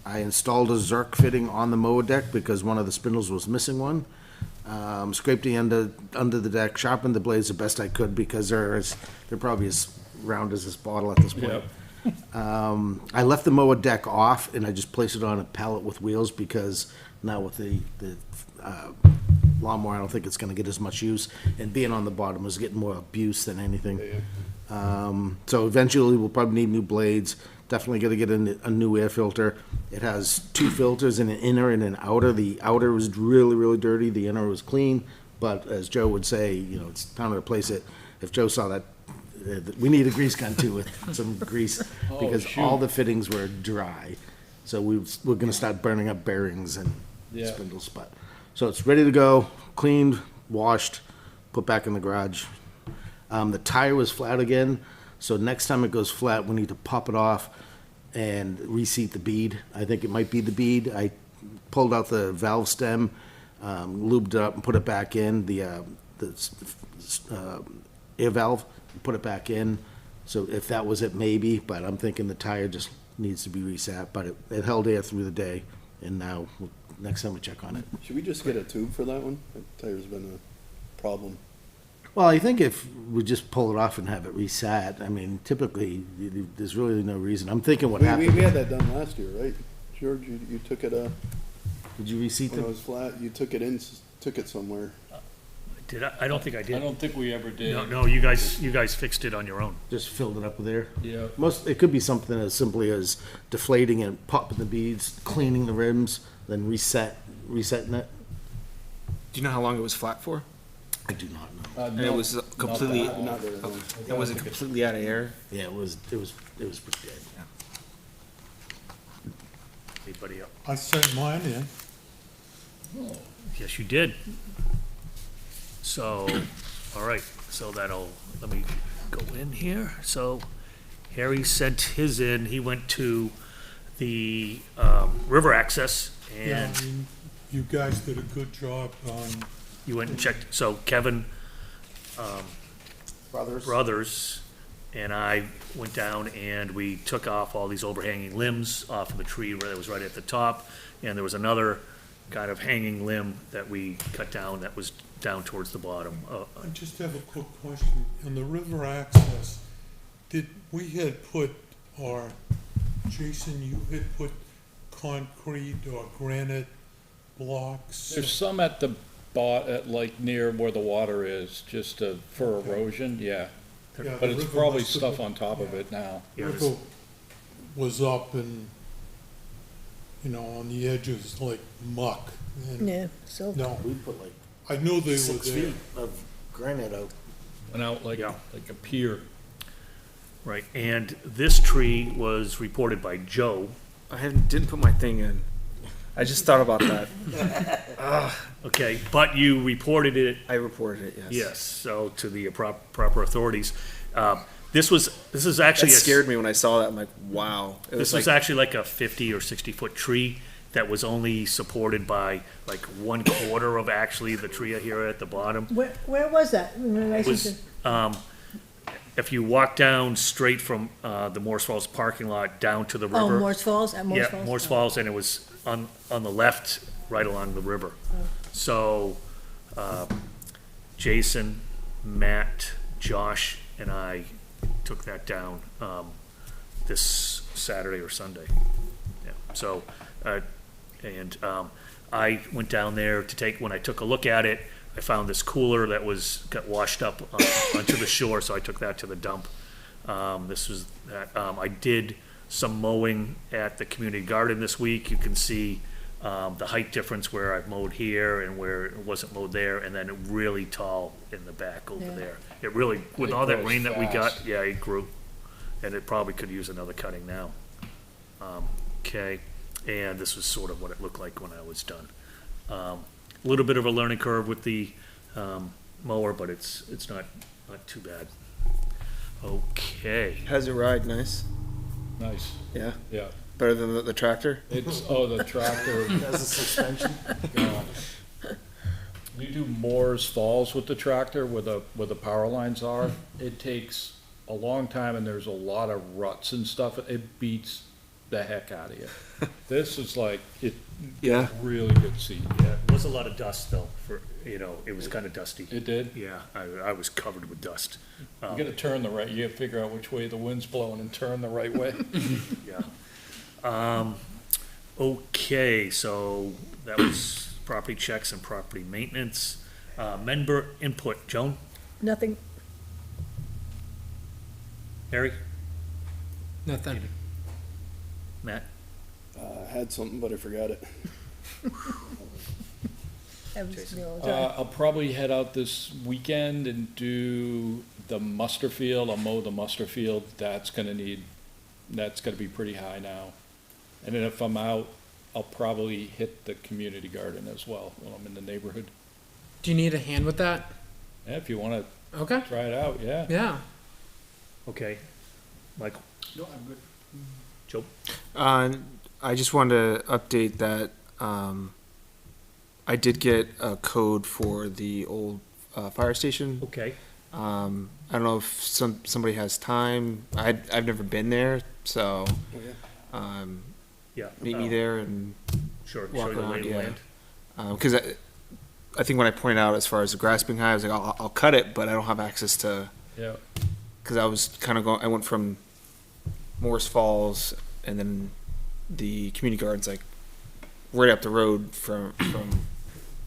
I installed a Zerk fitting on the mower deck because one of the spindles was missing one. Scraped the under the deck, sharpened the blades the best I could because they're probably as round as this bottle at this point. I left the mower deck off and I just placed it on a pallet with wheels because now with the lawnmower, I don't think it's gonna get as much use. And being on the bottom was getting more abuse than anything. So eventually we'll probably need new blades. Definitely gotta get a new air filter. It has two filters, an inner and an outer. The outer was really, really dirty. The inner was clean. But as Joe would say, you know, it's time to replace it. If Joe saw that, we need a grease gun too with some grease because all the fittings were dry. So we're gonna start burning up bearings and Yeah. spindles. But so it's ready to go, cleaned, washed, put back in the garage. The tire was flat again, so next time it goes flat, we need to pop it off and reseat the bead. I think it might be the bead. I pulled out the valve stem, lubed it up and put it back in, the air valve, put it back in. So if that was it, maybe, but I'm thinking the tire just needs to be reset, but it held air through the day, and now, next time we check on it. Should we just get a tube for that one? That tire's been a problem. Well, I think if we just pull it off and have it reset, I mean, typically, there's really no reason. I'm thinking what We happened. had that done last year, right? George, you took it, Did you reseat when it the? was flat, you took it in, took it somewhere. Did I? I don't think I I did. don't think we ever did. No, you guys fixed it on your own. Just filled it up with air? Yeah. It could be something as simply as deflating and popping the beads, cleaning the rims, then resetting it. do you know how long it was flat for? I do not know. And it was completely, Not very long. and was it completely out of air? Yeah, it was pretty good. Anybody else? I sent mine in. Yes, you did. So, all right, so let me go in here. So Harry sent his in, he went to the, river access Yeah, and I mean, you guys did a good job on, you went and checked, so Kevin, Brothers? Brothers and I went down and we took off all these overhanging limbs off of the tree where it was right at the top. And there was another kind of hanging limb that we cut down that was down towards the bottom. I just have a quick question. On the river access, we had put, or Jason, you had put concrete or granite blocks? There's some at the like near where the water is, just for erosion, yeah. Yeah, But the it's river probably must have stuff been- on top of it now. Yeah, River was up and, on the edges like muck. And Yeah, so, no, We put like I knew they were 6 there. feet of granite out. Went out like, Yeah. like a pier. Right, and this tree was reported by Joe. Didn't put my thing in. I just thought about that. Okay, but you reported it, I reported it, yes. yes, so to the proper authorities. This is actually. That scared me when I saw that. I'm like, wow. It This was was like, actually like a 50 or 60-foot tree, that was only supported by like 1/4 of actually the tree here at the bottom. Where was that in It relation was, to? if you walk down straight from, the Morse Falls parking lot down to the Oh, river. Morse Falls, at Morse Falls? Yeah, Morse Falls, and it was on the left, right along the river. So, Jason, Matt, Josh, and I took that down, this Saturday or Sunday. Yeah, so, I went down there to take, when I took a look at it, I found this cooler that got washed up onto the shore, so I took that to the dump. This was that, I did some mowing at the community garden this week. You can see, the height difference where I've mowed here and where it wasn't mowed there, and then really tall in the back over Yeah. there. It really, with It all that grows rain that we got, fast. yeah, it grew. And it probably could use another cutting now. Okay, and this was sort of what it looked like when I was done. A little bit of a learning curve with the, mower, but it's not too bad. Okay. How's it ride? Nice. Nice, Yeah. yeah. Better than the tractor? It's, oh, the tractor. As a suspension. yeah. You do Moore's Falls with the tractor where the power lines are. It takes a long time and there's a lot of ruts and stuff. It beats the heck out of you. This is like, it Yeah. really good seat. Yeah, it was a lot of dust though, it was kind of dusty. It did? Yeah, I was covered with dust. You gotta turn the right, you gotta figure out which way the wind's blowing and turn the right way. Yeah. Okay, so that was property checks and property maintenance. Member input, Joan, Nothing, Harry, Nothing. Matt? I had something, but I forgot it. happens to me all the time. I'll probably head out this weekend and do the muster field. I'll mow the muster field. That's gonna be pretty high now. And then if I'm out, I'll probably hit the community garden as well when I'm in the neighborhood. Do you need a hand with that? Yeah, if you wanna Okay. try it out, yeah. Yeah. Okay. Michael? No, I'm good. Joe? I just wanted to update that, I did get a code for the old, fire station. Okay. I don't know if somebody has time. I've never been there, so, Oh, yeah. Yeah. meet me there and, Sure, show walk you the lay around, of the yeah. land. cause I think when I pointed out as far as the grass being high, I was like, I'll cut it, but I don't have access to, Yeah. cause I was kinda I went from Morse Falls and then the community garden's like right up the road from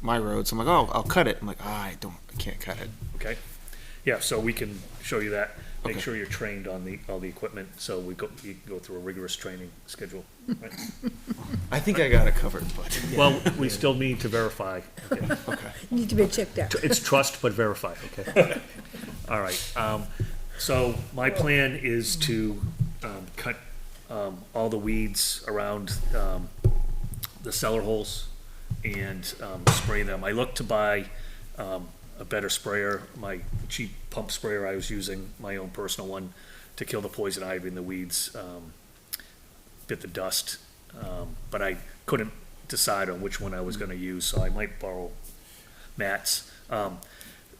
my road, so I'm like, oh, I'll cut it. I'm like, I can't cut it. Okay. Yeah, so we can show you that. Make Okay. sure you're trained on all the equipment, so you can go through a rigorous training schedule. Right? I think I got it covered, but. Well, we still need to verify. Okay. Okay. Need to be checked out. It's trust but verify, okay? All right, so my plan is to, cut, all the weeds around, the cellar holes and, spray them. I looked to buy, a better sprayer. My cheap pump sprayer, I was using my own personal one to kill the poison ivy and the weeds, bit the dust. But I couldn't decide on which one I was gonna use, so I might borrow Matt's.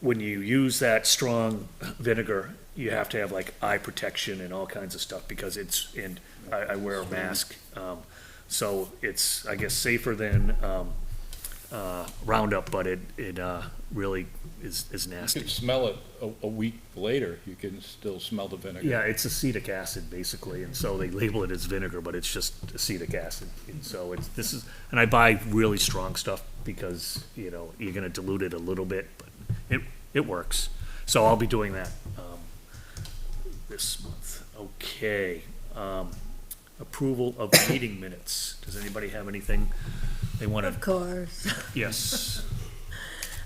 When you use that strong vinegar, you have to have like eye protection and all kinds of stuff because I wear a mask. So it's, I guess, safer than, Roundup, but it really is You nasty. can smell it a week later. You can still smell the vinegar. Yeah, it's acetic acid basically, and so they label it as vinegar, but it's just acetic acid. And so and I buy really strong stuff because, you're gonna dilute it a little bit, but it works. So I'll be doing that, this month. Okay, approval of meeting minutes. Does anybody have anything they wanna, Of course. yes,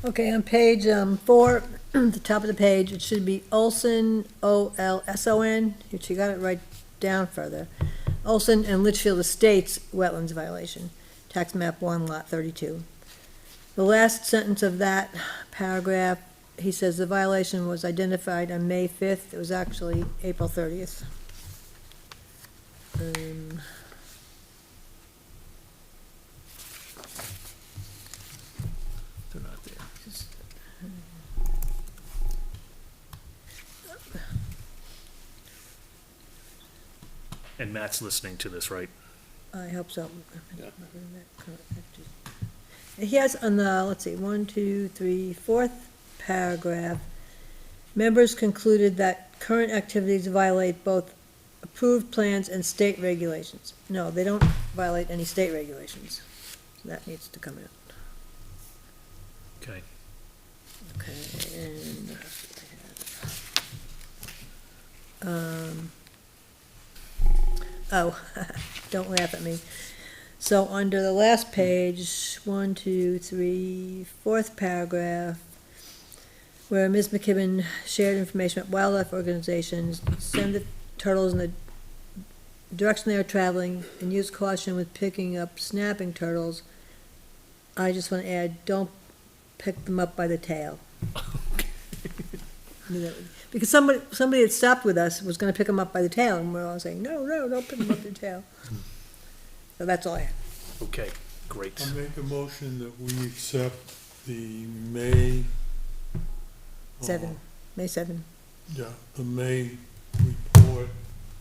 Okay, on page 4, the top of the page, it should be Olson, Olson, which you got it right down further. Olson and Litchfield Estates wetlands violation, tax map 1, lot 32. The last sentence of that paragraph, he says the violation was identified on May 5th. It was actually April 30th. And Matt's listening to this, right? I hope so. Yeah. He has on the, let's see, 1, 2, 3, fourth paragraph, members concluded that current activities violate both approved plans and state regulations. No, they don't violate any state regulations. That needs to come out. Okay. Okay, and what else do I have? Oh, don't laugh at me. So under the last page, 1, 2, 3, fourth paragraph, where Ms. McKibben shared information with wildlife organizations, send the turtles in the direction they are traveling, and use caution with picking up snapping turtles. I just want to add, don't pick them up by the tail. Because somebody had stopped with us, was gonna pick them up by the tail, and we're all saying, no, don't pick them up by the tail. So that's all I have. Okay, great. I make a motion that we accept the May. 7, May 7. Yeah, the May report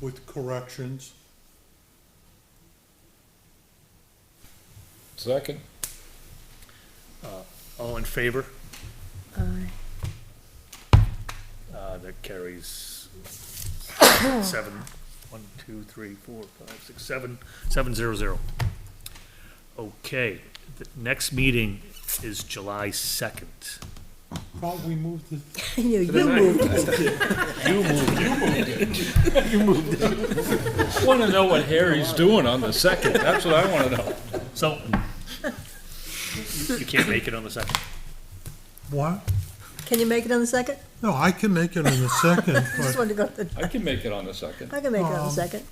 with corrections. Second. All in favor? Aye. That carries 7, 1, 2, 3, 4, 5, 6, 7, 700. Okay, the next meeting is July 2nd. Thought we moved it. You moved it. Want to know what Harry's doing on the 2nd, that's what I want to know. So, you can't make it on the 2nd? What? Can you make it on the 2nd? No, I can make it on the second, I just but wanted to go to the, I can make it on the 2nd. I can make it on the 2nd.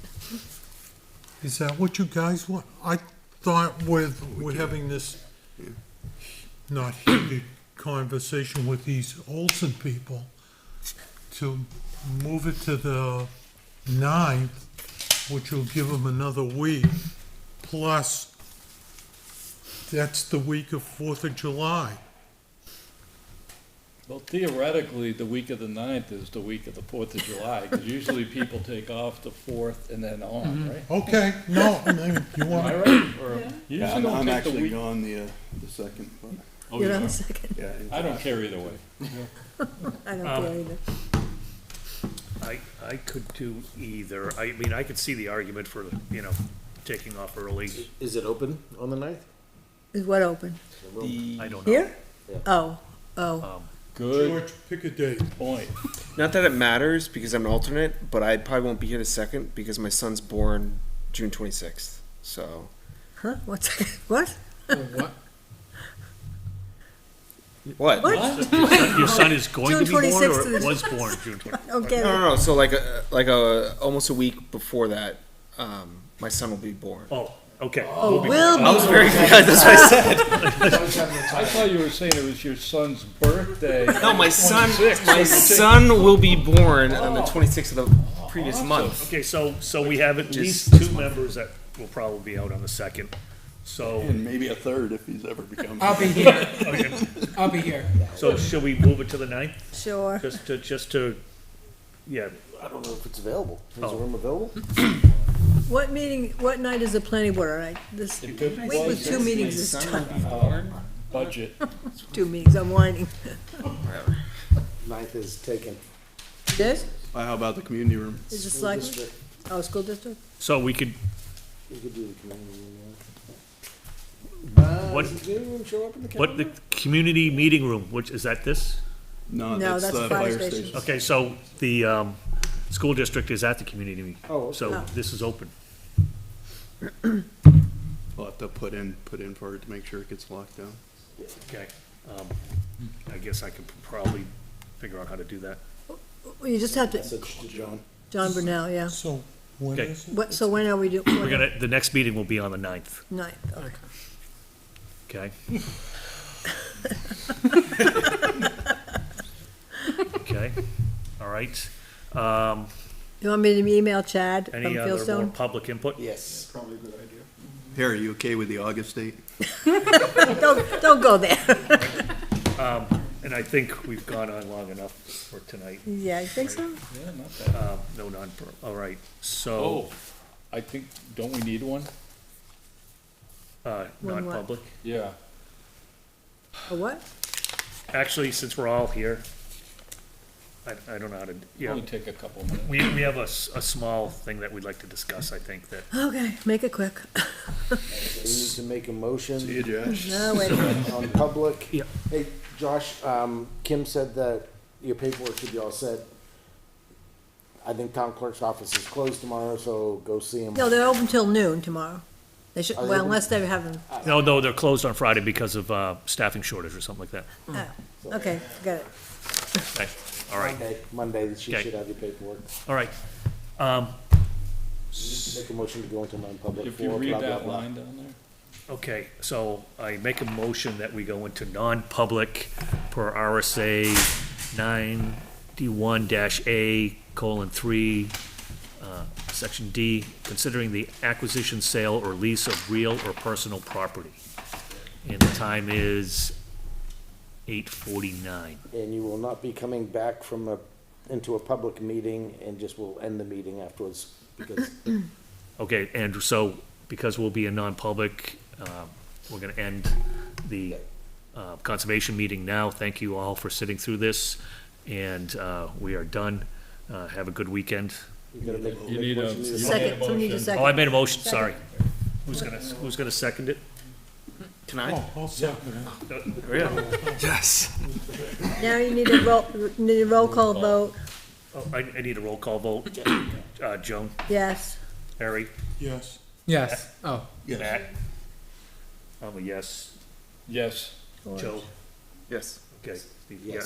is that what you guys want? I thought with having this not heated conversation with these Olson people to move it to the 9th, which will give them another week, plus that's the week of 4th of July. Well, theoretically, the week of the 9th is the week of the 4th of July, because usually people take off the 4th and then on, right? Okay, no, I mean, you Am want I to, right? Or you Yeah, usually don't I'm take the actually week. gone the second, but, Oh, You're you on the are? 2nd. yeah. I don't care either way. I don't care either. I could do either. I mean, I could see the argument for, taking off early. Is it open on the 9th? Is what open? I don't know. Here? Yeah. Oh, Good George, pick a date. point. Not that it matters because I'm an alternate, but I probably won't be here the 2nd because my son's born June 26th. So huh, what's, what? What? what? What? Your son is going to be June born 26th or to the- was born June 20th? Okay, No. So like almost a week before that, my son will be born. Oh, okay. Oh, be- will I was very good. That's what I said. I thought you were saying it was your son's birthday. No, my son. 26th. My son will be born on the 26th of the previous month. Okay, so we have at Just least 2 members that will probably be out on the 2nd. So, And maybe a third if he's ever become. I'll be here. okay, I'll be here. so should we move it to the 9th? sure. Just to, yeah, I don't know if it's available. Is Oh. the room available? What night is the planning board, all right? This week with 2 meetings is tough. Budget. 2 meetings, I'm whining. 9th is taken. This How about the community room? is the School select, district. oh, school district? so we could, You could do the community room, yeah. What- Does the community room show up in the what, the calendar? community meeting room, which, is that this? No, No, that's that's the fire fire station. station. Okay, so the, school district is at the community meeting, Oh, so Oh. this is open. We'll have to put in for it to make sure it gets locked down. Okay, I guess I could probably figure out how to do that. Well, you just have to, message to John. John Burnell, yeah. So when Okay. is it? What, so when are we doing? We're gonna, the next meeting will be on the 9th, 9th, okay. okay? Okay, all right. You want me to email Chad from Any other more Fieldstone? public input? Yes. Probably a good idea. Harry, you okay with the August date? Don't go there. And I think we've gone on long enough for tonight. Yeah, you think so? Yeah, not bad. No, all right, Oh, so, I think, don't we need one? When what? Non-public. Yeah. A what? Actually, since we're all here, I don't know how to, yeah, Only take a couple minutes. we have a small thing that we'd like to discuss, I think, that, Okay, make it quick. We need to make a motion. See you, Josh. No, wait a minute. On public. Yeah. Hey, Josh, Kim said that your paperwork should be all set. I think town clerk's office is closed tomorrow, so go see him. No, they're open till noon tomorrow. They should, Are they well, open? unless they're having, no, they're closed on Friday because of staffing shortage or something like that. oh, okay, forget it. Okay, all right, Monday, she Okay. should have your paperwork. all right. Make a motion to go into non-public. If you for read blah, blah, that blah. line down there. Okay, so I make a motion that we go into non-public per RSA 91-A:3, Section D, considering the acquisition, sale, or lease of real or personal property. And the time is 8:49. And you will not be coming back into a public meeting and just will end the meeting afterwards because Okay, and so, because we'll be in non-public, we're gonna end the conservation meeting now. Thank you all for sitting through this, and we are done. Have a good weekend. you're gonna make. You need a- motion to- you- Second, somebody needs a Oh, I second. made a motion, sorry. Who's gonna second it? Can I? I'll second it. Yes. Now you need a roll call vote. Oh, I need a roll call vote. Joan, Yes. Harry, Yes. Yes. Oh. Matt? I'm a yes. Yes. Joe? Yes. Okay. Steve, Yes. yes.